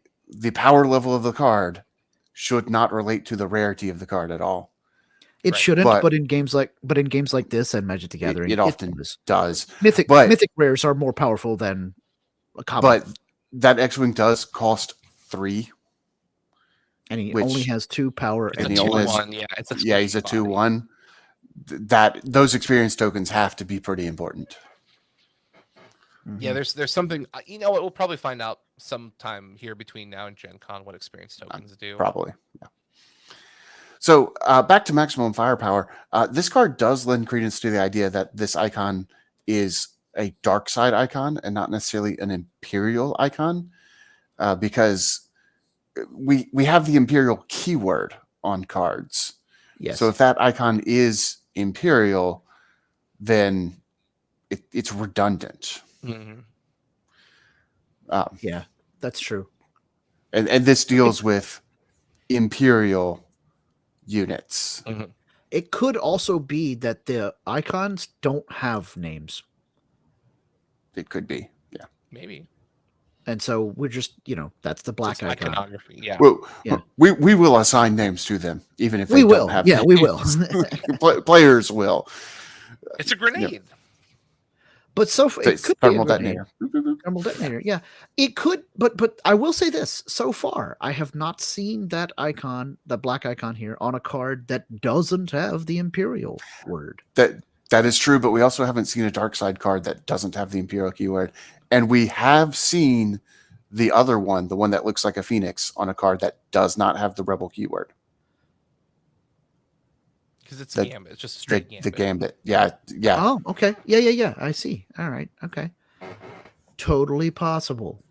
power level of the card should not relate to the rarity of the card at all. It shouldn't, but in games like this and Magic the Gathering, it often does. Mythic rares are more powerful than a common. But that X-wing does cost 3, and he only has 2 power. And he only has, he's a 2/1. That those experience tokens have to be pretty important. Yeah, there's something. You know what? We'll probably find out sometime here between now and Gen Con what experience tokens do. Probably, yeah. So back to maximum firepower. This card does lend credence to the idea that this icon is a dark side icon and not necessarily an Imperial icon, because we have the Imperial keyword on cards. Yes. So if that icon is Imperial, then it's redundant. Mm-hmm. Yeah, that's true. And this deals with Imperial units. Mm-hmm. It could also be that the icons don't have names. It could be, yeah. Maybe. And so we're just, that's the black icon. Iconography, yeah. Well, we will assign names to them, even if they don't have names. We will. Players will. It's a grenade. Yep. But so far, it could be a detonator. Thermal detonator. Yeah, it could. But I will say this: so far, I have not seen that icon, the black icon here, on a card that doesn't have the Imperial word. That is true, but we also haven't seen a dark side card that doesn't have the Imperial keyword, and we have seen the other one, the one that looks like a phoenix, on a card that does not have the rebel keyword. Because it's The- Gambit. It's just a straight Gambit. The Gambit. Yeah. Oh, okay. Yeah. I see. All right. Okay. Totally possible.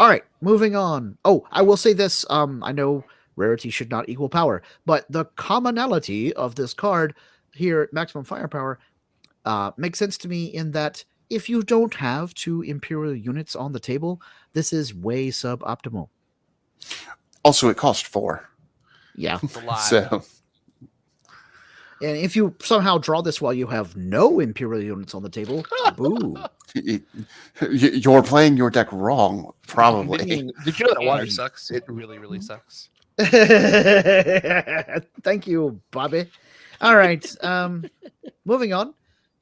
All right. Moving on. Oh, I will say this. I know rarity should not equal power, but the commonality of this card here at maximum firepower makes sense to me in that if you don't have 2 Imperial units on the table, this is way suboptimal. Also, it cost 4. Yeah. It's a lot. So And if you somehow draw this while you have no Imperial units on the table, boo. you're playing your deck wrong, probably. Did you know that water sucks? It really, really sucks. Thank you, Bobby. All right. Moving on.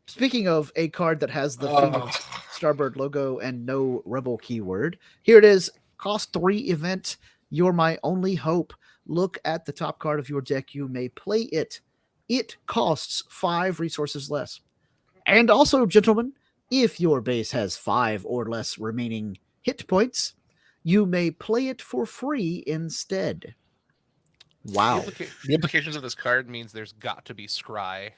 Speaking of a card that has the Phoenix Starbird logo and no rebel keyword, here it is. Cost 3 event. You're my only hope. Look at the top card of your deck. You may play it. It costs 5 resources less. And also, gentlemen, if your base has 5 or less remaining hit points, you may play it for free instead. Wow. The implications of this card means there's got to be scry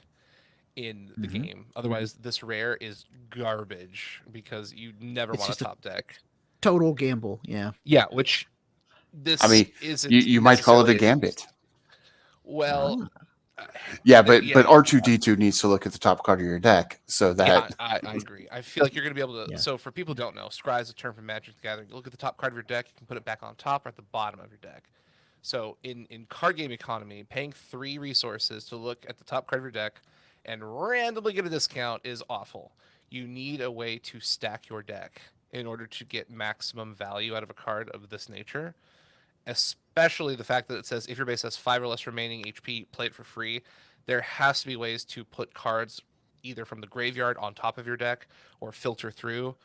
in the game. Otherwise, this rare is garbage because you never want a top deck. Total gamble, yeah. Yeah, which this isn't. You might call it a gambit. Well, yeah, but R2D2 needs to look at the top card of your deck so that. I agree. I feel like you're going to be able to. Yeah. So for people who don't know, scry is a term from Magic the Gathering. Look at the top card of your deck. You can put it back on top or at the bottom of your deck. So in card game economy, paying 3 resources to look at the top card of your deck and randomly get a discount is awful. You need a way to stack your deck in order to get maximum value out of a card of this nature. Especially the fact that it says if your base has 5 or less remaining HP, play it for free. There has to be ways to put cards either from the graveyard on top of your deck or filter through,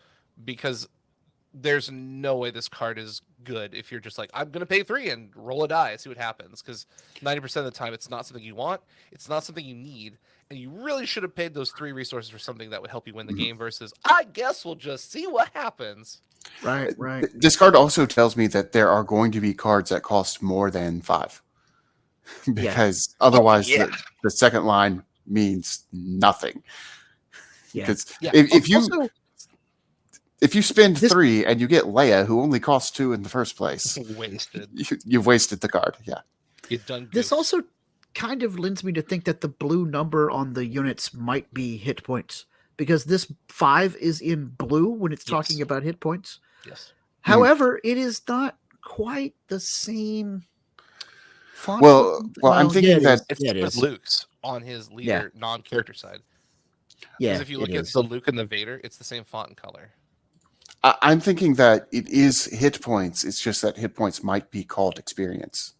because there's no way this card is good if you're just like, I'm going to pay 3 and roll a die and see what happens. Because 90% of the time, it's not something you want. It's not something you need. And you really should have paid those 3 resources for something that would help you win the game versus, I guess we'll just see what happens. Right. This card also tells me that there are going to be cards that cost more than 5. Because otherwise the second line means nothing. Because if you spend 3 and you get Leia, who only costs 2 in the first place, you've wasted the card. Yeah. You've done good. This also kind of lends me to think that the blue number on the units might be hit points, because this 5 is in blue when it's talking about hit points. Yes. However, it is not quite the same font. Well, I'm thinking that it's Luke's on his leader non-character side. Yeah. Because if you look at the Luke and the Vader, it's the same font and color. I'm thinking that it is hit points. It's just that hit points might be called experience.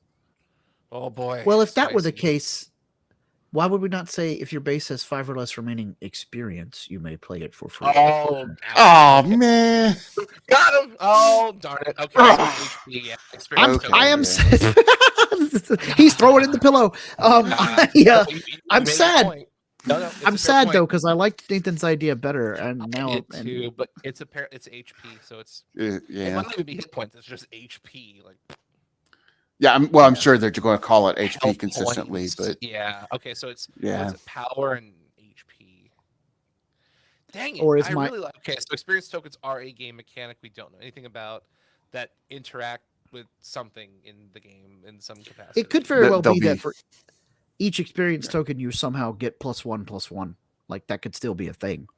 Oh boy. Well, if that were the case, why would we not say if your base has 5 or less remaining experience, you may play it for free? Oh man. Got him. Oh darn it. Okay. I am he's throwing in the pillow. I'm sad. I'm sad though, because I liked Nathan's idea better, and now too, but it's HP, so it's it might not even be hit points. It's just HP, like. Yeah, I'm sure they're going to call it HP consistently, but okay, so it's power and HP. Dang it! Really like. Okay, so experience tokens are a game mechanic we don't know anything about that interact with something in the game in some capacity. It could very well be that for each experience token you somehow get +1/+1. Like that could still be a thing.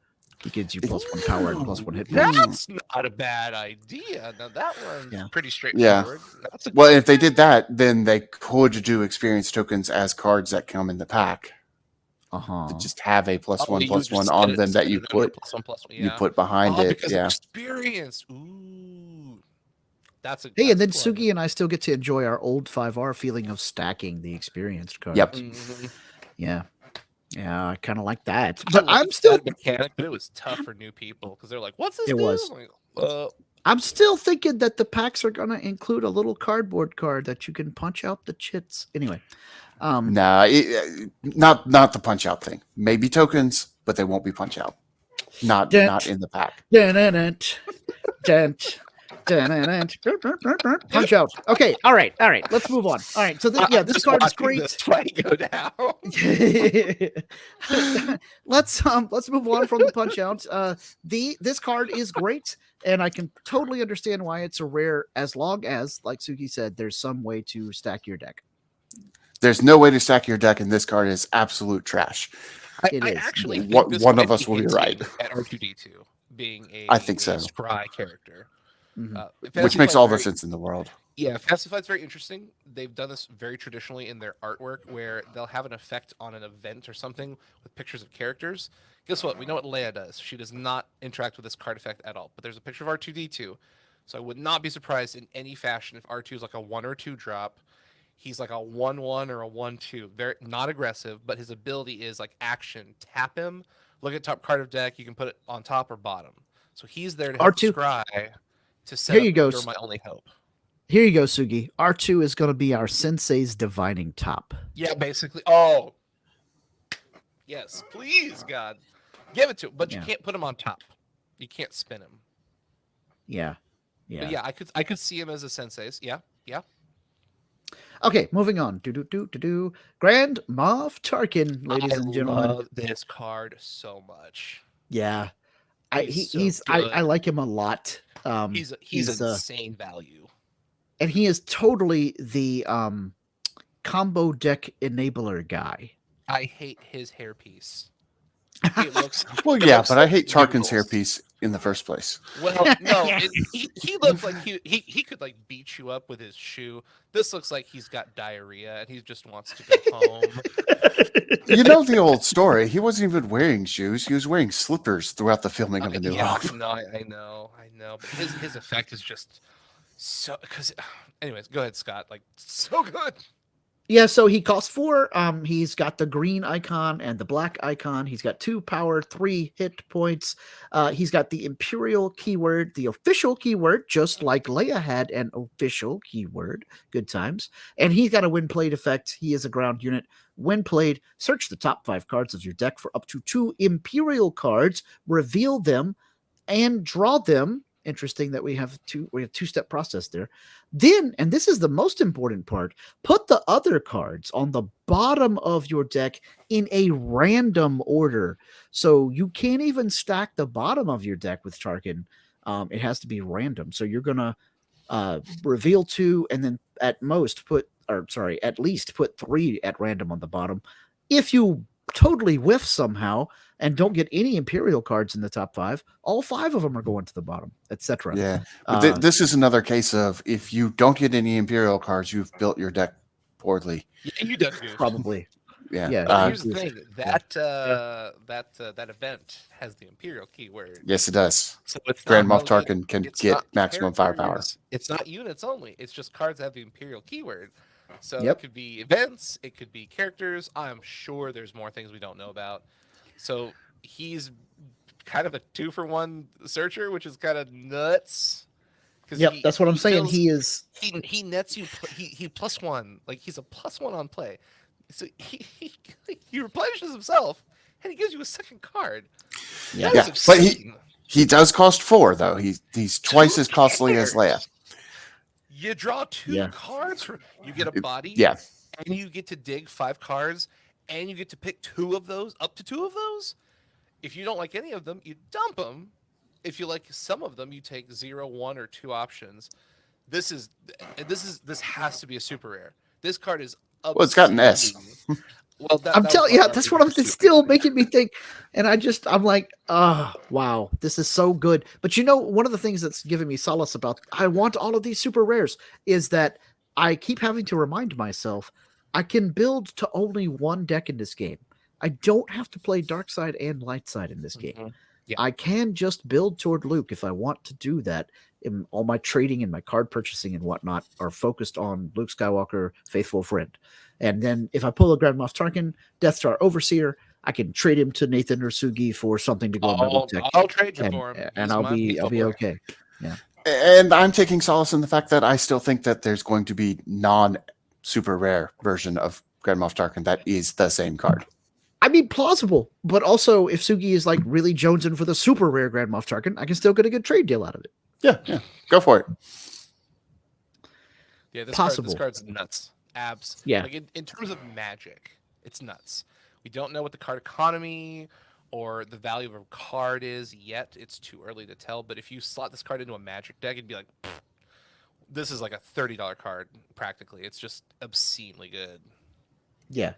It gives you +1 power and +1 hit points. That's not a bad idea. Now that one's pretty straightforward. Yeah. Well, if they did that, then they could do experience tokens as cards that come in the pack. To just have a +1/+1 on them that you put you put behind it. Yeah. Experience. Ooh. That's and then Sugi and I still get to enjoy our old 5R feeling of stacking the experienced cards. Yep. Yeah. Yeah, I kind of like that. But I'm still mechanic, but it was tough for new people because they're like, "What's this?" It was. I'm still thinking that the packs are gonna include a little cardboard card that you can punch out the chits. Anyway, not the punch out thing. Maybe tokens, but they won't be punch out. Not in the pack. Punch out. Okay, all right. Let's move on. All right, so this card is great. This fight go down. Let's move on from the punch out. This card is great, and I can totally understand why it's a rare, as long as, like Suki said, there's some way to stack your deck. There's no way to stack your deck, and this card is absolute trash. I actually think this one of might us will be hinting right. at R2D2 being I think so. spry character. Which makes all the sense in the world. Yeah, Fantasy Flight's very interesting. They've done this very traditionally in their artwork, where they'll have an effect on an event or something with pictures of characters. Guess what? We know what Leia does. She does not interact with this card effect at all. But there's a picture of R2D2, so I would not be surprised in any fashion if R2 is like a 1 or 2 drop. He's like a 1/1 or a 1/2. Very not aggressive, but his ability is like action. Tap him. Look at top card of deck. You can put it on top or bottom. So he's there to help R2. scry to set Here up you go. You're My Only Hope. Here you go, Sugi. R2 is going to be our Sensei's divining top. Yeah, basically. Oh, yes, please, God, give it to him. But you can't put him on top. You can't spin him. Yeah. But yeah, I could see him as a Sensei's. Yeah. Okay, moving on. Grand Moff Tarkin, ladies and gentlemen. I love this card so much. Yeah. He's I like him a lot. He's insane value. And he is totally the combo deck enabler guy. I hate his hairpiece. It looks but I hate Tarkin's hairpiece in the first place. Well, no, he looks like he could like beat you up with his shoe. This looks like he's got diarrhea and he just wants to go home. You know the old story. He wasn't even wearing shoes. He was wearing slippers throughout the filming of the New Hope. No, I know. But his effect is just so. Because, anyways, go ahead, Scott. Like so good. Yeah, so he costs 4. He's got the green icon and the black icon. He's got 2 power, 3 hit points. He's got the Imperial keyword, the official keyword, just like Leia had an official keyword. Good times. And he's got a when played effect. He is a ground unit. When played, search the top 5 cards of your deck for up to 2 Imperial cards, reveal them, and draw them. Interesting that we have two-step process there. Then, and this is the most important part, put the other cards on the bottom of your deck in a random order. So you can't even stack the bottom of your deck with Tarkin. It has to be random. So you're gonna reveal 2, and then at least put 3 at random on the bottom. If you totally whiff somehow and don't get any Imperial cards in the top 5, all 5 of them are going to the bottom, etc. Yeah, but this is another case of if you don't get any Imperial cards, you've built your deck poorly. Yeah, you done good. Probably. Yeah. Here's the thing: that event has the Imperial keyword. Yes, it does. So it's Grand not Moff Tarkin can get maximum firepower. It's not units only. It's just cards that have the Imperial keyword. So Yep. It could be events, it could be characters. I'm sure there's more things we don't know about. So he's kind of a 2-for-1 searcher, which is kind of nuts. Yep, that's what I'm saying. He nets you. He +1. Like he's a +1 on play. So he replenishes himself, and he gives you a second card. Yeah, but he does cost 4 though. He's twice as costly as Leia. You draw 2 cards. You get a body. Yeah. And you get to dig 5 cards, and you get to pick 2 of those, up to 2 of those. If you don't like any of them, you dump them. If you like some of them, you take 0, 1, or 2 options. This has to be a super rare. This card is well, it's got an S. Well, I'm telling you, that's what it's still making me think. And I'm like, oh, wow, this is so good. But one of the things that's giving me solace about I want all of these super rares is that I keep having to remind myself I can build to only one deck in this game. I don't have to play dark side and light side in this game. Yeah. I can just build toward Luke if I want to do that. All my trading and my card purchasing and whatnot are focused on Luke Skywalker, faithful friend. And then if I pull a Grand Moff Tarkin, Death Star Overseer, I can trade him to Nathan or Sugi for something to go in my Luke deck. I'll trade you for him. And I'll be okay. Yeah. And I'm taking solace in the fact that I still think that there's going to be non-super rare version of Grand Moff Tarkin that is the same card. I mean, plausible, but also if Sugi is like really jonesing for the super rare Grand Moff Tarkin, I can still get a good trade deal out of it. Yeah, go for it. Yeah, Possible. This card's nuts. Abs. Yeah. Like in terms of Magic, it's nuts. We don't know what the card economy or the value of a card is yet. It's too early to tell. But if you slot this card into a Magic deck, it'd be like, this is like a $30 card practically. It's just obscenely good. Yeah.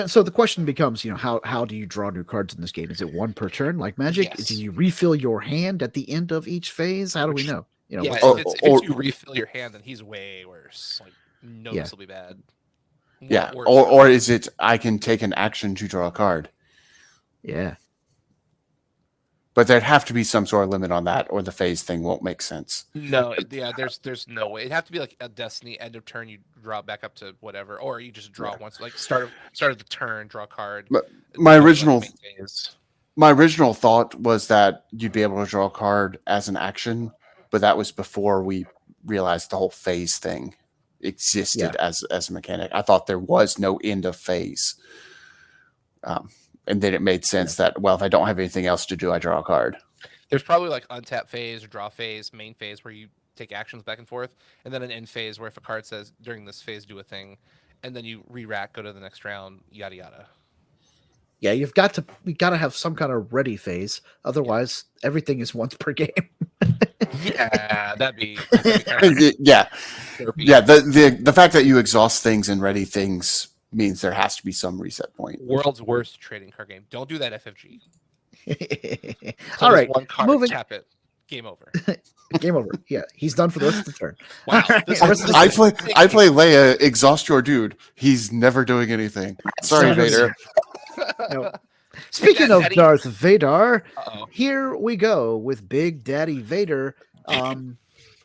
So the question becomes, how do you draw new cards in this game? Is it one per turn like Magic? Yes. Do you refill your hand at the end of each phase? How do we know? Yeah, what's if it's you refill your hand, then he's way worse. Like noticeably bad. Worse. Or is it I can take an action to draw a card? Yeah. But there'd have to be some sort of limit on that, or the phase thing won't make sense. No, there's no way. It'd have to be like a Destiny end of turn. You draw it back up to whatever, or you just draw it once. Like start of the turn, draw a card. But my original thought was that you'd be able to draw a card as an action, but that was before we realized the whole phase thing existed as a mechanic. I thought there was no end of phase. And then it made sense that, well, if I don't have anything else to do, I draw a card. There's probably like untap phase, or draw phase, main phase, where you take actions back and forth, and then an end phase where if a card says during this phase do a thing, and then you re-rack, go to the next round, yada yada. Yeah, we got to have some kind of ready phase. Otherwise, everything is once per game. Yeah, that'd be yeah. The fact that you exhaust things and ready things means there has to be some reset point. World's worst trading card game. Don't do that, FFG. All right, one card, moving. tap it, game over. Game over. Yeah, he's done for the rest of the turn. Wow, I play Leia. Exhaust your dude. He's never doing anything. Sorry, Vader. No. Speaking of Daddy. Darth Vader, Uh-oh. here we go with Big Daddy Vader,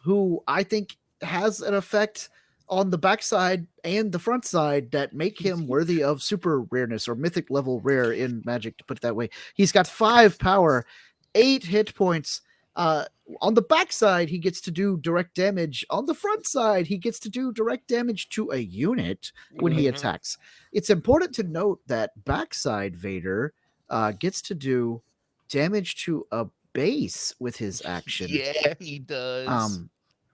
who I think has an effect on the backside and the front side that make him worthy of super rareness or mythic level rare in Magic, to put it that way. He's got 5 power, 8 hit points. On the backside, he gets to do direct damage. On the front side, he gets to do direct damage to a unit when he attacks. It's important to note that backside Vader gets to do damage to a base with his action. Yeah, he does.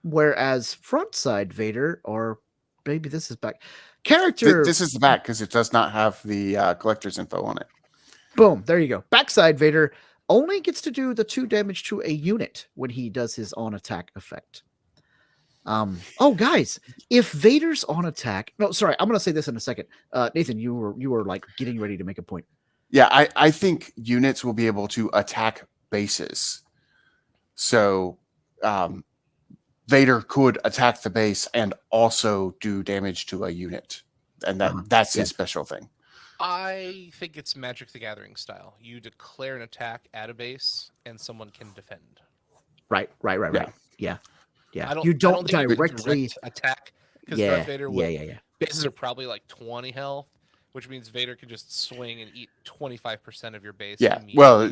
Whereas frontside Vader, or maybe this is back character. This is the back because it does not have the collector's info on it. Boom, there you go. Backside Vader only gets to do the 2 damage to a unit when he does his on attack effect. Oh, guys, if Vader's on attack, no, sorry, I'm going to say this in a second. Nathan, you were like getting ready to make a point. Yeah, I think units will be able to attack bases. So Vader could attack the base and also do damage to a unit. And that's his special thing. I think it's Magic the Gathering style. You declare an attack at a base, and someone can defend. Right. Yeah. I don't think directly attack because Darth Vader would. Bases are probably like 20 health, which means Vader can just swing and eat 25% of your base. Yeah. Well,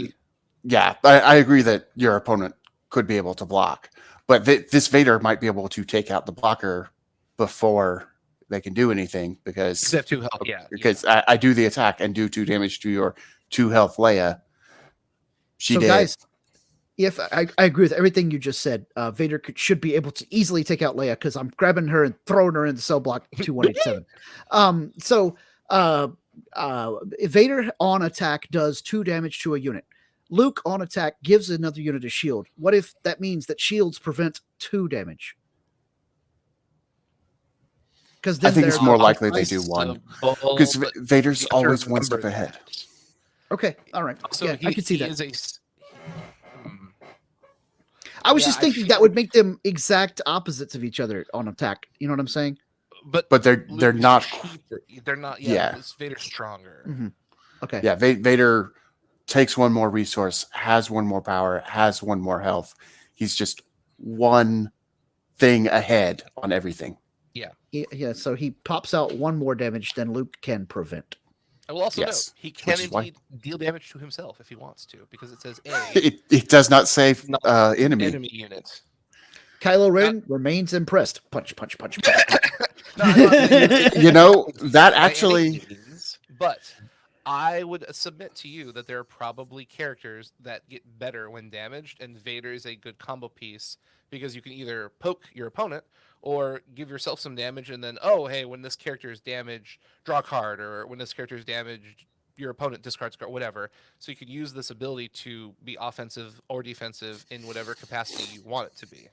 yeah, I agree that your opponent could be able to block, but this Vader might be able to take out the blocker before they can do anything because they have 2 health. Yeah. Because I do the attack and do 2 damage to your 2 health Leia. She did. Guys, if I agree with everything you just said, Vader should be able to easily take out Leia because I'm grabbing her and throwing her into cell block 2187. If Vader on attack does 2 damage to a unit, Luke on attack gives another unit a shield. What if that means that shields prevent 2 damage? Because I think it's more likely they do 1 because Vader's always 1 step ahead. Okay, all right. So yeah, I can see that. I was just thinking that would make them exact opposites of each other on attack. You know what I'm saying? But they're not. Cheaper. They're not. Vader's stronger. Mm-hmm. Okay. Yeah, Vader takes 1 more resource, has 1 more power, has 1 more health. He's just 1 thing ahead on everything. Yeah. So he pops out 1 more damage than Luke can prevent. I will also note he can indeed deal damage to himself if he wants to, because it says it does not say enemy units. Kylo Ren remains impressed. Punch. You know, that actually. But I would submit to you that there are probably characters that get better when damaged, and Vader is a good combo piece because you can either poke your opponent or give yourself some damage, and then, oh, hey, when this character is damaged, draw a card, or when this character is damaged, your opponent discards a card, whatever. So you could use this ability to be offensive or defensive in whatever capacity you want it to be.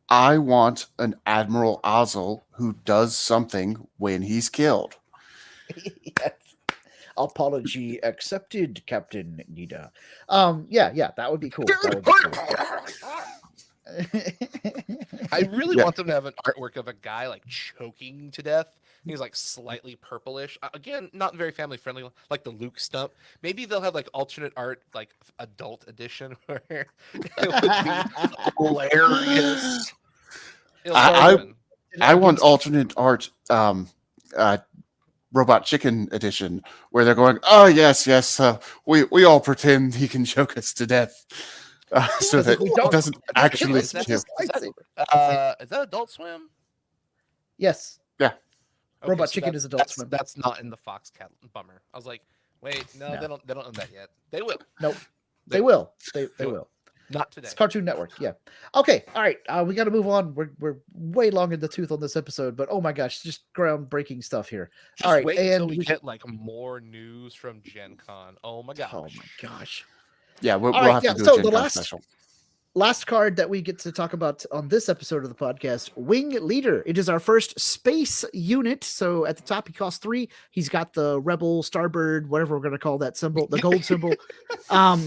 I want an Admiral Ozzel who does something when he's killed. Yes. Apology accepted, Captain Nida. Yeah, that would be cool. That would be cool. I really Yeah. want them to have an artwork of a guy like choking to death. He's like slightly purplish. Again, not very family friendly, like the Luke stump. Maybe they'll have like alternate art, like adult edition, where it would be hilarious. I want alternate art, Robot Chicken edition, where they're going, oh yes, we all pretend he can choke us to death, so that we don't. it doesn't actually Is that, kill. is that Adult Swim? Yes. Yeah. Okay, Robot so Chicken is Adult Swim. That's not in the Fox cat. Bummer. I was like, wait, no, No. they don't own that yet. They will. Nope. They will. They will. will. Not today. It's Cartoon Network. Yeah. Okay. All right. We got to move on. We're way long in the tooth on this episode, but oh my gosh, just groundbreaking stuff here. Just all right. wait And until we get like more news from Gen Con. Oh my gosh. Oh my gosh. Yeah, we'll right, have yeah, to do so a Gen the Con special. Last card that we get to talk about on this episode of the podcast, Wing Leader. It is our first space unit. So at the top, he costs 3. He's got the Rebel, Starbird, whatever we're going to call that symbol, the gold symbol.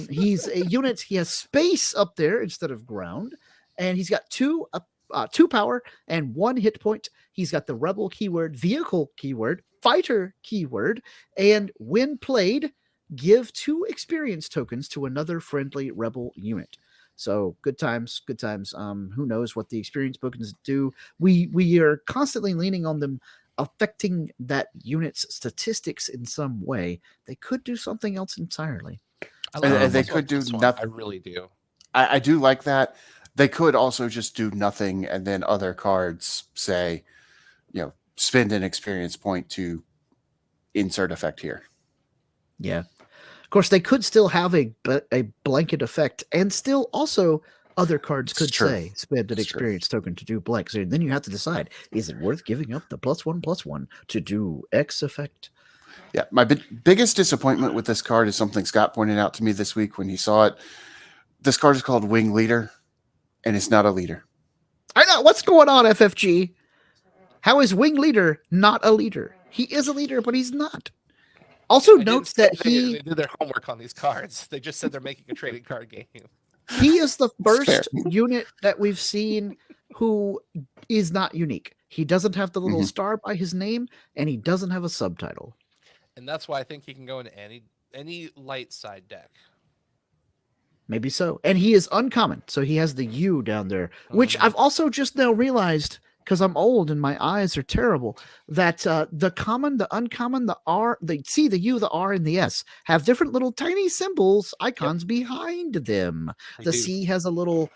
He's a unit. He has space up there instead of ground. And he's got 2 power and 1 hit point. He's got the Rebel keyword, Vehicle keyword, Fighter keyword, and when played, give 2 experience tokens to another friendly Rebel unit. So good times, good times. Who knows what the experience tokens do? We are constantly leaning on them affecting that unit's statistics in some way. They could do something else entirely. And they could do nothing. I really do. I do like that. They could also just do nothing, and then other cards say, spend an experience point to insert effect here. Yeah. Of course, they could still have a blanket effect, and still also other cards could say spend an experience token to do blank. So then you have to decide, is it worth giving up the +1/+1 to do X effect? Yeah, my biggest disappointment with this card is something Scott pointed out to me this week when he saw it. This card is called Wing Leader, and it's not a leader. I know. What's going on, FFG? How is Wing Leader not a leader? He is a leader, but he's not. Also notes that they did their homework on these cards. They just said they're making a trading card game. He is the first unit that we've seen who is not unique. He doesn't have the little star by his name, and he doesn't have a subtitle. And that's why I think he can go into any light side deck. Maybe so. And he is uncommon, so he has the U down there, which I've also just now realized, because I'm old and my eyes are terrible, that the common, the uncommon, the R, the C, the U, the R, and the S have different little tiny symbols, icons behind them. The C has a little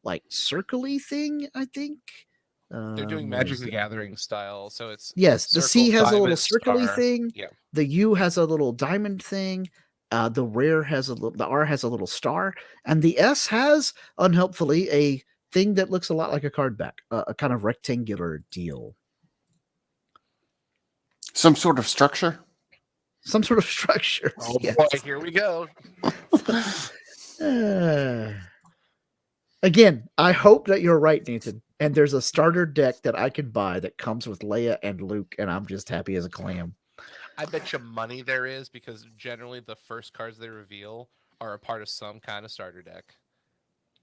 like circly thing, I think. They're doing Magic the Gathering style, so it's the C has a little circly star. thing. Yeah. The U has a little diamond thing. The R has a little star, and the S has, unhelpfully, a thing that looks a lot like a card back, a kind of rectangular deal. Some sort of structure? Some sort of structure. Oh boy, here we go. Again, I hope that you're right, Nathan. And there's a starter deck that I can buy that comes with Leia and Luke, and I'm just happy as a clam. I bet you money there is, because generally the first cards they reveal are a part of some kind of starter deck.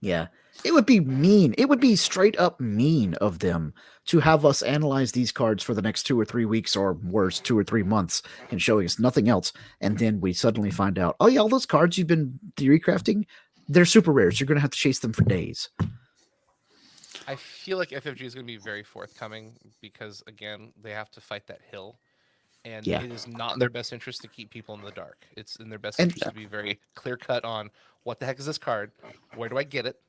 Yeah, it would be mean. It would be straight up mean of them to have us analyze these cards for the next 2 or 3 weeks, or worse, 2 or 3 months, and showing us nothing else. And then we suddenly find out, oh yeah, all those cards you've been theory crafting, they're super rares. You're going to have to chase them for days. I feel like FFG is going to be very forthcoming because, again, they have to fight that hill. And it is not in their best interest to keep people in the dark. It's in their best interest to be very clear cut on what the heck is this card, where do I get it,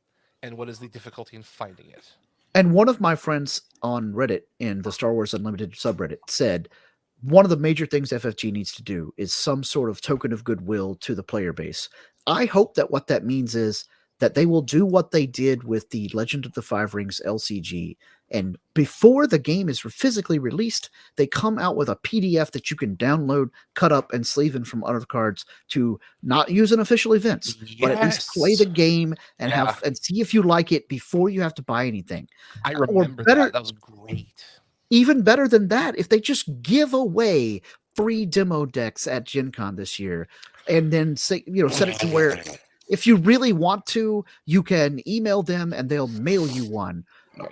and what is the difficulty in finding it. And one of my friends on Reddit in the Star Wars Unlimited subreddit said, one of the major things FFG needs to do is some sort of token of goodwill to the player base. I hope that what that means is that they will do what they did with the Legend of the Five Rings LCG. And before the game is physically released, they come out with a PDF that you can download, cut up, and sleeve in from other cards to not use in official events, but at least play the game and Yeah. and see if you like it before you have to buy anything. I Or remember better, that. That was great. even better than that, if they just give away free demo decks at Gen Con this year, and then say, set it to where if you really want to, you can email them and they'll mail you one.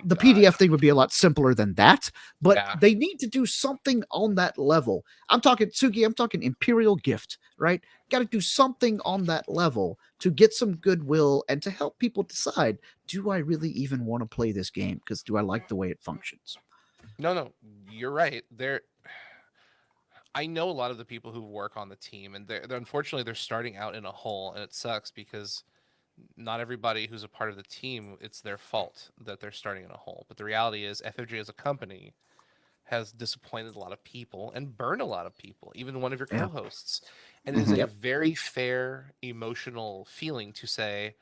The PDF thing would be a lot simpler than that, but Yeah. they need to do something on that level. I'm talking Sugi, I'm talking Imperial Gift, right? Got to do something on that level to get some goodwill and to help people decide, do I really even want to play this game? Because do I like the way it functions? No, you're right. I know a lot of the people who work on the team, and they're unfortunately they're starting out in a hole, and it sucks because not everybody who's a part of the team, it's their fault that they're starting in a hole. But the reality is, FFG as a company has disappointed a lot of people and burned a lot of people, even one of your Yeah. co-hosts. And it is a Yep. very fair emotional feeling to say,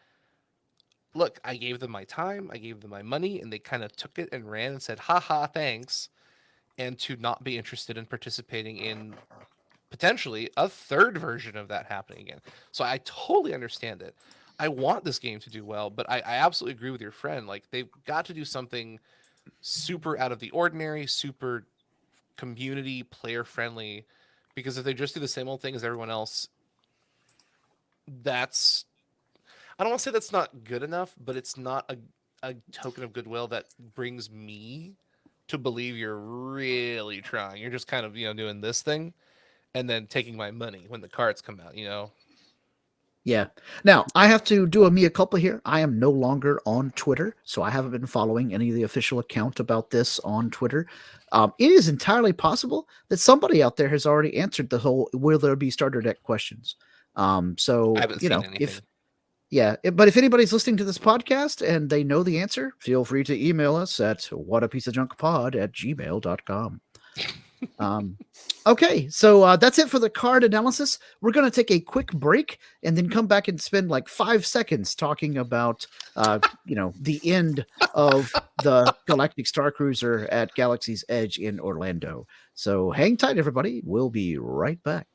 look, I gave them my time, I gave them my money, and they kind of took it and ran and said, haha, thanks. And to not be interested in participating in potentially a third version of that happening again. So I totally understand it. I want this game to do well, but I absolutely agree with your friend. Like, they've got to do something super out of the ordinary, super community player friendly, because if they just do the same old thing as everyone else, that's, I don't want to say that's not good enough, but it's not a token of goodwill that brings me to believe you're really trying. You're just kind of, doing this thing and then taking my money when the cards come out. Yeah. Now, I have to do a mea culpa here. I am no longer on Twitter, so I haven't been following any of the official account about this on Twitter. It is entirely possible that somebody out there has already answered the whole "will there be starter deck" questions. So I haven't seen anything. But if anybody's listening to this podcast and they know the answer, feel free to email us at whatapieceofjunkpod@gmail.com. Okay, so that's it for the card analysis. We're going to take a quick break and then come back and spend like 5 seconds talking about, the end of the Galactic Starcruiser at Galaxy's Edge in Orlando. So hang tight, everybody. We'll be right back.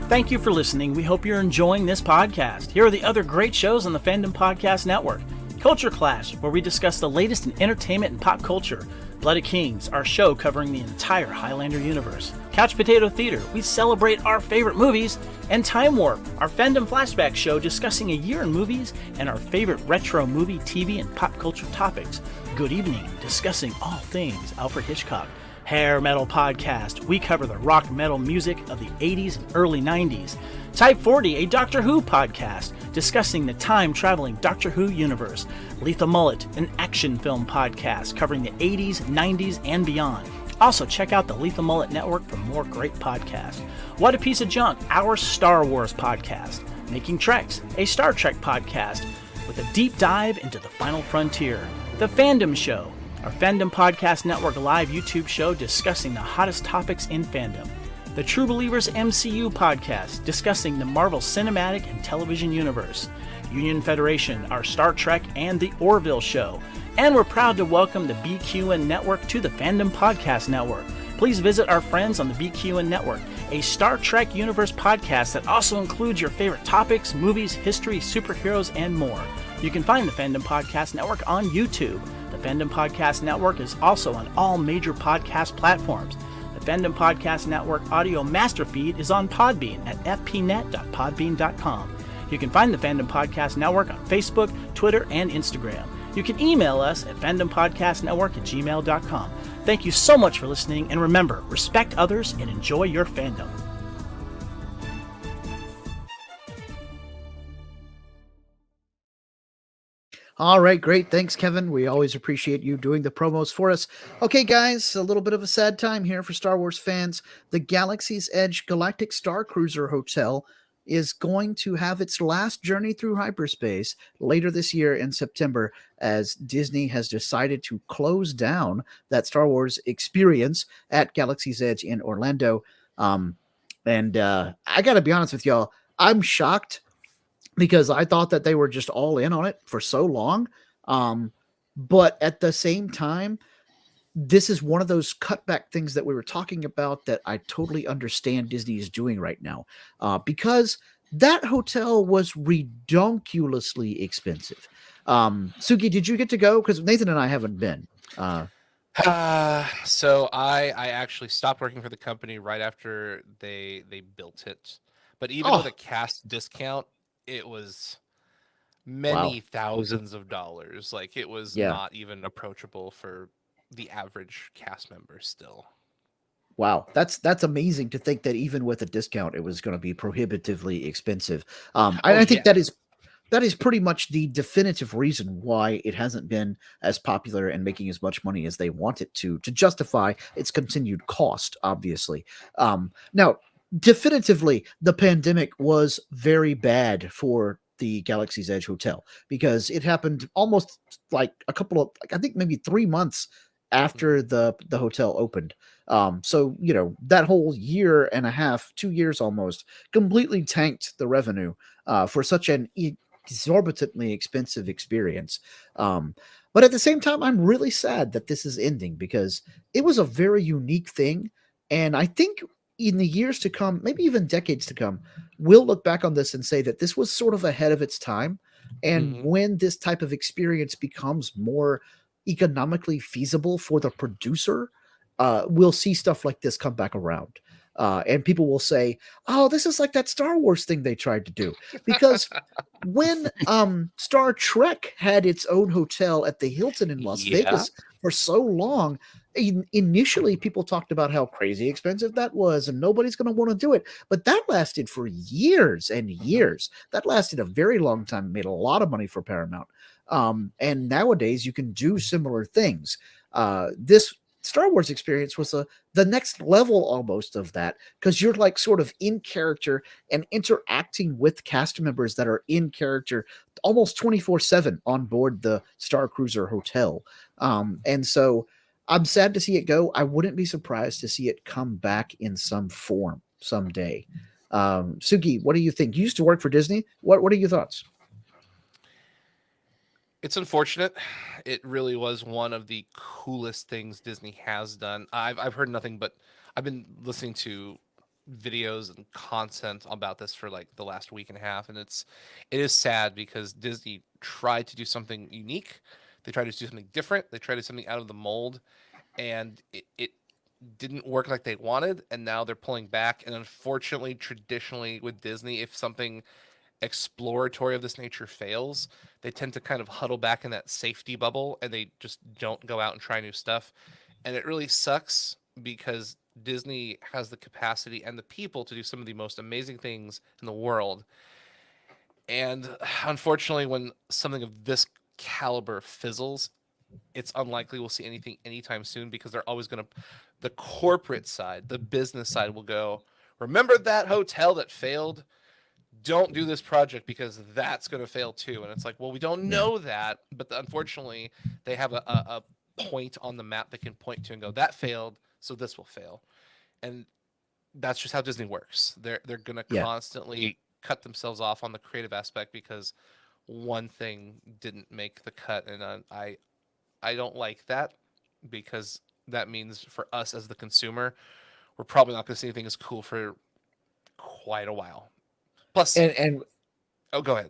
Thank you for listening. We hope you're enjoying this podcast. Here are the other great shows on the Fandom Podcast Network. Culture Clash, where we discuss the latest in entertainment and pop culture. Blooded Kings, our show covering the entire Highlander universe. Couch Potato Theater, we celebrate our favorite movies. And Time Warp, our Fandom flashback show discussing a year in movies and our favorite retro movie, TV, and pop culture topics. Good Evening, discussing all things Alfred Hitchcock. Hair Metal Podcast, we cover the rock metal music of the 80s and early 90s. Type 40, a Doctor Who podcast, discussing the time-traveling Doctor Who universe. Lethal Mullet, an action film podcast covering the 80s, 90s, and beyond. Also, check out the Lethal Mullet Network for more great podcasts. What a Piece of Junk, our Star Wars podcast. Making Treks, a Star Trek podcast, with a deep dive into the final frontier. The Fandom Show, our Fandom Podcast Network live YouTube show discussing the hottest topics in fandom. The True Believers MCU podcast, discussing the Marvel Cinematic and Television Universe. Union Federation, our Star Trek and the Orville show. And we're proud to welcome the BQN Network to the Fandom Podcast Network. Please visit our friends on the BQN Network, a Star Trek Universe podcast that also includes your favorite topics, movies, history, superheroes, and more. You can find the Fandom Podcast Network on YouTube. The Fandom Podcast Network is also on all major podcast platforms. The Fandom Podcast Network audio master feed is on Podbean at fpnet.podbean.com. You can find the Fandom Podcast Network on Facebook, Twitter, and Instagram. You can email us at fandompodcastnetwork@gmail.com. Thank you so much for listening, and remember, respect others and enjoy your fandom. All right, great. Thanks, Kevin. We always appreciate you doing the promos for us. Okay, guys, a little bit of a sad time here for Star Wars fans. The Galaxy's Edge Galactic Starcruiser Hotel is going to have its last journey through hyperspace later this year in September, as Disney has decided to close down that Star Wars experience at Galaxy's Edge in Orlando. And I got to be honest with y'all, I'm shocked because I thought that they were just all in on it for so long. But at the same time, this is one of those cutback things that we were talking about that I totally understand Disney is doing right now, because that hotel was redonkulously expensive. Suki, did you get to go? Because Nathan and I haven't been. So I actually stopped working for the company right after they built it. But even with a cast discount, it was many thousands of dollars. Like, it was not even approachable for the average cast member still. Wow, that's amazing to think that even with a discount, it was going to be prohibitively expensive. I think that is pretty much the definitive reason why it hasn't been as popular and making as much money as they want it to justify its continued cost, obviously. Now, definitively, the pandemic was very bad for the Galaxy's Edge Hotel because it happened almost like a couple of, I think maybe 3 months after the hotel opened. So, that whole year and a half, 2 years almost, completely tanked the revenue for such an exorbitantly expensive experience. But at the same time, I'm really sad that this is ending because it was a very unique thing. And I think in the years to come, maybe even decades to come, we'll look back on this and say that this was sort of ahead of its time. And when this type of experience becomes more economically feasible for the producer, we'll see stuff like this come back around. And people will say, "Oh, this is like that Star Wars thing they tried to do." Because when Star Trek had its own hotel at the Hilton in Las Vegas for so long, initially people talked about how crazy expensive that was and nobody's going to want to do it. But that lasted for years and years. That lasted a very long time, made a lot of money for Paramount. And nowadays you can do similar things. This Star Wars experience was the next level almost of that, because you're like sort of in character and interacting with cast members that are in character almost 24/7 on board the Starcruiser Hotel. And so I'm sad to see it go. I wouldn't be surprised to see it come back in some form someday. Suki, what do you think? You used to work for Disney. What are your thoughts? It's unfortunate. It really was one of the coolest things Disney has done. I've heard nothing but, I've been listening to videos and content about this for like the last week and a half, and it is sad because Disney tried to do something unique. They tried to do something different. They tried to do something out of the mold, and it didn't work like they wanted, and now they're pulling back. And unfortunately, traditionally with Disney, if something exploratory of this nature fails, they tend to kind of huddle back in that safety bubble and they just don't go out and try new stuff. And it really sucks because Disney has the capacity and the people to do some of the most amazing things in the world. And unfortunately, when something of this caliber fizzles, it's unlikely we'll see anything anytime soon, because they're always going to, the corporate side, the business side will go, remember that hotel that failed? Don't do this project because that's going to fail too. And it's like, well, we don't know that, but unfortunately they have a point on the map they can point to and go, that failed, so this will fail. And that's just how Disney works. They're going to constantly cut themselves off on the creative aspect because one thing didn't make the cut. And I don't like that, because that means for us as the consumer, we're probably not going to see anything as cool for quite a while. Plus, and oh, go ahead.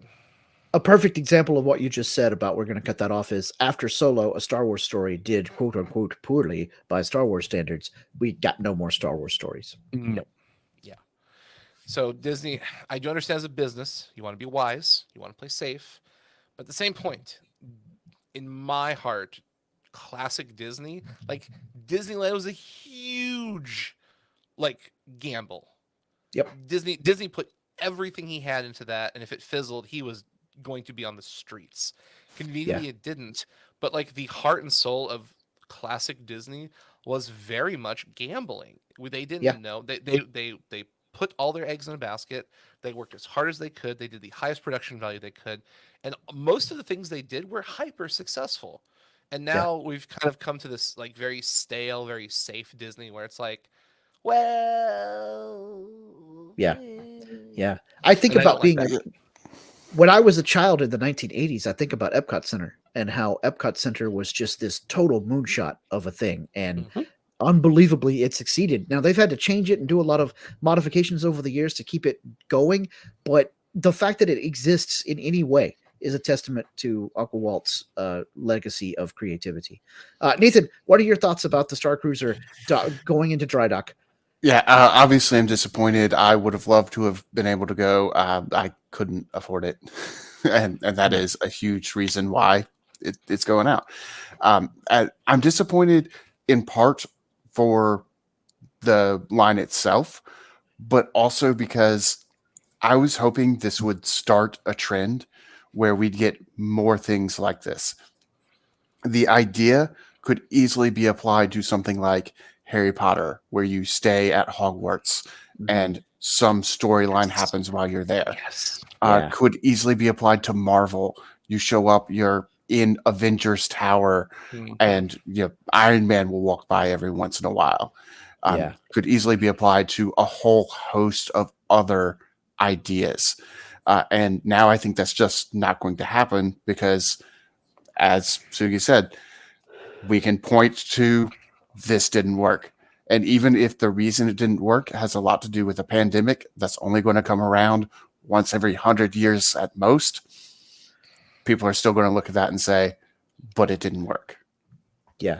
A perfect example of what you just said about we're going to cut that off is after Solo, a Star Wars story did quote unquote poorly by Star Wars standards. We got no more Star Wars stories. No. Yeah. So Disney, I do understand as a business, you want to be wise, you want to play safe, but at the same point, in my heart, classic Disney, like Disneyland was a huge like gamble. Yep. Disney put everything he had into that, and if it fizzled, he was going to be on the streets. Conveniently, it didn't, but like the heart and soul of classic Disney was very much gambling. They didn't know, they put all their eggs in a basket. They worked as hard as they could. They did the highest production value they could, and most of the things they did were hyper successful. And now we've kind of come to this like very stale, very safe Disney where it's like, well, Yeah. I think And I don't about like being that. when I was a child in the 1980s, I think about Epcot Center and how Epcot Center was just this total moonshot of a thing. And Mhm. unbelievably, it succeeded. Now, they've had to change it and do a lot of modifications over the years to keep it going. But the fact that it exists in any way is a testament to Uncle Walt's legacy of creativity. Nathan, what are your thoughts about the Star Cruiser going into dry dock? Yeah, obviously I'm disappointed. I would have loved to have been able to go. I couldn't afford it, and that is a huge reason why it's going out. I'm disappointed in part for the line itself, but also because I was hoping this would start a trend where we'd get more things like this. The idea could easily be applied to something like Harry Potter, where you stay at Hogwarts and some storyline happens while you're there. Yes. Could easily be applied to Marvel. You show up, you're in Avengers Tower, Mhm. and Iron Man will walk by every once in a while. Could easily be applied to a whole host of other ideas. And now I think that's just not going to happen because, as Sugi said, we can point to this didn't work. And even if the reason it didn't work has a lot to do with a pandemic that's only going to come around once every 100 years at most, people are still going to look at that and say, but it didn't work. Yeah.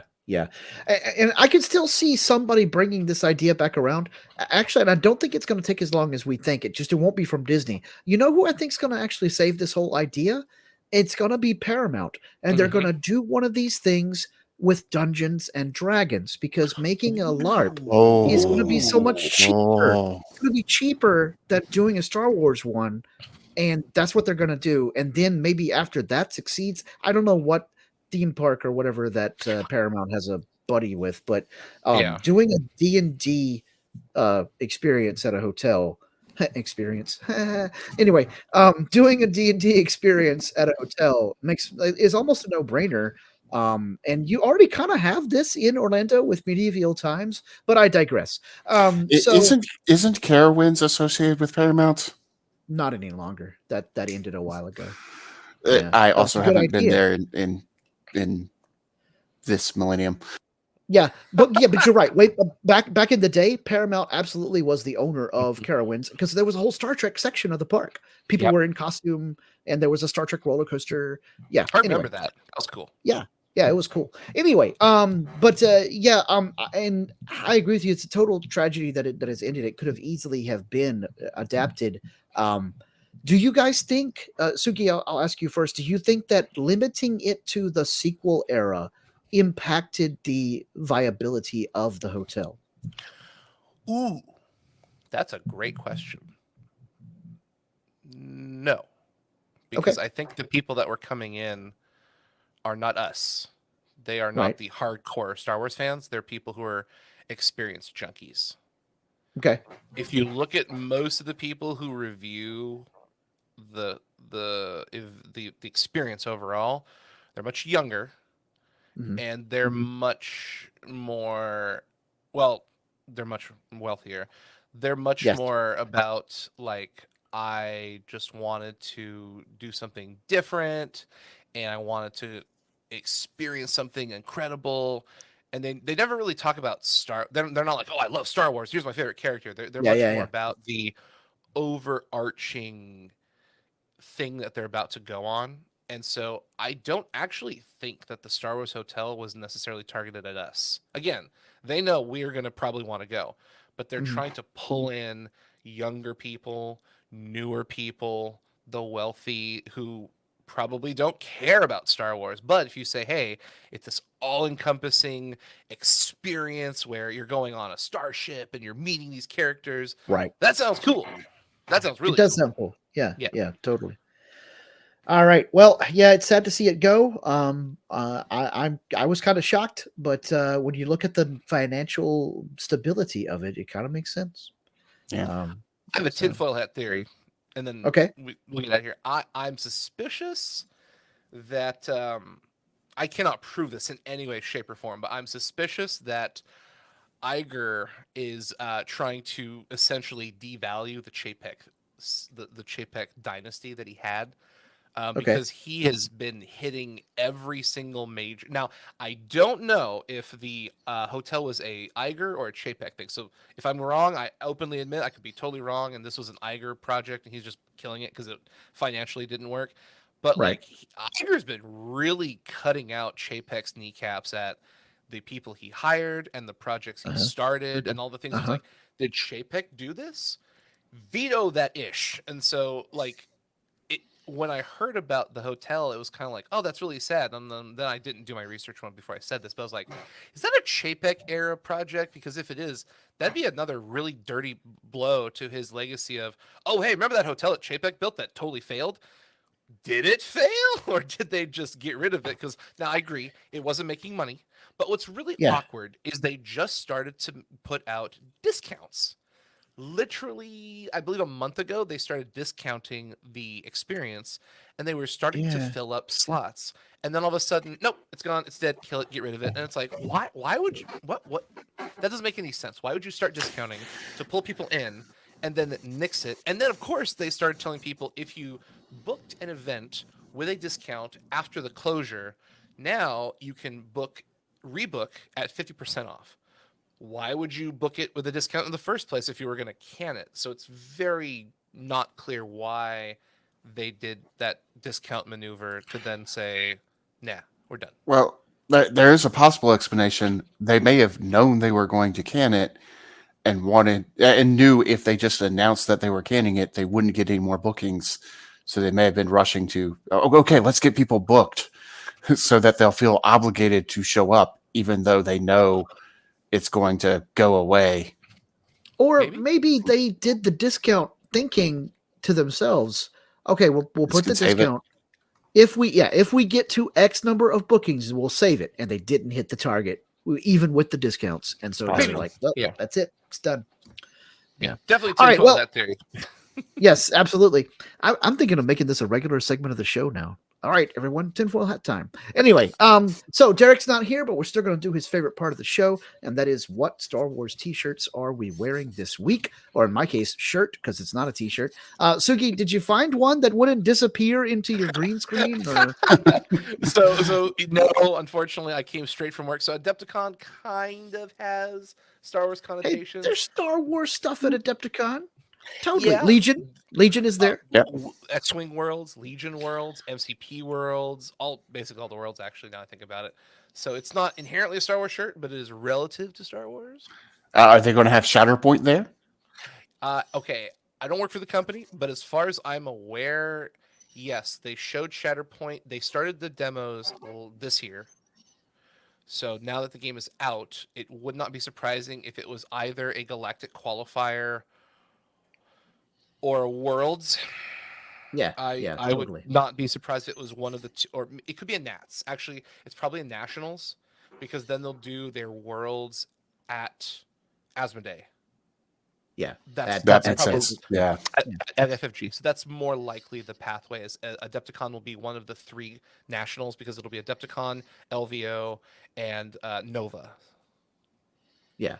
And I can still see somebody bringing this idea back around. Actually, and I don't think it's going to take as long as we think. It won't be from Disney. You know who I think is going to actually save this whole idea? It's going to be Paramount. And they're going to do one of these things with Dungeons and Dragons because making a LARP is going to be so much cheaper. It's going to be cheaper than doing a Star Wars one. And that's what they're going to do. And then maybe after that succeeds, I don't know what theme park or whatever that Paramount has a buddy with, but doing a D&D experience at a hotel experience anyway, doing a D&D experience at a hotel is almost a no-brainer. And you already kind of have this in Orlando with Medieval Times, but I digress. Isn't Carowinds associated with Paramount? Not any longer. That ended a while ago. I also haven't been idea. there in this millennium. Yeah, but you're right. Wait, back in the day, Paramount absolutely was the owner of Carowinds because there was a whole Star Trek section of the park. People were in costume, and there was a Star Trek roller coaster. Yeah, I remember that. That was cool. Yeah, it was cool. Anyway, and I agree with you. It's a total tragedy that it has ended. It could have easily have been adapted. Do you guys think, Suki? I'll ask you first. Do you think that limiting it to the sequel era impacted the viability of the hotel? Ooh, that's a great question. No, because I think the people that were coming in are not us. They are not the hardcore Star Wars fans. They're people who are experienced junkies. Okay. If you look at most of the people who review the experience overall, they're much younger. And they're much more, they're much wealthier. They're much more about like, I just wanted to do something different and I wanted to experience something incredible. And they never really talk about they're not like, oh, I love Star Wars. Here's my favorite character. They're much more about the overarching thing that they're about to go on. And so I don't actually think that the Star Wars Hotel was necessarily targeted at us. Again, they know we're going to probably want to go, but they're trying to pull in younger people, newer people, the wealthy who probably don't care about Star Wars. But if you say, hey, it's this all-encompassing experience where you're going on a starship and you're meeting these characters, that sounds cool. That sounds really cool. It does sound cool. Yeah, totally. All right. Well, yeah, it's sad to see it go. I was kind of shocked, but when you look at the financial stability of it, it kind of makes sense. Yeah. I have a So- tinfoil hat theory, and then Okay. we'll get out of here. I'm suspicious that I cannot prove this in any way, shape, or form, but I'm suspicious that Iger is trying to essentially devalue the the Chapek dynasty that he had. Because he has been hitting every single major. Now, I don't know if the hotel was a Iger or a Chapek thing. So if I'm wrong, I openly admit I could be totally wrong, and this was an Iger project, and he's just killing it because it financially didn't work. But Right. Iger's been really cutting out Chapek's kneecaps at the people he hired and the projects he started and all the things. He's like, did Chapek do this? Veto that ish. And so when I heard about the hotel, it was kind of like, oh, that's really sad. And then I didn't do my research one before I said this, but I was like, is that a Chapek era project? Because if it is, that'd be another really dirty blow to his legacy of, oh, hey, remember that hotel that Chapek built that totally failed? Did it fail, or did they just get rid of it? Because now I agree, it wasn't making money. But what's really awkward is they just started to put out discounts. Literally, I believe a month ago, they started discounting the experience, and they were starting to fill up slots. And then all of a sudden, nope, it's gone, it's dead, kill it, get rid of it. And it's like, why would you, what? That doesn't make any sense. Why would you start discounting to pull people in and then nix it? And then, of course, they started telling people if you booked an event with a discount after the closure, now you can rebook at 50% off. Why would you book it with a discount in the first place if you were going to can it? So it's very not clear why they did that discount maneuver to then say, nah, we're done. Well, there is a possible explanation. They may have known they were going to can it and knew if they just announced that they were canning it, they wouldn't get any more bookings. So they may have been rushing to, okay, let's get people booked so that they'll feel obligated to show up, even though they know it's going to go away. Or maybe they did the discount thinking to themselves, okay, we'll put the discount. If we get to X number of bookings, we'll save it. And they didn't hit the target, even with the discounts. And so they're like, well, that's it. It's done. Yeah, definitely. All right, well, that theory. Yes, absolutely. I'm thinking of making this a regular segment of the show now. All right, everyone, tinfoil hat time. Anyway, so Derek's not here, but we're still going to do his favorite part of the show, and that is what Star Wars t-shirts are we wearing this week? Or in my case, shirt, because it's not a t-shirt. Sugi, did you find one that wouldn't disappear into your green screen? Or? So no, unfortunately, I came straight from work. So Adepticon kind of has Star Wars connotations. Hey, there's Star Wars stuff at Adepticon. Totally. Yeah. Legion is there. X-Wing worlds, Legion worlds, MCP worlds, basically all the worlds, actually, now I think about it. So it's not inherently a Star Wars shirt, but it is relative to Star Wars. Are they going to have Shatterpoint there? Okay, I don't work for the company, but as far as I'm aware, yes, they showed Shatterpoint. They started the demos this year. So now that the game is out, it would not be surprising if it was either a Galactic Qualifier or Worlds. I would not be surprised if it was one of the two, or it could be a Nats. Actually, it's probably a Nationals, because then they'll do their Worlds at Asmodee. Yeah, that that's makes probably, sense. Yeah, at FFG. So that's more likely the pathway. As Adepticon will be one of the three Nationals, because it'll be Adepticon, LVO, and Nova. Yeah.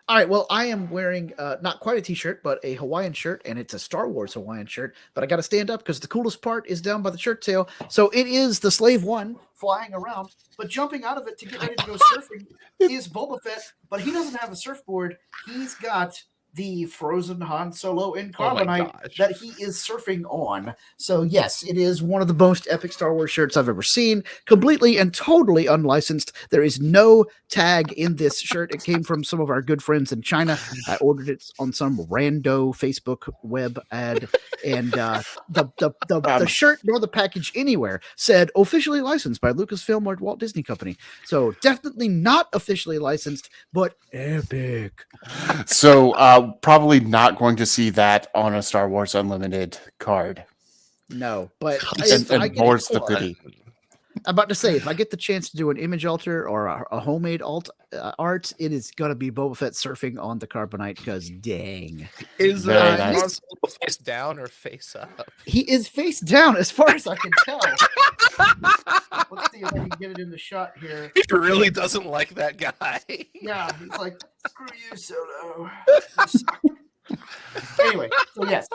All right, well, I am wearing not quite a t-shirt, but a Hawaiian shirt, and it's a Star Wars Hawaiian shirt. But I got to stand up because the coolest part is down by the shirt tail. So it is the Slave One flying around, but jumping out of it to get ready to go surfing is Boba Fett. But he doesn't have a surfboard. He's got the frozen Han Solo in carbonite that he is surfing on. So yes, it is one of the most epic Star Wars shirts I've ever seen, completely and totally unlicensed. There is no tag in this shirt. It came from some of our good friends in China. I ordered it on some rando Facebook web ad, and the shirt nor the package anywhere said officially licensed by Lucasfilm or Walt Disney Company. So definitely not officially licensed, but epic. So probably not going to see that on a Star Wars Unlimited card. No, but and more's the pity. I'm about to say, if I get the chance to do an image alter or a homemade art, it is gonna be Boba Fett surfing on the carbonite. Because dang, Is Very nice. Han Solo face down or face up? he is face down as far as I can tell. Let's see if I can get it in the shot here. He really doesn't like that guy. Yeah, he's like, screw you, Solo. You suck." Anyway, so yes.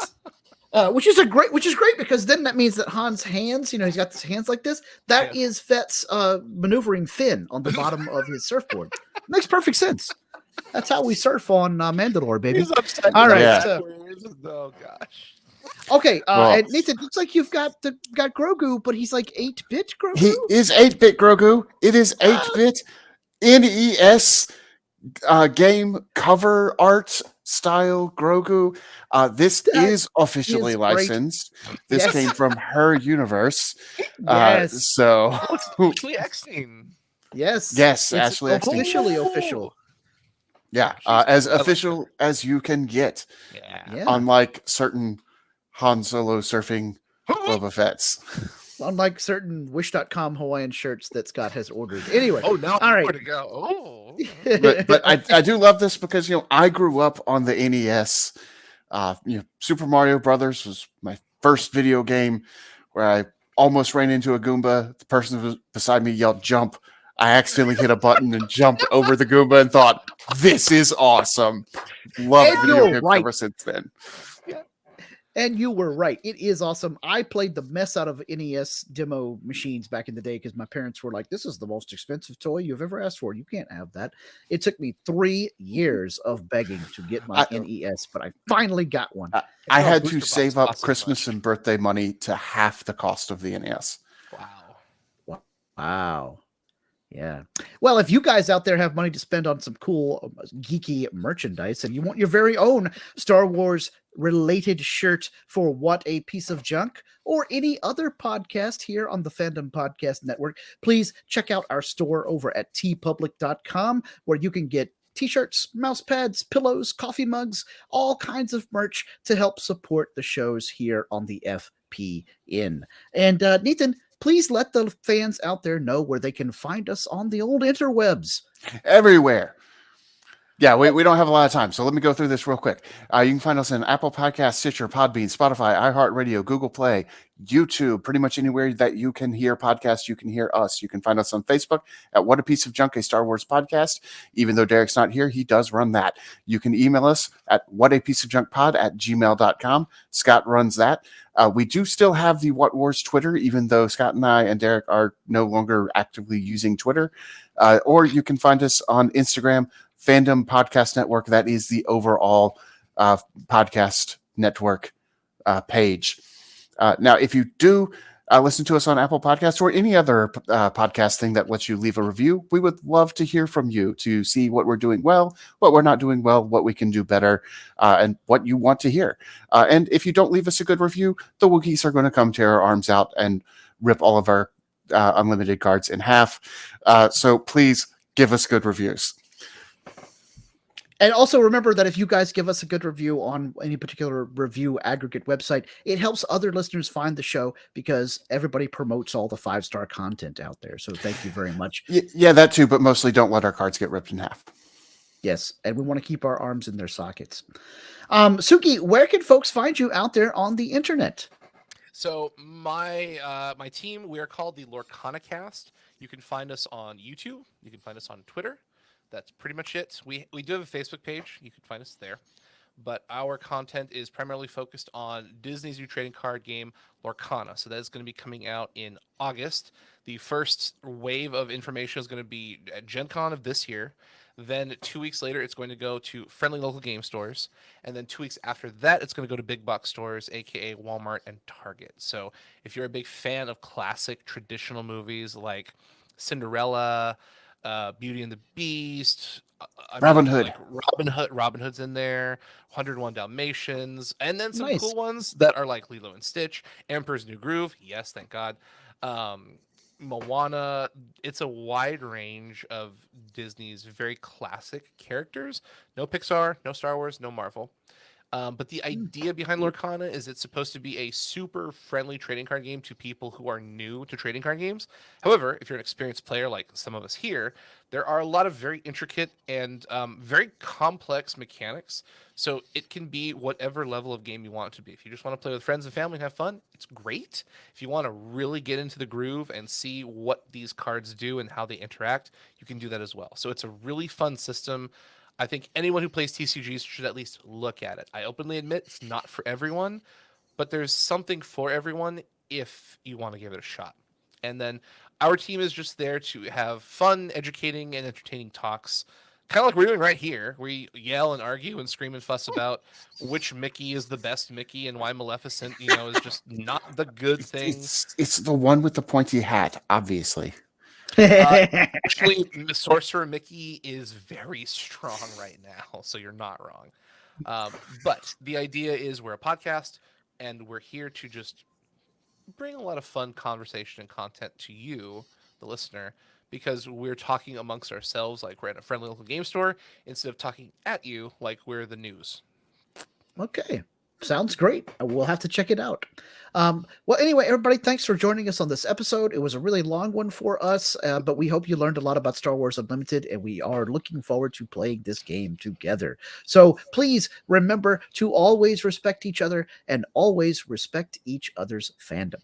Which is great because then that means that Han's hands, he's got his hands like this. That is Fett's maneuvering fin on the bottom of his surfboard. Makes perfect sense. That's how we surf on Mandalore, baby. He's upside All right. Yeah. backwards. Oh gosh. Okay, Well- and Nathan, looks like you've got Grogu, but he's like 8-bit Grogu. He is 8-bit Grogu. It is 8-bit NES game cover art style Grogu. This That is officially is great. licensed. This Yes. came from her universe. Yes. So Oh, it's actually X-Team. Yes. Yes, It's Ashley Eckstein. officially official. yeah, She's as cool. I like official as you can get, Yeah. Yeah. unlike certain Han Solo surfing Boba Fett's. Unlike certain Wish.com Hawaiian shirts that Scott has ordered. Anyway. Oh, now All right. where to go? Oh. But I do love this because I grew up on the NES. Super Mario Brothers was my first video game where I almost ran into a Goomba. The person who was beside me yelled "jump." I accidentally hit a button and jumped over the Goomba and thought, "This is awesome." Love And video you're games right. ever since then. And you were right. It is awesome. I played the mess out of NES demo machines back in the day because my parents were like, this is the most expensive toy you've ever asked for. You can't have that. It took me 3 years of begging to get my NES, but I finally got one. I had booster to box save up costs so Christmas much. and birthday money to half the cost of the E NES. Wow. Wow. Yeah. Well, if you guys out there have money to spend on some cool geeky merchandise and you want your very own Star Wars related shirt for What a Piece of Junk or any other podcast here on the Fandom Podcast Network, please check out our store over at tpublic.com where you can get t-shirts, mouse pads, pillows, coffee mugs, all kinds of merch to help support the shows here on the FPN. And Nathan, please let the fans out there know where they can find us on the old interwebs. Everywhere. Yeah, we don't have a lot of time, so let me go through this real quick. You can find us in Apple Podcasts, Stitcher, Podbean, Spotify, iHeartRadio, Google Play, YouTube, pretty much anywhere that you can hear podcasts, you can hear us. You can find us on Facebook at What a Piece of Junk, a Star Wars podcast. Even though Derek's not here, he does run that. You can email us at whatapieceofjunkpod@gmail.com. Scott runs that. We do still have the What Wars Twitter, even though Scott and I and Derek are no longer actively using Twitter. Or you can find us on Instagram, Fandom Podcast Network. That is the overall podcast network page. Now, if you do listen to us on Apple Podcasts or any other podcast thing that lets you leave a review, we would love to hear from you to see what we're doing well, what we're not doing well, what we can do better, and what you want to hear. And if you don't leave us a good review, the Wookiees are going to come tear our arms out and rip all of our unlimited cards in half. So please give us good reviews. And also remember that if you guys give us a good review on any particular review aggregate website, it helps other listeners find the show because everybody promotes all the 5-star content out there. So thank you very much. Yeah, that too, but mostly don't let our cards get ripped in half. Yes, and we want to keep our arms in their sockets. Suki, where can folks find you out there on the internet? So my my team, we are called the Lorcanacast. You can find us on YouTube. You can find us on Twitter. That's pretty much it. We do have a Facebook page. You can find us there. But our content is primarily focused on Disney's new trading card game, Lorcana. So that is going to be coming out in August. The first wave of information is going to be at Gen Con of this year. Then 2 weeks later, it's going to go to friendly local game stores. And then 2 weeks after that, it's going to go to big box stores, aka Walmart and Target. So if you're a big fan of classic traditional movies like Cinderella, Beauty and the Beast, Robin Hood. Like Robin Hood's in there, 101 Dalmatians, and then some Nice. cool ones that are like Lilo and Stitch, Emperor's New Groove, yes, thank God, Moana. It's a wide range of Disney's very classic characters. No Pixar, no Star Wars, no Marvel. But the idea behind Lorcana is it's supposed to be a super friendly trading card game to people who are new to trading card games. However, if you're an experienced player like some of us here, there are a lot of very intricate and very complex mechanics. So it can be whatever level of game you want it to be. If you just want to play with friends and family and have fun, it's great. If you want to really get into the groove and see what these cards do and how they interact, you can do that as well. So it's a really fun system. I think anyone who plays TCGs should at least look at it. I openly admit it's not for everyone, but there's something for everyone if you want to give it a shot. And then our team is just there to have fun, educating, and entertaining talks, kind of like we're doing right here. We yell and argue and scream and fuss about which Mickey is the best Mickey and why Maleficent, is just not the good thing. It's the one with the pointy hat, obviously. Actually, Sorcerer Mickey is very strong right now, so you're not wrong. But the idea is we're a podcast, and we're here to just bring a lot of fun conversation and content to you, the listener, because we're talking amongst ourselves like we're at a friendly local game store instead of talking at you like we're the news. Okay. Sounds great. We'll have to check it out. Well, anyway, everybody, thanks for joining us on this episode. It was a really long one for us, but we hope you learned a lot about Star Wars Unlimited, and we are looking forward to playing this game together. So please remember to always respect each other and always respect each other's fandom.